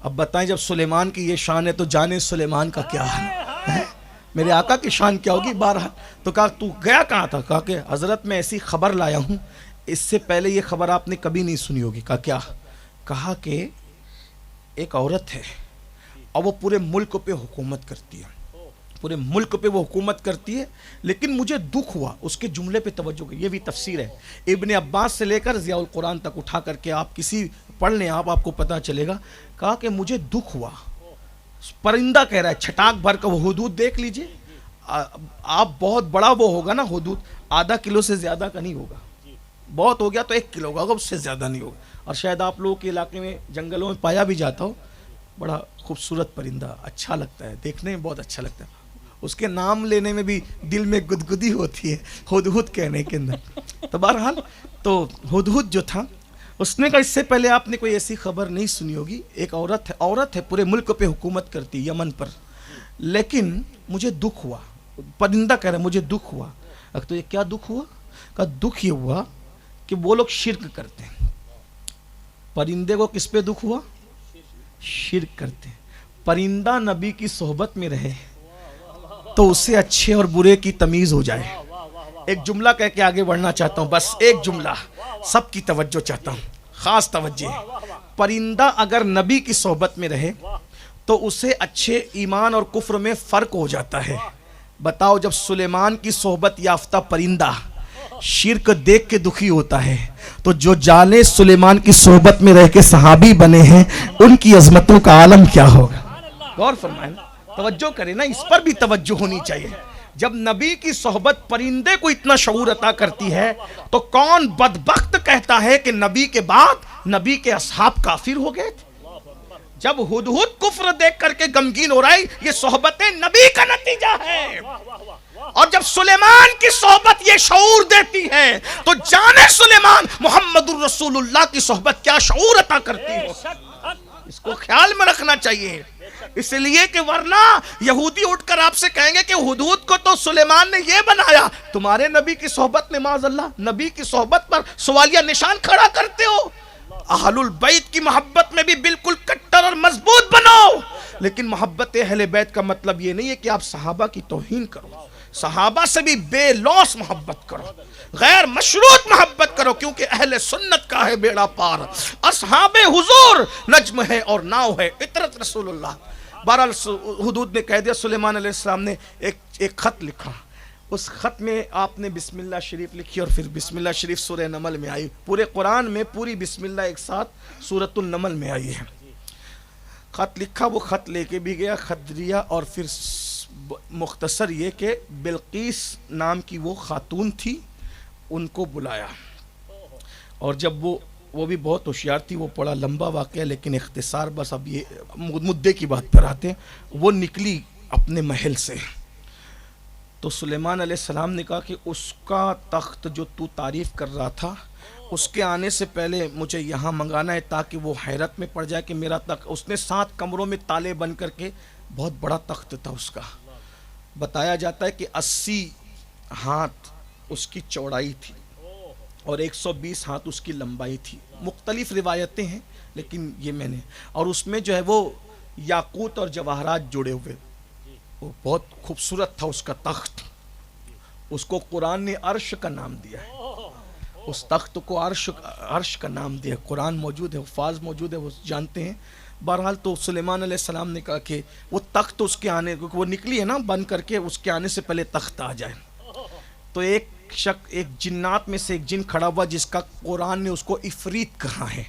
اب بتائیں جب سلیمان کی یہ شان ہے تو جانے سلیمان کا کیا حال ہے، میرے آقا کی شان کیا ہوگی؟ بہرحال تو کہا تو گیا کہاں تھا؟ کہا کہ حضرت میں ایسی خبر لایا ہوں، اس سے پہلے یہ خبر آپ نے کبھی نہیں سنی ہوگی۔ کہا کیا؟ کہا کہ ایک عورت ہے اور وہ پورے ملک پہ حکومت کرتی ہے، پورے ملک پہ وہ حکومت کرتی ہے، لیکن مجھے دکھ ہوا۔ اس کے جملے پہ توجہ کی، یہ بھی تفسیر ہے، ابن عباس سے لے کر ضیاء القرآن تک اٹھا کر کے آپ کسی پڑھ لیں، آپ کو پتہ چلے گا۔ کہا کہ مجھے دکھ ہوا، پرندہ کہہ رہا ہے چھٹاک بھر کا، وہ ہدہد دیکھ لیجئے، آپ بہت بڑا وہ ہوگا نا ہدہد، آدھا کلو سے زیادہ کا نہیں ہوگا، بہت ہو گیا تو 1 کلو ہوگا، اس سے زیادہ نہیں ہوگا، اور شاید آپ لوگوں کے علاقے میں جنگلوں میں پایا بھی جاتا ہو۔ بڑا خوبصورت پرندہ، اچھا لگتا ہے دیکھنے میں، بہت اچھا لگتا ہے، اس کے نام لینے میں بھی دل میں گدگدی ہوتی ہے ہدہد کہنے کے اندر۔ تو بہرحال تو ہدہد جو تھا اس نے کہا اس سے پہلے آپ نے کوئی ایسی خبر نہیں سنی ہوگی، ایک عورت ہے پورے ملک پہ حکومت کرتی یمن پر، لیکن مجھے دکھ ہوا۔ پرندہ کہہ رہا ہے مجھے دکھ ہوا۔ تو یہ کیا دکھ ہوا؟ کہا دکھ یہ ہوا کہ وہ لوگ شرک کرتے ہیں۔ پرندے کو کس پہ دکھ ہوا؟ شرک کرتے ہیں۔ پرندہ نبی کی صحبت میں رہے تو اسے اچھے اور برے کی تمیز ہو جائے۔ ایک جملہ کہہ کے آگے بڑھنا چاہتا ہوں، بس ایک جملہ، سب کی توجہ چاہتا ہوں، خاص توجہ۔ پرندہ اگر نبی کی صحبت میں رہے تو اسے اچھے ایمان اور کفر میں فرق ہو جاتا ہے۔ بتاؤ جب سلیمان کی صحبت یافتہ پرندہ شرک دیکھ کے دکھی ہوتا ہے تو جو جانے سلیمان کی صحبت میں رہ کے صحابی بنے ہیں ان کی عظمتوں کا عالم کیا ہوگا؟ غور فرمائیں، توجہ کریں نا، اس پر بھی توجہ ہونی چاہیے۔ جب نبی کی صحبت پرندے کو اتنا شعور عطا کرتی ہے تو کون بدبخت کہتا ہے کہ نبی کے بعد نبی کے اصحاب کافر ہو گئے تھے؟ جب ہدہد کفر دیکھ کر کے غمگین ہو رہا ہے، یہ صحبت نبی کا نتیجہ ہے۔ اور جب سلیمان کی صحبت یہ شعور دیتی ہے تو جانے سلیمان محمد الرسول اللہ کی صحبت کیا شعور عطا کرتی ہے، اس کو خیال میں رکھنا چاہیے۔ اس لیے کہ ورنہ یہودی اٹھ کر آپ سے کہیں گے کہ ہدہد کو تو سلیمان نے یہ بنایا، تمہارے نبی کی صحبت میں معاذ اللہ نبی کی صحبت پر سوالیہ نشان کھڑا کرتے ہو۔ اہل البیت کی محبت میں بھی بالکل کٹر اور مضبوط بنو، لیکن محبت اہل بیت کا مطلب یہ نہیں ہے کہ آپ صحابہ کی توہین کرو، صحابہ سے بھی بے لوث محبت کرو، غیر مشروط محبت کرو، کیونکہ اہل سنت کا ہے بیڑا پار، اصحاب حضور نجم ہے اور ناؤ ہے اطرت رسول اللہ۔ بہرحال حدود نے کہہ دیا، سلیمان علیہ السلام نے ایک خط لکھا، اس خط میں آپ نے بسم اللہ شریف لکھی اور پھر بسم اللہ شریف سورہ نمل میں آئی۔ پورے قرآن میں پوری بسم اللہ ایک ساتھ سورۃ النمل میں آئی ہے۔ خط لکھا، وہ خط لے کے بھی گیا، خط دیا، اور پھر مختصر یہ کہ بلقیس نام کی وہ خاتون تھی، ان کو بلایا، اور جب وہ بھی بہت ہوشیار تھی، وہ بڑا لمبا واقعہ لیکن اختصار بس اب یہ مدعے کی بات پر آتے ہیں۔ وہ نکلی اپنے محل سے، تو سلیمان علیہ السلام نے کہا کہ اس کا تخت جو تو تعریف کر رہا تھا، اس کے آنے سے پہلے مجھے یہاں منگانا ہے تاکہ وہ حیرت میں پڑ جائے کہ میرا تخت۔ اس نے 7 کمروں میں تالے بن کر کے، بہت بڑا تخت تھا اس کا، بتایا جاتا ہے کہ 80 ہاتھ اس کی چوڑائی تھی اور 120 ہاتھ اس کی لمبائی تھی۔ مختلف روایتیں ہیں لیکن یہ میں نے، اور اس میں جو ہے وہ یاقوت اور جواہرات جڑے ہوئے، وہ بہت خوبصورت تھا اس کا تخت۔ اس کو قرآن نے عرش کا نام دیا ہے، اس تخت کو عرش کا نام دیا، قرآن موجود ہے، حفاظ موجود ہے، وہ جانتے ہیں۔ بہرحال تو سلیمان علیہ السلام نے کہا کہ وہ تخت اس کے آنے، کیونکہ وہ نکلی ہے نا بن کر کے، اس کے آنے سے پہلے تخت آ جائے۔ تو ایک جنات میں سے ایک جن کھڑا ہوا جس کا قرآن نے اس کو عفریت کہا ہے،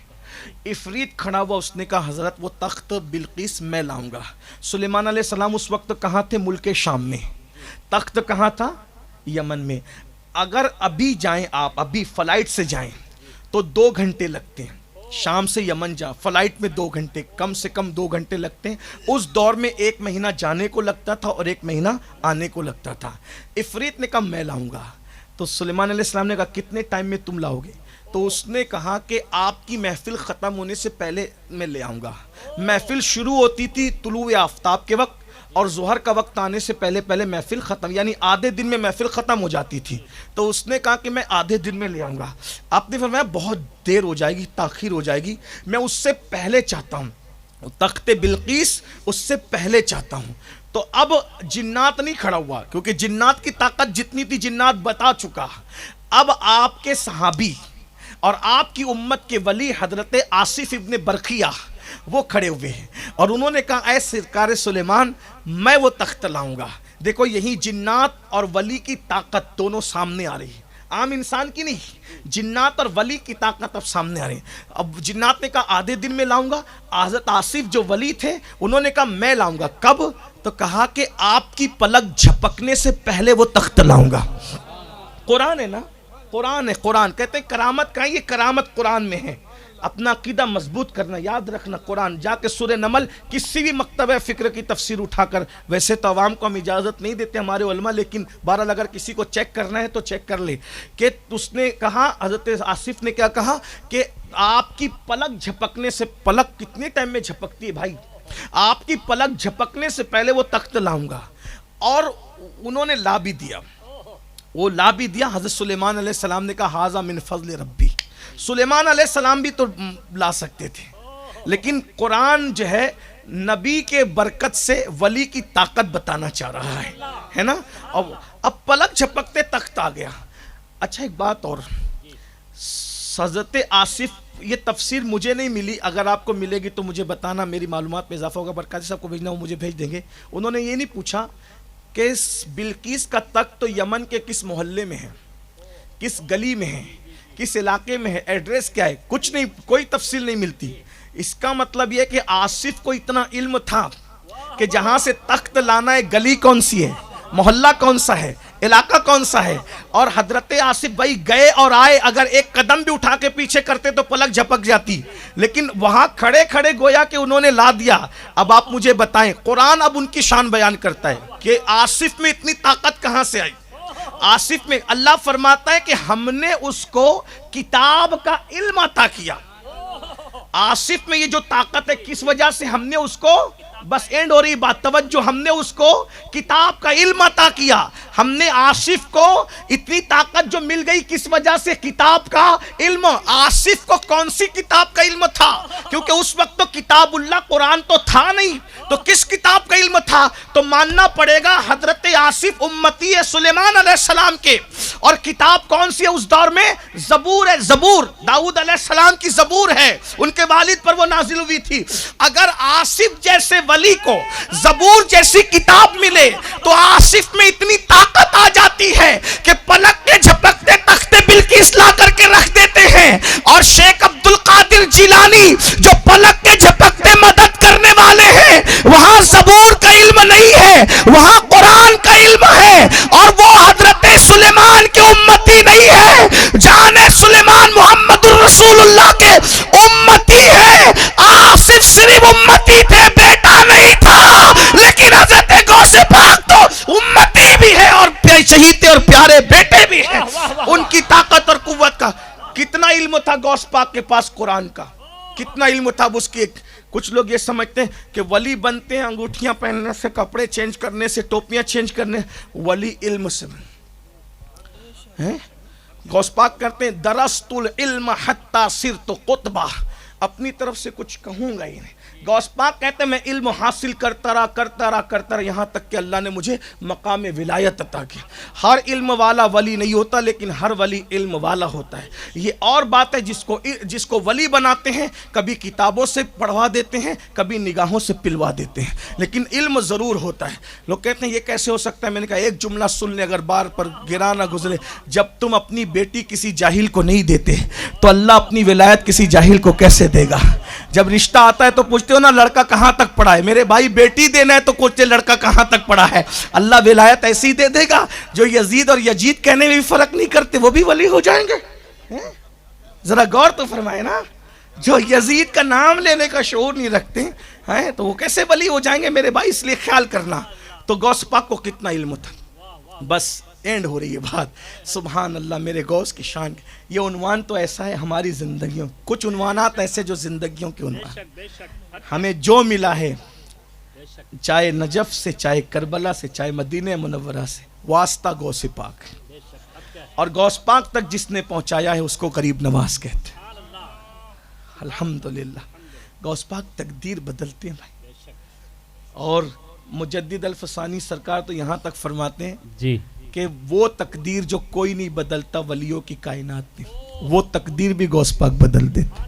عفریت کھڑا ہوا، اس نے کہا حضرت وہ تخت بلقیس میں لاؤں گا۔ سلیمان علیہ السلام اس وقت کہاں تھے؟ ملک شام میں۔ تخت کہاں تھا؟ یمن میں۔ اگر ابھی جائیں آپ، ابھی فلائٹ سے جائیں تو 2 گھنٹے لگتے ہیں، شام سے یمن جا فلائٹ میں 2 گھنٹے، کم سے کم 2 گھنٹے لگتے ہیں۔ اس دور میں 1 مہینہ جانے کو لگتا تھا اور 1 مہینہ آنے کو لگتا تھا۔ عفریت نے کہا میں لاؤں گا، تو سلیمان علیہ السلام نے کہا کتنے ٹائم میں تم لاؤ گے؟ تو اس نے کہا کہ آپ کی محفل ختم ہونے سے پہلے میں لے آؤں گا۔ محفل شروع ہوتی تھی طلوع آفتاب کے وقت، اور ظہر کا وقت آنے سے پہلے محفل ختم، یعنی آدھے دن میں محفل ختم ہو جاتی تھی۔ تو اس نے کہا کہ میں آدھے دن میں لے آؤں گا۔ آپ نے فرمایا بہت دیر ہو جائے گی، تاخیر ہو جائے گی، میں اس سے پہلے چاہتا ہوں، تخت بلقیس اس سے پہلے چاہتا ہوں۔ تو اب جنات نہیں کھڑا ہوا، کیونکہ جنات کی طاقت جتنی تھی جنات بتا چکا۔ اب آپ کے صحابی اور آپ کی امت کے ولی حضرت آصف ابن برقیہ وہ کھڑے ہوئے ہیں، اور انہوں نے کہا اے سرکار سلیمان میں وہ تخت لاؤں گا۔ دیکھو یہی جنات اور ولی کی طاقت دونوں سامنے آ رہی ہے، عام انسان کی نہیں، جنات اور ولی کی طاقت اب سامنے آ رہی ہے۔ اب جنات نے کہا آدھے دن میں لاؤں گا، حضرت آصف جو ولی تھے انہوں نے کہا میں لاؤں گا۔ کب؟ تو کہا کہ آپ کی پلک جھپکنے سے پہلے وہ تخت لاؤں گا۔ قرآن ہے نا، قرآن ہے، قرآن کہتے ہیں کرامت کا، یہ کرامت قرآن میں ہے۔ اپنا عقیدہ مضبوط کرنا، یاد رکھنا، قرآن جا کے سورہ نمل کسی بھی مکتبہ فکر کی تفسیر اٹھا کر، ویسے تو عوام کو ہم اجازت نہیں دیتے ہمارے علماء، لیکن بہرحال اگر کسی کو چیک کرنا ہے تو چیک کر لے کہ اس نے کہا، حضرت آصف نے کیا کہا کہ آپ کی پلک جھپکنے سے، پلک کتنے ٹائم میں جھپکتی ہے بھائی، آپ کی پلک جھپکنے سے پہلے وہ تخت لاؤں گا۔ اور انہوں نے لا بھی دیا، وہ لا بھی دیا۔ حضرت سلیمان علیہ السلام نے کہا ھذا من فضل ربی۔ سلیمان علیہ السلام بھی تو لا سکتے تھے، لیکن قرآن جو ہے نبی کے برکت سے ولی کی طاقت بتانا چاہ رہا ہے نا۔ اب پلک جھپکتے تخت آ گیا۔ اچھا ایک بات اور، حضرت آصف، یہ تفسیر مجھے نہیں ملی، اگر آپ کو ملے گی تو مجھے بتانا، میری معلومات میں اضافہ ہوگا، برکاتی صاحب کو بھیجنا وہ مجھے بھیج دیں گے۔ انہوں نے یہ نہیں پوچھا کہ بلقیس کا تخت تو یمن کے کس محلے میں ہے، کس گلی میں ہے، کس علاقے میں ہے، ایڈریس کیا ہے، کچھ نہیں، کوئی تفصیل نہیں ملتی۔ اس کا مطلب یہ کہ آصف کو اتنا علم تھا کہ جہاں سے تخت لانا ہے گلی کون سی ہے، محلہ کون سا ہے، علاقہ کون سا ہے۔ اور حضرت آصف بھائی گئے اور آئے، اگر ایک قدم بھی اٹھا کے پیچھے کرتے تو پلک جھپک جاتی، لیکن وہاں کھڑے کھڑے گویا کہ انہوں نے لا دیا۔ اب آپ مجھے بتائیں، قرآن اب ان کی شان بیان کرتا ہے کہ آصف میں اتنی طاقت کہاں سے آئی۔ آصف میں اللہ فرماتا ہے کہ ہم نے اس کو کتاب کا علم عطا کیا۔ آصف میں یہ جو طاقت ہے کس وجہ سے ہم نے اس کو، بس اینڈ ہو رہی بات، توجہ، ہم نے اس کو کتاب کا علم عطا کیا۔ ہم نے آصف کو اتنی طاقت جو مل گئی کس وجہ سے، کتاب کا علم۔ آصف کو کون سی کتاب کا علم تھا؟ کیونکہ اس وقت تو کتاب اللہ قرآن تو تھا نہیں، تو کس کتاب کا علم تھا؟ تو ماننا پڑے گا حضرت آصف امتی سلیمان علیہ السلام کے. اور کتاب کون سی ہے اس دور میں؟ زبور ہے. زبور داؤد علیہ السلام کی زبور ہے، ان کے والد پر وہ نازل ہوئی تھی. اگر آصف جیسے ولی کو زبور جیسی کتاب ملے تو آصف میں اتنی طاقت آ جاتی ہے کہ پلک کے جھپکتے تختے بلقیس لا کر کے رکھ دیتے ہیں. اور شیخ عبد القادر جیلانی جو پلک کے جھپکتے مدد کرنے والے ہیں، وہاں زبور کا علم نہیں ہے، وہاں قرآن کا علم ہے. اور وہ حضرت سلیمان کے امتی نہیں ہے، جان سلیمان محمد الرسول اللہ کے امتی ہے. آصف صرف امتی تھے، بیٹا نہیں تھا. لیکن حضرت غوث پاک تو امتی بھی ہے اور شہید تھے اور پیارے بیٹے بھی ہیں. ان کی طاقت اور قوت کا کتنا علم تھا غوث پاک کے پاس قرآن کا، کتنا علم تھا اس کی. کچھ لوگ یہ سمجھتے ہیں کہ ولی بنتے ہیں انگوٹھیاں پہننے سے، کپڑے چینج کرنے سے، ٹوپیاں چینج کرنے. ولی علم سے ہیں. غوث پاک کرتے ہیں درست العلم حتی صرت قطبہ، اپنی طرف سے کچھ کہوں گا ہی نہیں. غوث پاک کہتے ہیں میں علم حاصل کرتا رہا یہاں تک کہ اللہ نے مجھے مقام ولایت عطا کیا. ہر علم والا ولی نہیں ہوتا، لیکن ہر ولی علم والا ہوتا ہے. یہ اور بات ہے جس کو ولی بناتے ہیں، کبھی کتابوں سے پڑھوا دیتے ہیں، کبھی نگاہوں سے پلوا دیتے ہیں، لیکن علم ضرور ہوتا ہے. لوگ کہتے ہیں یہ کیسے ہو سکتا ہے؟ میں نے کہا ایک جملہ سن لیں، اگر بار پر گرا نہ گزرے. جب تم اپنی بیٹی کسی جاہل کو نہیں دیتے تو اللہ اپنی ولایت کسی جاہل کو کیسے دے گا؟ جب رشتہ آتا ہے تو پوچھتے ہو نا لڑکا کہاں تک پڑھا ہے؟ میرے بھائی بیٹی دینا ہے تو پوچھتے لڑکا کہاں تک پڑھا ہے. اللہ ولایت ایسی دے دے گا جو یزید اور یجید کہنے میں بھی فرق نہیں کرتے، وہ بھی ولی ہو جائیں گے. ذرا غور تو فرمائے نا، جو یزید کا نام لینے کا شعور نہیں رکھتے ہیں تو وہ کیسے ولی ہو جائیں گے میرے بھائی؟ اس لیے خیال کرنا. تو غوث پاک کو کتنا علم تھا. بس اینڈ ہو رہی ہے بات. سبحان اللہ میرے غوث کی شان. یہ عنوان تو ایسا ہے ہماری زندگیوں، کچھ عنوانات ایسے جو زندگیوں کے عنوان ہمیں جو ملا ہے، چاہے نجف سے، چاہے کربلا سے، چاہے مدینہ منورہ سے، واسطہ غوث پاک. اور غوث پاک تک جس نے پہنچایا ہے اس کو قریب نواز کہتے ہیں. الحمدللہ غوث پاک تقدیر بدلتے ہیں بھائی. اور مجدد الفسانی سرکار تو یہاں تک فرماتے ہیں جی کہ وہ تقدیر جو کوئی نہیں بدلتا ولیوں کی کائنات میں، وہ تقدیر بھی غوث پاک بدل دیتے.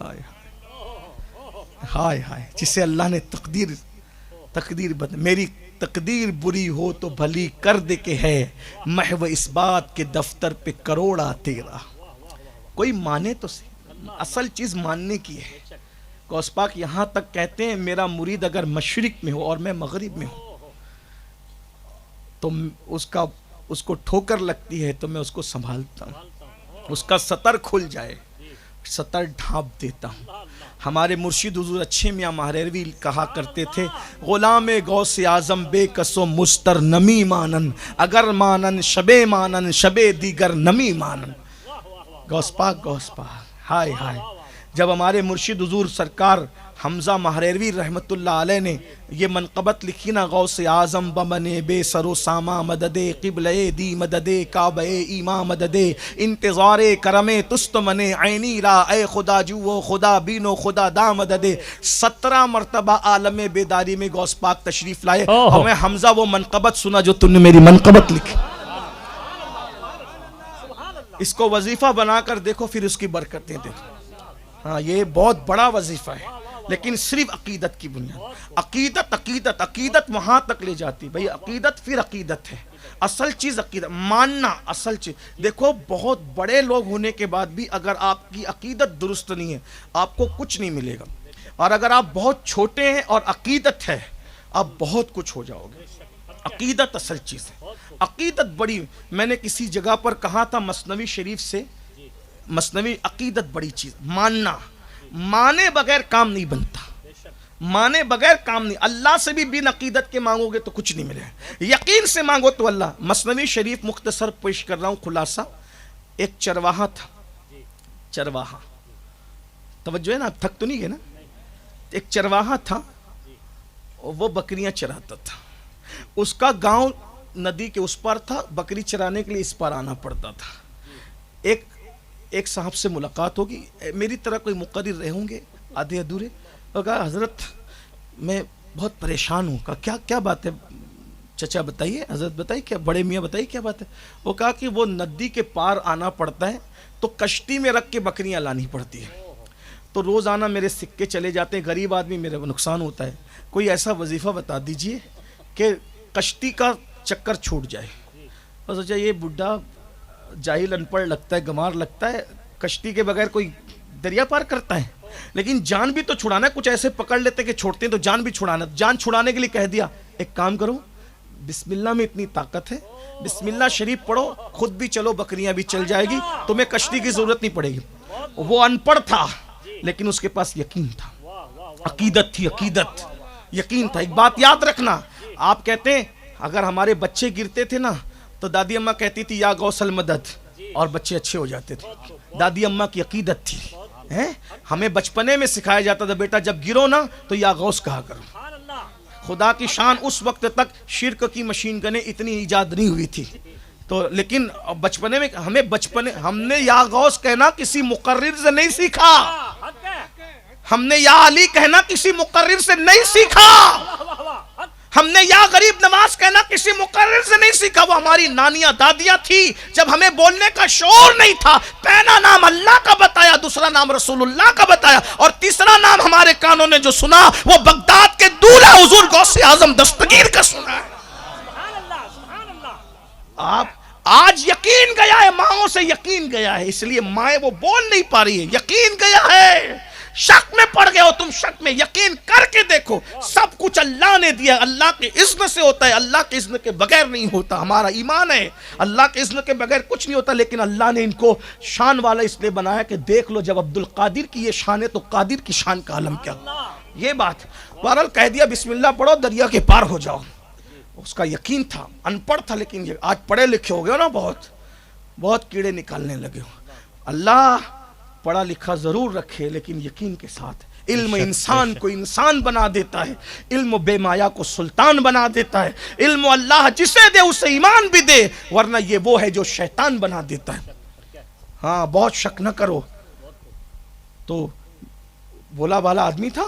ہائے ہائے ہائے، جسے اللہ نے تقدیر بدل. میری تقدیر بری ہو تو بھلی کر دے کے ہے، محو اس بات کے دفتر پہ کروڑا تیرا. کوئی مانے تو صحیح، اصل چیز ماننے کی ہے. غوث پاک یہاں تک کہتے ہیں میرا مرید اگر مشرق میں ہو اور میں مغرب میں ہوں تو اس کو ٹھوکر لگتی ہے تو میں اس کو سنبھالتا ہوں. اس کا سطر کھل جائے، سطر ڈھانپ دیتا ہوں. ہمارے مرشد حضور اچھے میاں مہریروی کہا کرتے تھے غلام غوث اعظم بے کسو مستر نمی مانن، اگر مانن شبے مانن شبے دیگر نمی مانن. غوث پاک ہائے ہائے. جب ہمارے مرشد حضور سرکار حمزہ مہریروی رحمت اللہ علیہ نے یہ منقبت لکھی نا، غوث اعظم بمنے بے سر و ساما مددے، قبلے دی مددے، کعبہ ایما مددے، انتظار کرم تست منے، عینی را اے خدا جو خدا بینو خدا دا مددے. 17 مرتبہ عالم بیداری میں غوث پاک تشریف لائے اور میں حمزہ وہ منقبت سنا جو تم نے میری منقبت لکھی. اس کو وظیفہ بنا کر دیکھو، پھر اس کی برکتیں دیکھو. ہاں یہ بہت بڑا وظیفہ ہے، لیکن صرف عقیدت کی بنیاد. عقیدت وہاں تک لے جاتی بھئی. عقیدت پھر عقیدت ہے، اصل چیز عقیدت ماننا اصل چیز. دیکھو بہت بڑے لوگ ہونے کے بعد بھی اگر آپ کی عقیدت درست نہیں ہے آپ کو کچھ نہیں ملے گا. اور اگر آپ بہت چھوٹے ہیں اور عقیدت ہے آپ بہت کچھ ہو جاؤ گے. عقیدت اصل چیز ہے. عقیدت بڑی، میں نے کسی جگہ پر کہا تھا مثنوی شریف سے، مثنوی عقیدت بڑی چیز. ماننا، مانے بغیر کام نہیں بنتا، مانے بغیر کام نہیں. اللہ سے بھی بن عقیدت کے مانگو گے تو کچھ نہیں ملے گا. یقین سے مانگو تو اللہ. مثنوی شریف مختصر پیش کر رہا ہوں خلاصہ. ایک چرواہا تھا، چرواہا، توجہ ہے نا، تھک تو نہیں گئے نا. ایک چرواہا تھا، وہ بکریاں چراتا تھا. اس کا گاؤں ندی کے اس پار تھا، بکری چرانے کے لیے اس پار آنا پڑتا تھا. ایک صاحب سے ملاقات ہوگی، میری طرح کوئی مقرر رہے ہوں گے آدھے ادھورے. اور کہا حضرت میں بہت پریشان ہوں. کہا کیا کیا بات ہے چچا بتائیے, حضرت بتائیے کیا, بڑے میاں بتائیے کیا بات ہے. وہ کہا کہ وہ ندی کے پار آنا پڑتا ہے تو کشتی میں رکھ کے بکریاں لانی پڑتی ہیں, تو روزانہ میرے سکے چلے جاتے ہیں, غریب آدمی, میرے نقصان ہوتا ہے. کوئی ایسا وظیفہ بتا دیجئے کہ کشتی کا چکر چھوٹ جائے. اور سوچا یہ بڈھا جاہل ان پڑھ لگتا ہے, گمار لگتا ہے, کشتی کے بغیر کوئی دریا پار کرتا ہے, لیکن جان بھی تو چھڑانا ہے. کچھ ایسے پکڑ لیتے کہ چھوڑتے ہیں تو جان بھی چھڑانا. جان چھڑانے کے لیے کہہ دیا ایک کام کرو, بسم اللہ میں اتنی طاقت ہے, بسم اللہ شریف پڑھو, خود بھی چلو, بکریاں بھی چل جائے گی, تمہیں کشتی کی ضرورت نہیں پڑے گی. وہ ان پڑھ تھا لیکن اس کے پاس یقین تھا, عقیدت تھی, عقیدت, یقین تھا. ایک بات یاد رکھنا, آپ کہتے ہیں اگر ہمارے بچے گرتے تھے نا تو دادی اماں کہتی تھی یا غوث المدد, اور بچے اچھے ہو جاتے تھے. دادی اماں کی عقیدت تھی. ہمیں بچپنے میں سکھایا جاتا تھا بیٹا جب گرو نا تو یا غوث کہا کرو. خدا کی شان, اس وقت تک شرک کی مشین گنیں اتنی ایجاد نہیں ہوئی تھی, تو لیکن بچپنے میں ہم نے یا غوث کہنا کسی مقرر سے نہیں سیکھا, ہم نے یا علی کہنا کسی مقرر سے نہیں سیکھا, ہم نے یا غریب نواز کہنا کسی مقرر سے نہیں سیکھا. وہ ہماری نانیاں دادیاں تھی, جب ہمیں بولنے کا شعور نہیں تھا, پہلا نام اللہ کا بتایا, دوسرا نام رسول اللہ کا بتایا, اور تیسرا نام ہمارے کانوں نے جو سنا وہ بغداد کے دولہ حضور غوث اعظم دستگیر کا سنا ہے. آپ آج یقین گیا ہے, ماؤں سے یقین گیا ہے, اس لیے مائیں وہ بول نہیں پا رہی ہے. یقین گیا ہے, شک میں پڑ گئے ہو تم, شک میں یقین کر کے دیکھو, سب کچھ اللہ نے دیا, اللہ کے اذن سے ہوتا ہے, اللہ کے اذن کے بغیر نہیں ہوتا. ہمارا ایمان ہے اللہ کے اذن کے بغیر کچھ نہیں ہوتا, لیکن اللہ نے ان کو شان والا اس لیے بنایا کہ دیکھ لو جب عبد القادر کی یہ شان ہے تو قادر کی شان کا عالم کیا. یہ بات بہرحال کہہ دیا بسم اللہ پڑھو, دریا کے پار ہو جاؤ. اس کا یقین تھا, ان پڑھ تھا, لیکن آج پڑھے لکھے ہو گئے ہو نا, بہت کیڑے نکالنے لگے ہو. اللہ پڑھا لکھا ضرور رکھے لیکن یقین کے ساتھ. علم انسان کو انسان بنا دیتا ہے, علم بے مایا کو سلطان بنا دیتا ہے. علم اللہ جسے دے اسے ایمان بھی دے, ورنہ یہ وہ ہے جو شیطان بنا دیتا ہے. ہاں بہت شک نہ کرو. تو بولا بالا آدمی تھا,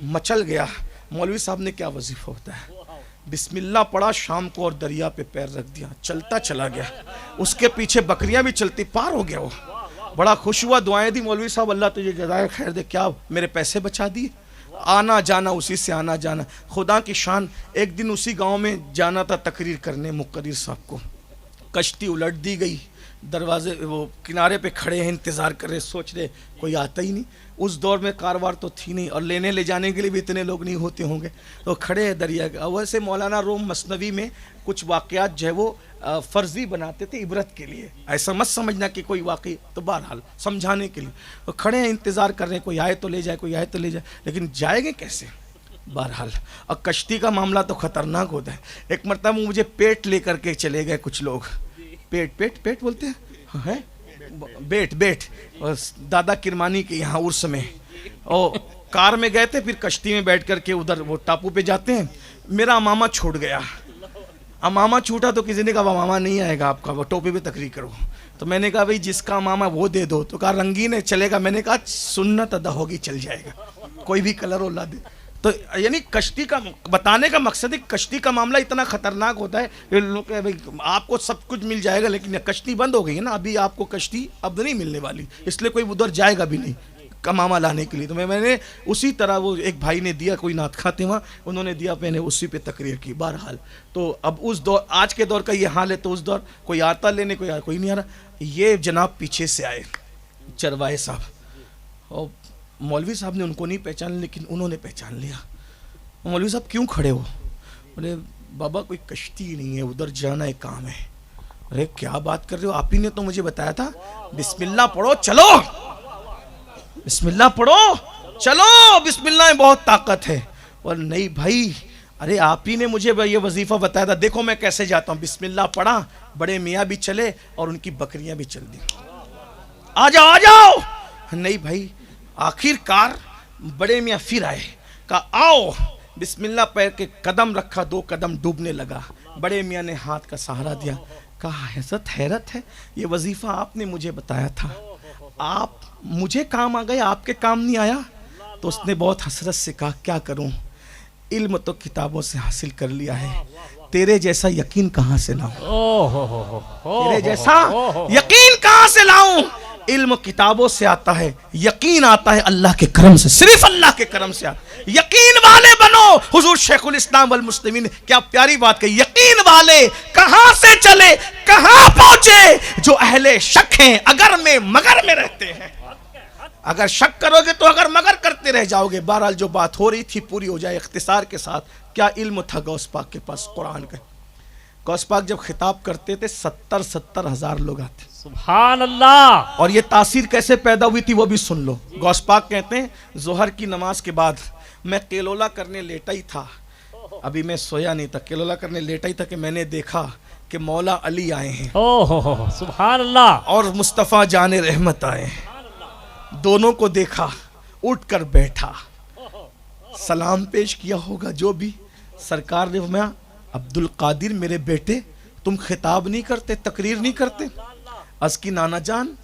مچل گیا. مولوی صاحب نے کیا وظیفہ ہوتا ہے, بسم اللہ پڑھا شام کو اور دریا پہ پیر رکھ دیا, چلتا چلا گیا. اس کے پیچھے بکریاں بھی چلتی, پار ہو گیا. وہ بڑا خوش ہوا, دعائیں دی, مولوی صاحب اللہ تجھے جزائے خیر دے, کیا میرے پیسے بچا دیے. آنا جانا اسی سے آنا جانا. خدا کی شان, ایک دن اسی گاؤں میں جانا تھا تقریر کرنے مقرر صاحب کو, کشتی الٹ دی گئی, دروازے وہ کنارے پہ کھڑے ہیں, انتظار کر رہے, سوچ رہے کوئی آتا ہی نہیں. اس دور میں کاروبار تو تھی نہیں, اور لینے لے جانے کے لیے بھی اتنے لوگ نہیں ہوتے ہوں گے, تو کھڑے ہیں دریا کے. ویسے مولانا روم مثنوی میں کچھ واقعات جو ہے وہ فرضی بناتے تھے عبرت کے لیے, ایسا مت سمجھنا کہ کوئی واقعی, تو بہرحال سمجھانے کے لیے. تو کھڑے ہیں انتظار کر رہے ہیں, کوئی آئے تو لے جائے, کوئی آئے تو لے جائے, لیکن جائیں گے کیسے. بہرحال اور کشتی کا معاملہ تو خطرناک ہوتا ہے. ایک مرتبہ مجھے پیٹ لے کر کے چلے گئے کچھ لوگ, پیٹ بولتے ہیں, بیٹ دادا کرمانی کے یہاں عرس میں, اور کار میں گئے تھے, پھر کشتی میں بیٹھ کر کے ادھر وہ ٹاپو پہ جاتے ہیں. میرا امامہ چھوٹ گیا, امامہ چھوٹا تو کسی نے کہا امامہ نہیں آئے گا آپ کا, وہ ٹوپی پہ تقریر کرو. تو میں نے کہا بھائی جس کا امامہ وہ دے دو, تو کہا رنگین ہے چلے گا. میں نے کہا سنت ادا ہوگی, چل جائے گا, کوئی بھی کلر ہو لا دے. تو یعنی کشتی کا بتانے کا مقصد ہے, کشتی کا معاملہ اتنا خطرناک ہوتا ہے. آپ کو سب کچھ مل جائے گا لیکن کشتی بند ہو گئی ہے نا, ابھی آپ کو کشتی اب نہیں ملنے والی, اس لیے کوئی ادھر جائے گا بھی نہیں کمامہ لانے کے لیے. تو میں نے اسی طرح, وہ ایک بھائی نے دیا, کوئی نعت خواں تھے وہاں, انہوں نے دیا, میں نے اسی پہ تقریر کی. بہرحال تو اب اس دور, آج کے دور کا یہ حال ہے, تو اس دور کوئی آتا لینے, کوئی نہیں آ رہا. یہ جناب پیچھے سے آئے چروائے صاحب, اور مولوی صاحب نے ان کو نہیں پہچان, لیکن انہوں نے پہچان لیا. مولوی صاحب کیوں کھڑے ہو؟ بولے بابا کوئی کشتی نہیں ہے, ادھر جانا ایک کام ہے. ارے کیا بات کر رہے ہو, آپ ہی نے تو مجھے بتایا تھا بسم اللہ پڑھو چلو, بسم اللہ پڑھو چلو, بسم اللہ میں بہت طاقت ہے. اور نہیں بھائی, ارے آپ ہی نے مجھے یہ وظیفہ بتایا تھا, دیکھو میں کیسے جاتا ہوں. بسم اللہ پڑھا, بڑے میاں بھی چلے اور ان کی بکریاں بھی چل دی. آ جاؤ. نہیں بھائی, آخر کار بڑے میاں پھر آئے, کہا آؤ. بسم اللہ پیر کے قدم رکھا, 2 قدم ڈوبنے لگا. بڑے میاں نے ہاتھ کا سہارا دیا, کہا حضرت حیرت ہے, یہ وظیفہ آپ نے مجھے بتایا تھا, آپ مجھے کام آ گئے, آپ کے کام نہیں آیا. تو اس نے بہت حسرت سے کہا کیا کروں, علم تو کتابوں سے حاصل کر لیا ہے، تیرے جیسا یقین کہاں سے لاؤں؟ تیرے جیسا یقین کہاں سے لاؤں؟ علم کتابوں سے آتا ہے، یقین آتا ہے اللہ کے کرم سے، صرف اللہ کے کرم سے آتا ہے۔ یقین والے بنو، حضور شیخ الاسلام والمسلمین نے کیا پیاری بات کہی، یقین والے کہاں سے چلے کہاں پہنچے، جو اہل شک ہیں اگر میں مگر میں رہتے ہیں۔ اگر شک کرو گے تو اگر مگر کرتے رہ جاؤ گے۔ بہرحال جو بات ہو رہی تھی پوری ہو جائے اختصار کے ساتھ۔ کیا علم تھا غوث پاک کے پاس قرآن کا؟ غوث پاک جب خطاب کرتے تھے 70 ہزار لوگ آتے، سبحان اللہ۔ اور یہ تاثیر کیسے پیدا ہوئی تھی وہ بھی سن لو۔ غوث پاک کہتے ہیں ظہر کی نماز کے بعد میں قیلولہ کرنے لیٹا ہی تھا، ابھی میں سویا نہیں تھا، قیلولہ کرنے لیٹا ہی تھا کہ میں نے دیکھا کہ مولا علی آئے ہیں سبحان اللہ، اور مصطفیٰ جان رحمت آئے ہیں۔ دونوں کو دیکھا، اٹھ کر بیٹھا، سلام پیش کیا ہوگا جو بھی۔ سرکار نے فرمایا عبدالقادر میرے بیٹے تم خطاب نہیں کرتے، تقریر نہیں کرتے؟ عرض کی نانا جان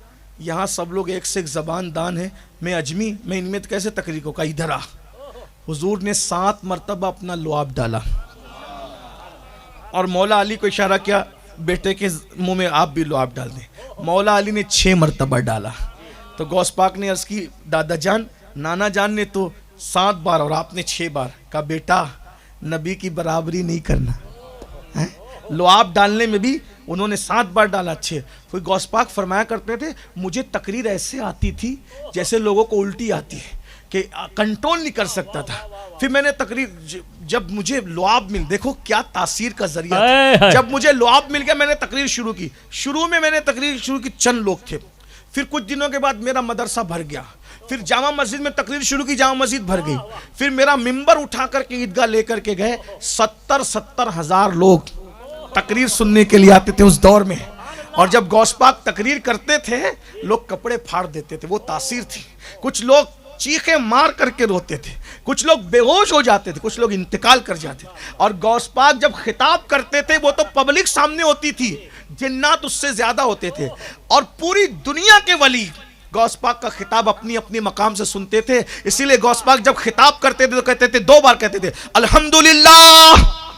یہاں سب لوگ ایک سے ایک زبان دان ہیں، میں اجمی، میں ان میں کیسے تقریر کو؟ کہا ادھر آ۔ حضور نے 7 مرتبہ اپنا لعاب ڈالا اور مولا علی کو اشارہ کیا بیٹے کے منہ میں آپ بھی لعاب ڈال دیں۔ مولا علی نے 6 مرتبہ ڈالا تو غوث پاک نے عرض کی دادا جان نانا جان نے تو 7 بار اور آپ نے 6 بار۔ کہا بیٹا نبی کی برابری نہیں کرنا، لعاب ڈالنے میں بھی انہوں نے 7 بار ڈالا، اچھے۔ پھر غوث پاک فرمایا کرتے تھے مجھے تقریر ایسے آتی تھی جیسے لوگوں کو الٹی آتی ہے کہ کنٹرول نہیں کر سکتا تھا۔ پھر میں نے تقریر جب مجھے لعاب مل، دیکھو کیا تاثیر کا ذریعہ تھا، جب مجھے لعاب مل گیا میں نے تقریر شروع کی۔ شروع میں نے تقریر شروع کی، چند لوگ تھے، پھر کچھ دنوں کے بعد میرا مدرسہ بھر گیا، پھر جامع مسجد میں تقریر شروع کی، جامع مسجد بھر گئی، پھر میرا ممبر اٹھا کر کے عیدگاہ لے کر کے گئے، 70 ہزار لوگ تقریر سننے کے لیے آتے تھے اس دور میں۔ اور جب غوث پاک تقریر کرتے تھے لوگ کپڑے پھاڑ دیتے تھے، وہ تاثیر تھی۔ کچھ لوگ چیخیں مار کر کے روتے تھے، کچھ لوگ بے ہوش ہو جاتے تھے، کچھ لوگ انتقال کر جاتے تھے۔ اور غوث پاک جب خطاب کرتے تھے وہ تو پبلک سامنے ہوتی تھی، جنات اس سے زیادہ ہوتے تھے، اور پوری دنیا کے ولی غوث پاک کا خطاب اپنی اپنی مقام سے سنتے تھے۔ اسی لیے غوث پاک جب خطاب کرتے تھے تو کہتے تھے 2 بار کہتے تھے الحمدللہ،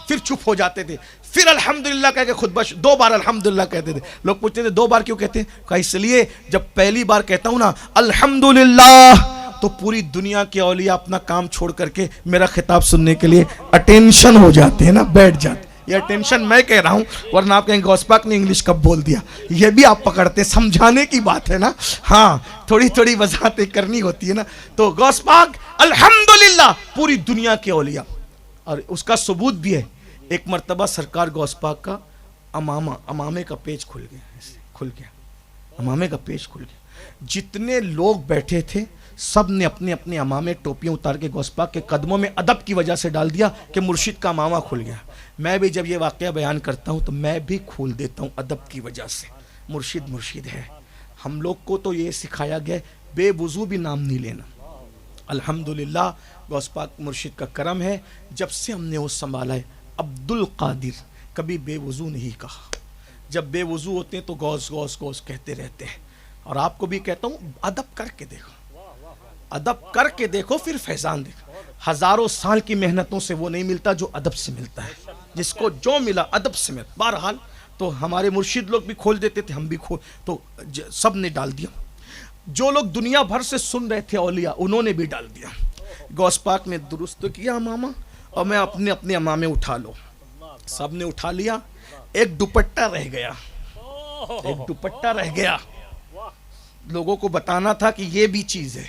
پھر چپ ہو جاتے تھے، پھر الحمدللہ کہہ کے خود بش 2 بار الحمدللہ کہتے تھے۔ لوگ پوچھتے تھے 2 بار کیوں کہتے ہیں؟ کہا اس لیے جب پہلی بار کہتا ہوں نا الحمدللہ تو پوری دنیا کے اولیاء اپنا کام چھوڑ کر کے میرا خطاب سننے کے لیے اٹینشن ہو جاتے ہیں نا، بیٹھ جاتے۔ یہ اٹینشن میں کہہ رہا ہوں، ورنہ آپ کہیں غوث پاک نے انگلش کب بول دیا، یہ بھی آپ پکڑتے، سمجھانے کی بات ہے نا، ہاں تھوڑی وضاحتیں کرنی ہوتی ہے نا۔ تو غوث پاک الحمدللہ پوری دنیا کے اولیاء، اور اس کا ثبوت بھی ہے۔ ایک مرتبہ سرکار غوث پاک کا امامے کا پیج کھل گیا، امامے کا پیج کھل گیا، جتنے لوگ بیٹھے تھے سب نے اپنے اپنے امامے ٹوپیاں اتار کے غوث پاک کے قدموں میں ادب کی وجہ سے ڈال دیا کہ مرشد کا امامہ کھل گیا۔ میں بھی جب یہ واقعہ بیان کرتا ہوں تو میں بھی کھول دیتا ہوں ادب کی وجہ سے۔ مرشد ہے، ہم لوگ کو تو یہ سکھایا گیا بے وضو بھی نام نہیں لینا۔ الحمدللہ غوث پاک مرشد کا کرم ہے، جب سے ہم نے وہ سنبھالا ہے۔ عبدالقادر کبھی بے وضو نہیں کہا، جب بے وضو ہوتے ہیں تو غوث کہتے رہتے ہیں۔ اور آپ کو بھی کہتا ہوں ادب کر کے دیکھو، ادب کر کے دیکھو پھر فیضان دیکھو۔ ہزاروں سال کی محنتوں سے وہ نہیں ملتا جو ادب سے ملتا ہے، جس کو جو ملا ادب سے ملا۔ بہرحال تو ہمارے مرشد لوگ بھی کھول دیتے تھے، ہم بھی تو سب نے ڈال دیا۔ جو لوگ دنیا بھر سے سن رہے تھے اولیاء انہوں نے بھی ڈال دیا۔ غوث پاک نے درست کیا امامہ، اور میں اپنے امامے اٹھا لو، سب نے اٹھا لیا۔ ایک دوپٹہ رہ گیا، لوگوں کو بتانا تھا کہ یہ بھی چیز ہے،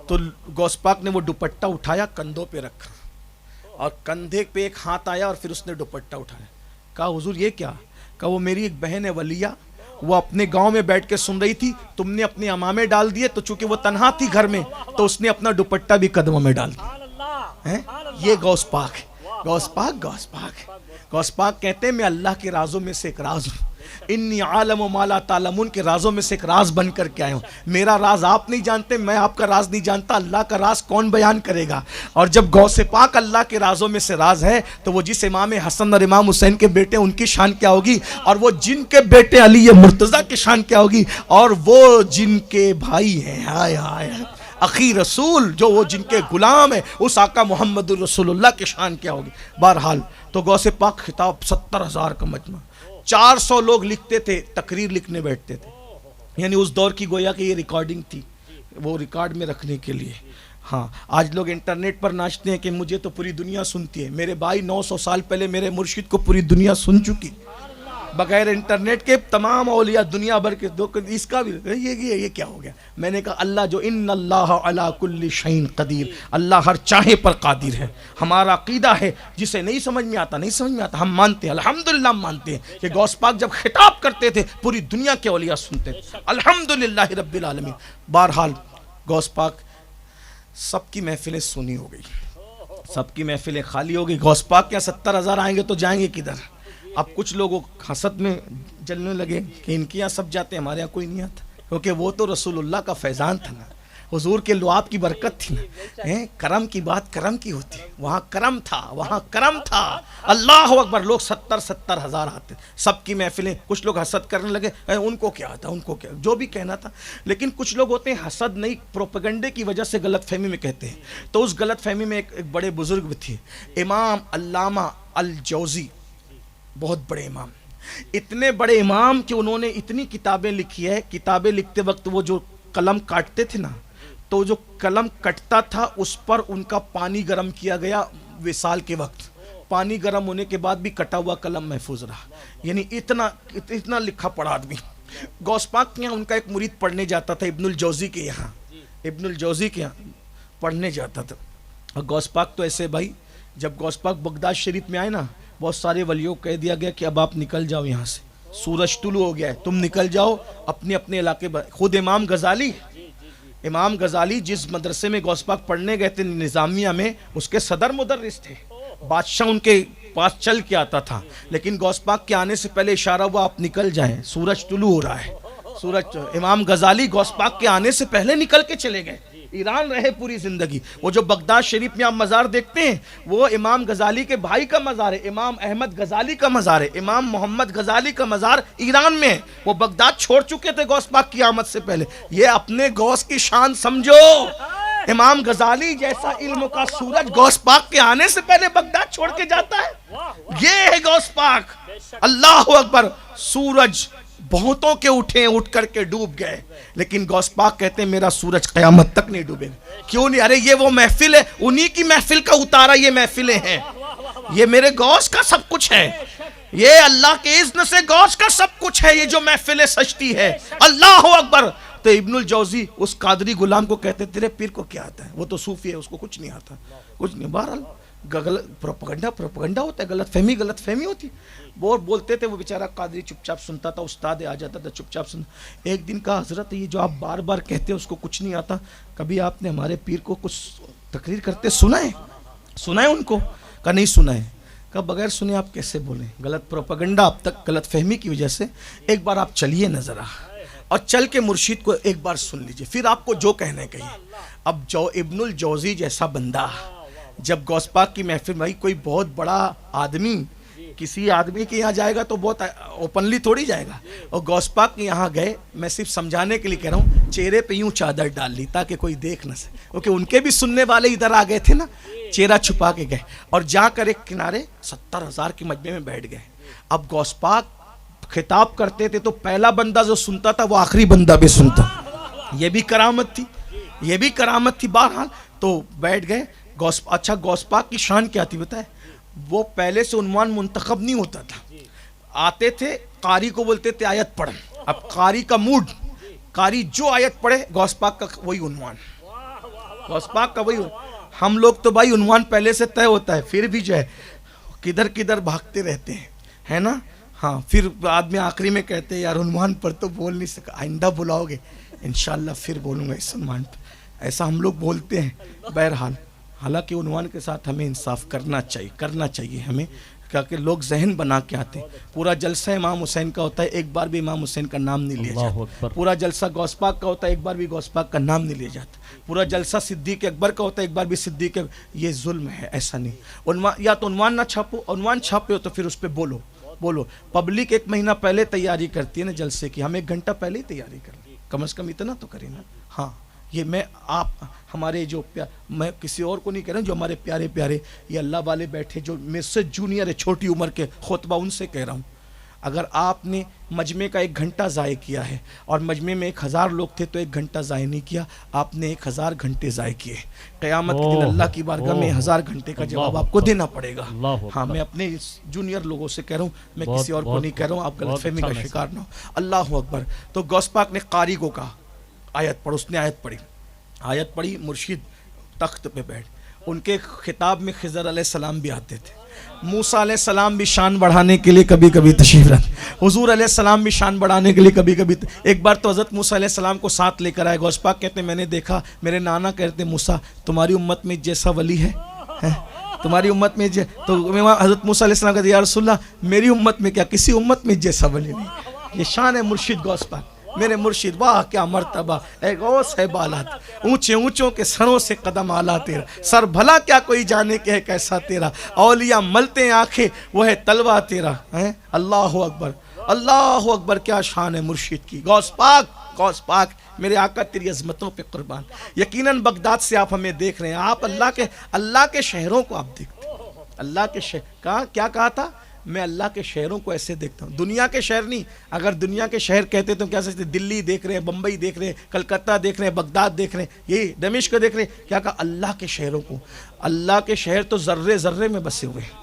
تو غوث پاک نے وہ دوپٹہ اٹھایا، کندھوں پہ رکھا، اور کندھے پہ ایک ہاتھ آیا اور پھر اس نے دوپٹہ اٹھایا۔ کہا حضور یہ کیا؟ کہا وہ میری ایک بہن ہے ولیہ، وہ اپنے گاؤں میں بیٹھ کے سن رہی تھی، تم نے اپنے امامے ڈال دیے، تو چونکہ وہ تنہا تھی گھر میں تو اس نے اپنا دوپٹہ بھی قدموں میں ڈال دیا۔ یہ غوث پاک کہتے ہیں میں اللہ کے رازوں میں سے ایک راز ہوں، انی عالم و ما لا تعلمون کے رازوں میں سے ایک راز بن کر کے آیا ہوں۔ میرا راز آپ نہیں جانتے، میں آپ کا راز نہیں جانتا، اللہ کا راز کون بیان کرے گا؟ اور جب غوث پاک اللہ کے رازوں میں سے راز ہے تو وہ جس امام حسن اور امام حسین کے بیٹے ان کی شان کیا ہوگی، اور وہ جن کے بیٹے علی مرتضیٰ کی شان کیا ہوگی، اور وہ جن کے بھائی ہیں، ہائے ہائے اخی رسول جو وہ جن کے غلام ہیں، اس آقا محمد الرسول اللہ کی شان کیا ہوگی. بہرحال تو غوث پاک خطاب 70,000 کا مجمع، 400 لوگ لکھتے تھے، تقریر لکھنے بیٹھتے تھے. یعنی اس دور کی گویا کہ یہ ریکارڈنگ تھی، وہ ریکارڈ میں رکھنے کے لیے. ہاں آج لوگ انٹرنیٹ پر ناچتے ہیں کہ مجھے تو پوری دنیا سنتی ہے. میرے بھائی 900 سال پہلے میرے مرشد کو پوری دنیا سن چکی، بغیر انٹرنیٹ کے تمام اولیاء دنیا بھر کے. اس کا بھی یہ کیا ہو گیا؟ میں نے کہا اللہ جو ان اللہ علی کل شیء قدیر، اللہ ہر چاہے پر قادر ہے. ہمارا عقیدہ ہے، جسے نہیں سمجھ میں آتا ہم مانتے ہیں، الحمدللہ ہم مانتے ہیں کہ غوث پاک جب خطاب کرتے تھے پوری دنیا کے اولیاء سنتے تھے، الحمدللہ رب العالمین. بہرحال غوث پاک سب کی محفلیں سنی ہو گئی، سب کی محفلیں خالی ہو گئی. غوث پاک کیا 70,000 آئیں گے تو جائیں گے کدھر؟ اب کچھ لوگوں حسد میں جلنے لگے کہ ان کے یہاں سب جاتے ہیں، ہمارے یہاں کوئی نہیں آتا، کیونکہ وہ تو رسول اللہ کا فیضان تھا نا، حضور کے لعاب کی برکت تھی نا. کرم کی بات کرم کی ہوتی ہے، وہاں کرم تھا، وہاں کرم تھا. اللہ اکبر. لوگ 70,000 آتے، سب کی محفلیں. کچھ لوگ حسد کرنے لگے، ان کو کیا آتا، ان کو کیا، جو بھی کہنا تھا. لیکن کچھ لوگ ہوتے ہیں حسد نہیں، پروپیگنڈے کی وجہ سے غلط فہمی میں کہتے ہیں. تو اس غلط فہمی میں ایک بڑے بزرگ بھی تھے، امام علامہ الجوزی، بہت بڑے امام، اتنے بڑے امام کہ انہوں نے اتنی کتابیں لکھی ہے. کتابیں لکھتے وقت وہ جو قلم کاٹتے تھے نا، تو جو قلم کٹتا تھا اس پر ان کا پانی گرم کیا گیا وصال کے وقت. پانی گرم ہونے کے بعد بھی کٹا ہوا قلم محفوظ رہا. یعنی اتنا لکھا پڑا آدمی. غوث پاک کے یہاں ان کا ایک مرید پڑھنے جاتا تھا، ابن الجوزی کے یہاں، ابن الجوزی کے یہاں پڑھنے جاتا تھا. اور غوث پاک تو ایسے بھائی، جب غوث پاک بغداد شریف میں آئے نا، بہت سارے ولیوں کو کہہ دیا گیا کہ اب آپ نکل جاؤ یہاں سے، سورج طلوع ہو گیا ہے، تم نکل جاؤ اپنے اپنے علاقے. خود امام غزالی جس مدرسے میں غوث پاک پڑھنے گئے تھے نظامیہ میں، اس کے صدر مدرس تھے. بادشاہ ان کے پاس چل کے آتا تھا، لیکن غوث پاک کے آنے سے پہلے اشارہ ہوا آپ نکل جائیں، سورج طلوع ہو رہا ہے. امام غزالی غوث پاک کے آنے سے پہلے نکل کے چلے گئے. ایران رہے پوری زندگی. وہ جو بغداد شریف میں آپ مزار دیکھتے ہیں، وہ امام غزالی کے بھائی کا مزار ہے، امام احمد غزالی کا مزار ہے. امام محمد غزالی کا مزار ایران میں ہے. وہ بغداد چھوڑ چکے تھے غوث پاک کی آمد سے پہلے. یہ اپنے غوث کی شان سمجھو. امام غزالی جیسا علم کا سورج غوث پاک کے آنے سے پہلے بغداد چھوڑ کے جاتا ہے. یہ ہے غوث پاک. اللہ اکبر. سورج بہتوں کے اٹھے، اٹھ کر کے ڈوب گئے، لیکن غوث پاک کہتے ہیں میرا سورج قیامت تک نہیں ڈوبے گا. کیوں نہیں؟ ارے یہ وہ محفل ہے، انہی کی محفل کا اتارا یہ محفلیں ہیں. یہ میرے غوث کا سب کچھ ہے، یہ اللہ کے اذن سے غوث کا سب کچھ ہے. یہ جو محفلیں سجتی ہے، اللہ اکبر. تو ابن الجوزی اس قادری غلام کو کہتے تیرے پیر کو کیا آتا ہے؟ وہ تو صوفی ہے، اس کو کچھ نہیں آتا، کچھ نہیں. بہرحال پروپیگنڈا ہوتا ہے، غلط فہمی ہوتی. وہ بولتے تھے، وہ بیچارہ قادری چپ چاپ سنتا تھا، استاد آ جاتا تھا چپ چاپ سنتا. ایک دن کہا حضرت یہ جو آپ بار بار کہتے ہیں اس کو کچھ نہیں آتا، کبھی آپ نے ہمارے پیر کو کچھ تقریر کرتے سنا ہے ان کو؟ کہا نہیں سنا ہے. کہا بغیر سنے آپ کیسے بولیں؟ غلط پروپیگنڈا اب تک غلط فہمی کی وجہ سے. ایک بار آپ چلیے نظر اور چل کے مرشید کو ایک بار سن لیجئے، پھر آپ کو جو کہنا ہے کہیے. اب جو ابن الجوزی جیسا بندہ جب غوث پاک کی محفل، بھائی کوئی بہت بڑا آدمی کسی آدمی کے یہاں جائے گا تو بہت اوپنلی تھوڑی جائے گا. اور غوث پاک کے یہاں گئے، میں صرف سمجھانے کے لیے کہہ رہا ہوں، چہرے پہ یوں چادر ڈال لی تاکہ کوئی دیکھ نہ سکے، کیونکہ ان کے بھی سننے والے ادھر آ گئے تھے نا. چہرہ چھپا کے گئے اور جا کر ایک کنارے 70,000 کے مجمع میں بیٹھ گئے. اب غوث پاک خطاب کرتے تھے تو پہلا بندہ جو سنتا تھا وہ آخری بندہ بھی سنتا. یہ بھی کرامت تھی. بہرحال تو بیٹھ گئے. اچھا غوث پاک کی شان کیا تھی بتائے؟ وہ پہلے سے عنوان منتخب نہیں ہوتا تھا. آتے تھے، قاری کو بولتے تھے آیت پڑھ. اب قاری کا موڈ، قاری جو آیت پڑھے غوث پاک کا وہی عنوان، غوث پاک کا وہی. ہم لوگ تو بھائی عنوان پہلے سے طے ہوتا ہے، پھر بھی جو ہے کدھر بھاگتے رہتے ہیں، ہے نا. ہاں پھر بعد میں آخری میں کہتے ہیں یار عنوان پر تو بول نہیں سکا، آئندہ بلاؤ گے انشاءاللہ پھر بولوں گا اس عنوان پر. ایسا ہم لوگ بولتے ہیں. بہرحال حالانکہ عنوان کے ساتھ ہمیں انصاف کرنا چاہیے ہمیں، کیونکہ لوگ ذہن بنا کے آتے ہیں. پورا جلسہ امام حسین کا ہوتا ہے، ایک بار بھی امام حسین کا نام نہیں لیا جاتا. پورا جلسہ غوث پاک کا ہوتا ہے، ایک بار بھی غوث پاک کا نام نہیں لیا جاتا. پورا جلسہ صدیق اکبر کا ہوتا ہے، ایک بار بھی صدیق. یہ ظلم ہے، ایسا نہیں. یا تو عنوان نہ چھاپو، عنوان چھاپے ہو تو پھر اس پہ بولو. پبلک 1 مہینہ پہلے تیاری کرتی ہے نا جلسے کی، ہم 1 گھنٹہ پہلے ہی تیاری کریں، کم از کم اتنا تو کریں نا. ہاں یہ میں آپ ہمارے جو میں کسی اور کو نہیں کہہ رہا ہوں، جو ہمارے پیارے پیارے یہ اللہ والے بیٹھے جو میرے سے جونیئر ہے، چھوٹی عمر کے خطبہ، ان سے کہہ رہا ہوں، اگر آپ نے مجمع کا 1 گھنٹہ ضائع کیا ہے اور مجمع میں 1000 لوگ تھے تو 1 گھنٹہ ضائع نہیں کیا، آپ نے 1000 گھنٹے ضائع کیے. قیامت کے دن اللہ کی بارگاہ میں 1000 گھنٹے کا جواب آپ کو دینا پڑے گا. ہاں میں اپنے جونیئر لوگوں سے کہہ رہا ہوں، میں کسی اور کو نہیں کہہ رہا ہوں، آپ غلط فہمی کا شکار نہ ہو. اللہ اکبر. تو غوث پاک نے قاری کو کہا آیت پڑھ، اس نے آیت پڑھی. مرشد تخت پہ بیٹھ، ان کے خطاب میں خضر علیہ السلام بھی آتے تھے، موسیٰ علیہ السلام بھی شان بڑھانے کے لیے کبھی کبھی تشریف لاتے، حضور علیہ السلام بھی شان بڑھانے کے لیے کبھی کبھی. ایک بار تو حضرت موسیٰ علیہ السلام کو ساتھ لے کر آئے. غوث پاک کہتے ہیں میں نے دیکھا میرے نانا کہتے موسیٰ تمہاری امت میں جیسا ولی ہے تمہاری امت میں تو حضرت موسیٰ علیہ السلام کہتے یا رسول اللہ میری امت میں کیا کسی امت میں جیسا ولی نہیں. یہ شان ہے مرشد غوث پاک. میرے مرشد واہ کیا مرتبہ اے غوث ہے بالات، اونچے اونچوں کے سروں سے قدم آلا تیرا، سر بھلا کیا کوئی جانے کہ ہے کیسا تیرا، اولیاء ملتے آنکھیں وہ ہے تلوہ تیرا. اللہ اکبر اللہ اکبر. کیا شان ہے مرشد کی. غوث پاک میرے آقا تیری عظمتوں پہ قربان. یقیناً بغداد سے آپ ہمیں دیکھ رہے ہیں، آپ اللہ کے شہروں کو آپ دیکھتے ہیں. اللہ کے شہر کیا کہا تھا؟ میں اللہ کے شہروں کو ایسے دیکھتا ہوں، دنیا کے شہر نہیں. اگر دنیا کے شہر کہتے تو کیا سمجھتے؟ دلی دیکھ رہے ہیں، بمبئی دیکھ رہے ہیں، کلکتہ دیکھ رہے ہیں، بغداد دیکھ رہے ہیں، یہ دمشق دیکھ رہے ہیں. کیا کہا؟ اللہ کے شہروں کو. اللہ کے شہر تو ذرے ذرے میں بسے ہوئے ہیں.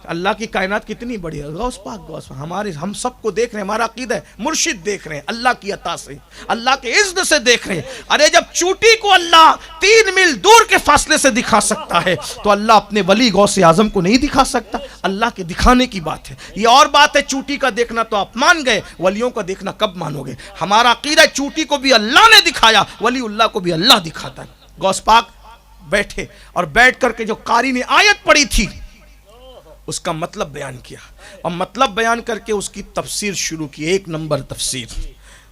اللہ کی کائنات کتنی بڑی ہے. غوث پاک ہم سب کو دیکھ رہے ہیں. ہمارا عقیدہ ہے مرشد دیکھ رہے ہیں، اللہ کی عطا سے، اللہ کے عزت سے دیکھ رہے ہیں. ارے جب چوٹی کو اللہ 3 میل دور کے فاصلے سے دکھا سکتا ہے تو اللہ اپنے ولی غوث اعظم کو نہیں دکھا سکتا؟ اللہ کے دکھانے کی بات ہے. یہ اور بات ہے چوٹی کا دیکھنا تو آپ مان گئے، ولیوں کا دیکھنا کب مانو گے؟ ہمارا عقیدہ ہے چوٹی کو بھی اللہ نے دکھایا، ولی اللہ کو بھی اللہ دکھاتا ہے. غوث پاک بیٹھے اور بیٹھ کر کے جو قاری نے آیت پڑھی تھی اس کا مطلب بیان کیا، اور مطلب بیان کر کے اس کی تفسیر شروع کی. 1 نمبر تفسیر.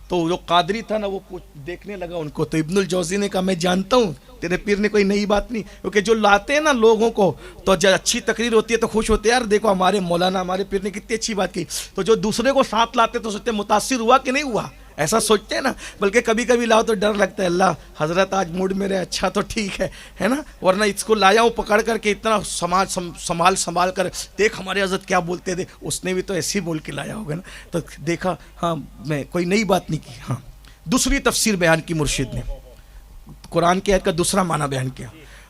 تو جو قادری تھا نا وہ دیکھنے لگا ان کو. تو ابن الجوزی نے کہا میں جانتا ہوں تیرے پیر نے کوئی نئی بات نہیں، کیونکہ جو لاتے ہیں نا لوگوں کو تو جب اچھی تقریر ہوتی ہے تو خوش ہوتے ہیں، یار دیکھو ہمارے مولانا ہمارے پیر نے کتنی اچھی بات کی. تو جو دوسرے کو ساتھ لاتے تو سوچتے متاثر ہوا کہ نہیں ہوا، ایسا سوچتے ہیں نا. بلکہ کبھی کبھی لاؤ تو ڈر لگتا ہے اللہ حضرت آج موڈ میں رہے، اچھا تو ٹھیک ہے نا، ورنہ اس کو لایا ہوں پکڑ کر کے اتنا سنبھال کر دیکھ ہمارے حضرت کیا بولتے تھے، اس نے بھی تو ایسے ہی بول کے لایا ہوگا نا. تو دیکھا ہاں میں کوئی نئی بات نہیں کی. ہاں دوسری تفسیر بیان کی مرشد نے، قرآن کی آیت کا دوسرا معنی بیان کیا.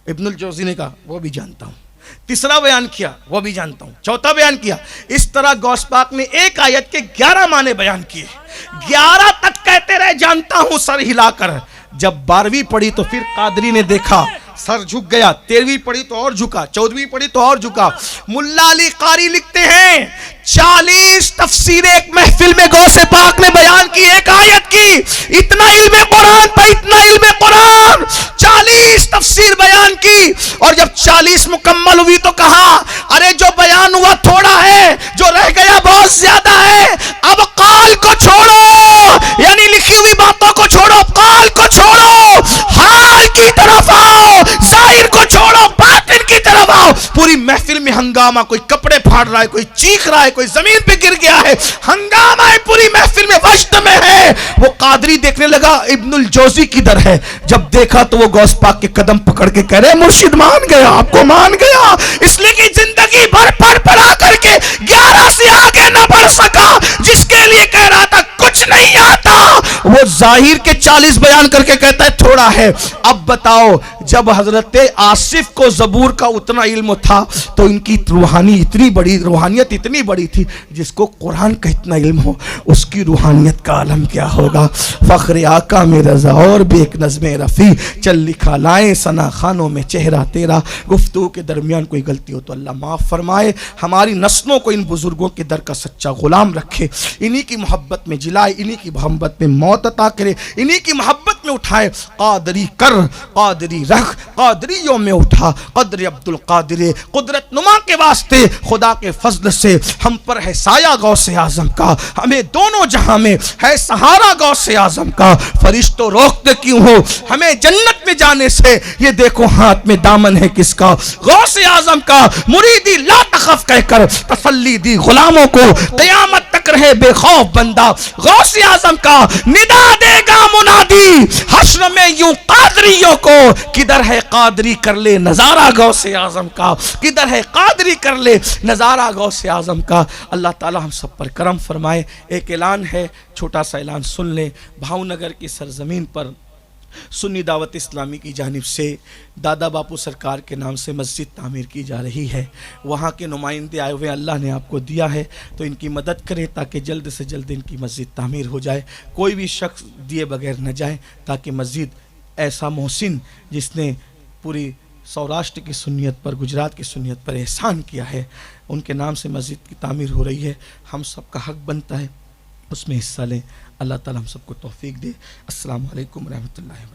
ابن الجوزی نے کہا وہ بھی جانتا ہوں. تیسرا بیان کیا وہ بھی جانتا ہوں. چوتھا بیان کیا. اس طرح غوث پاک نے ایک آیت کے 11 معنی بیان کیے. 11 تک کہتے رہے جانتا ہوں سر ہلا کر. جب 12ویں پڑھی تو پھر قادری نے دیکھا سر جھک گیا. 13ویں پڑھی تو اور جھکا. 14ویں پڑھی تو اور جھکا. ملا علی قاری لکھتے ہیں 40 تفسیریں ایک محفل میں غوث پاک نے بیان کی ایک آیت کی. اتنا علم قرآن پہ اتنا علم قرآن. 40 تفسیر بیان کی، اور جب 40 مکمل ہوئی تو کہا ارے جو بیان ہوا تھوڑا ہے، جو رہ گیا بہت زیادہ ہے. اب قال کو چھوڑو، یعنی لکھی ہوئی باتوں کو چھوڑو، قال کو چھوڑو، حال کی طرف آؤ، ظاہر کو چھوڑو، باطن کی طرف آؤ. پوری محفل میں ہنگامہ، کوئی کپڑے پھاڑ رہا ہے، کوئی چیخ رہا ہے، کوئی زمین پہ گر گیا ہے، ہنگامہ ہے پوری محفل میں، وجد میں ہے. وہ قادری دیکھنے لگا ابن الجوزی کدھر ہے. جب دیکھا تو وہ غوث پاک کے قدم پکڑ کے کہہ رہے مرشد مان گیا، آپ کو مان گیا، اس لیے کہ زندگی بھر پڑھا کر کے 11 سے آگے نہ بڑھ سکا. جس کے لیے کہہ رہا تھا کچھ نہیں آتا، وہ ظاہر کے 40 بیان کر کے کہتا ہے تھوڑا ہے. اب بتاؤ جب حضرت آصف کو زبور کا اتنا علم تھا تو ان کی روحانیت اتنی بڑی تھی، جس کو قرآن کا اتنا علم ہو اس کی روحانیت کا عالم کیا ہوگا. فخر آقا میں رضا اور بھی ایک نظم رفیع، چل لکھا لائیں ثنا خانوں میں چہرہ تیرا. گفتگو کے درمیان کوئی غلطی ہو تو اللہ معاف فرمائے. ہماری نسلوں کو ان بزرگوں کے در کا سچا غلام رکھے، انہی کی محبت میں جلائے، انہی کی محبت میں موت عطا کرے، انہی کی محبت میں اٹھائے. قادری کر، قادری رکھ، قادریوں میں اٹھا. قدر عبد القادر قدرت نما کے واسطے خدا کے فضل سے ہم پر ہے سایہ غوث اعظم کا، ہمیں دونوں جہاں میں ہے سہارا غوث اعظم کا. فرشتوں روکتے کیوں ہو ہمیں جنت میں جانے سے، یہ دیکھو ہاتھ میں دامن ہے کس کا، غوث اعظم کا. مریدی لا تخف کہہ کر تسلی دی غلاموں کو، قیامت تک رہے بے خوف بندہ. غوث اعظم کا ندا دے گا منادی، حشر میں یوں قادریوں کو کدھر ہے قادری کر لے نظارہ غوث اعظم کا، کدھر ہے قادری کر لے نظارہ غوث اعظم کا۔ اللہ تعالی ہم سب پر کرم فرمائے۔ ایک اعلان ہے، چھوٹا سا اعلان سن لیں۔ بھاؤ نگر کی سرزمین پر سنی دعوت اسلامی کی جانب سے دادا باپو سرکار کے نام سے مسجد تعمیر کی جا رہی ہے۔ وہاں کے نمائندے آئے ہوئے، اللہ نے آپ کو دیا ہے تو ان کی مدد کریں تاکہ جلد سے جلد ان کی مسجد تعمیر ہو جائے۔ کوئی بھی شخص دیے بغیر نہ جائے تاکہ مسجد ایسا محسن جس نے پوری سوراشٹر کی سنیت پر، گجرات کی سنیت پر احسان کیا ہے، ان کے نام سے مسجد کی تعمیر ہو رہی ہے۔ ہم سب کا حق بنتا ہے اس میں حصہ لیں۔ اللہ تعالی ہم سب کو توفیق دے۔ السلام علیکم ورحمۃ اللہ وبرکاتہ۔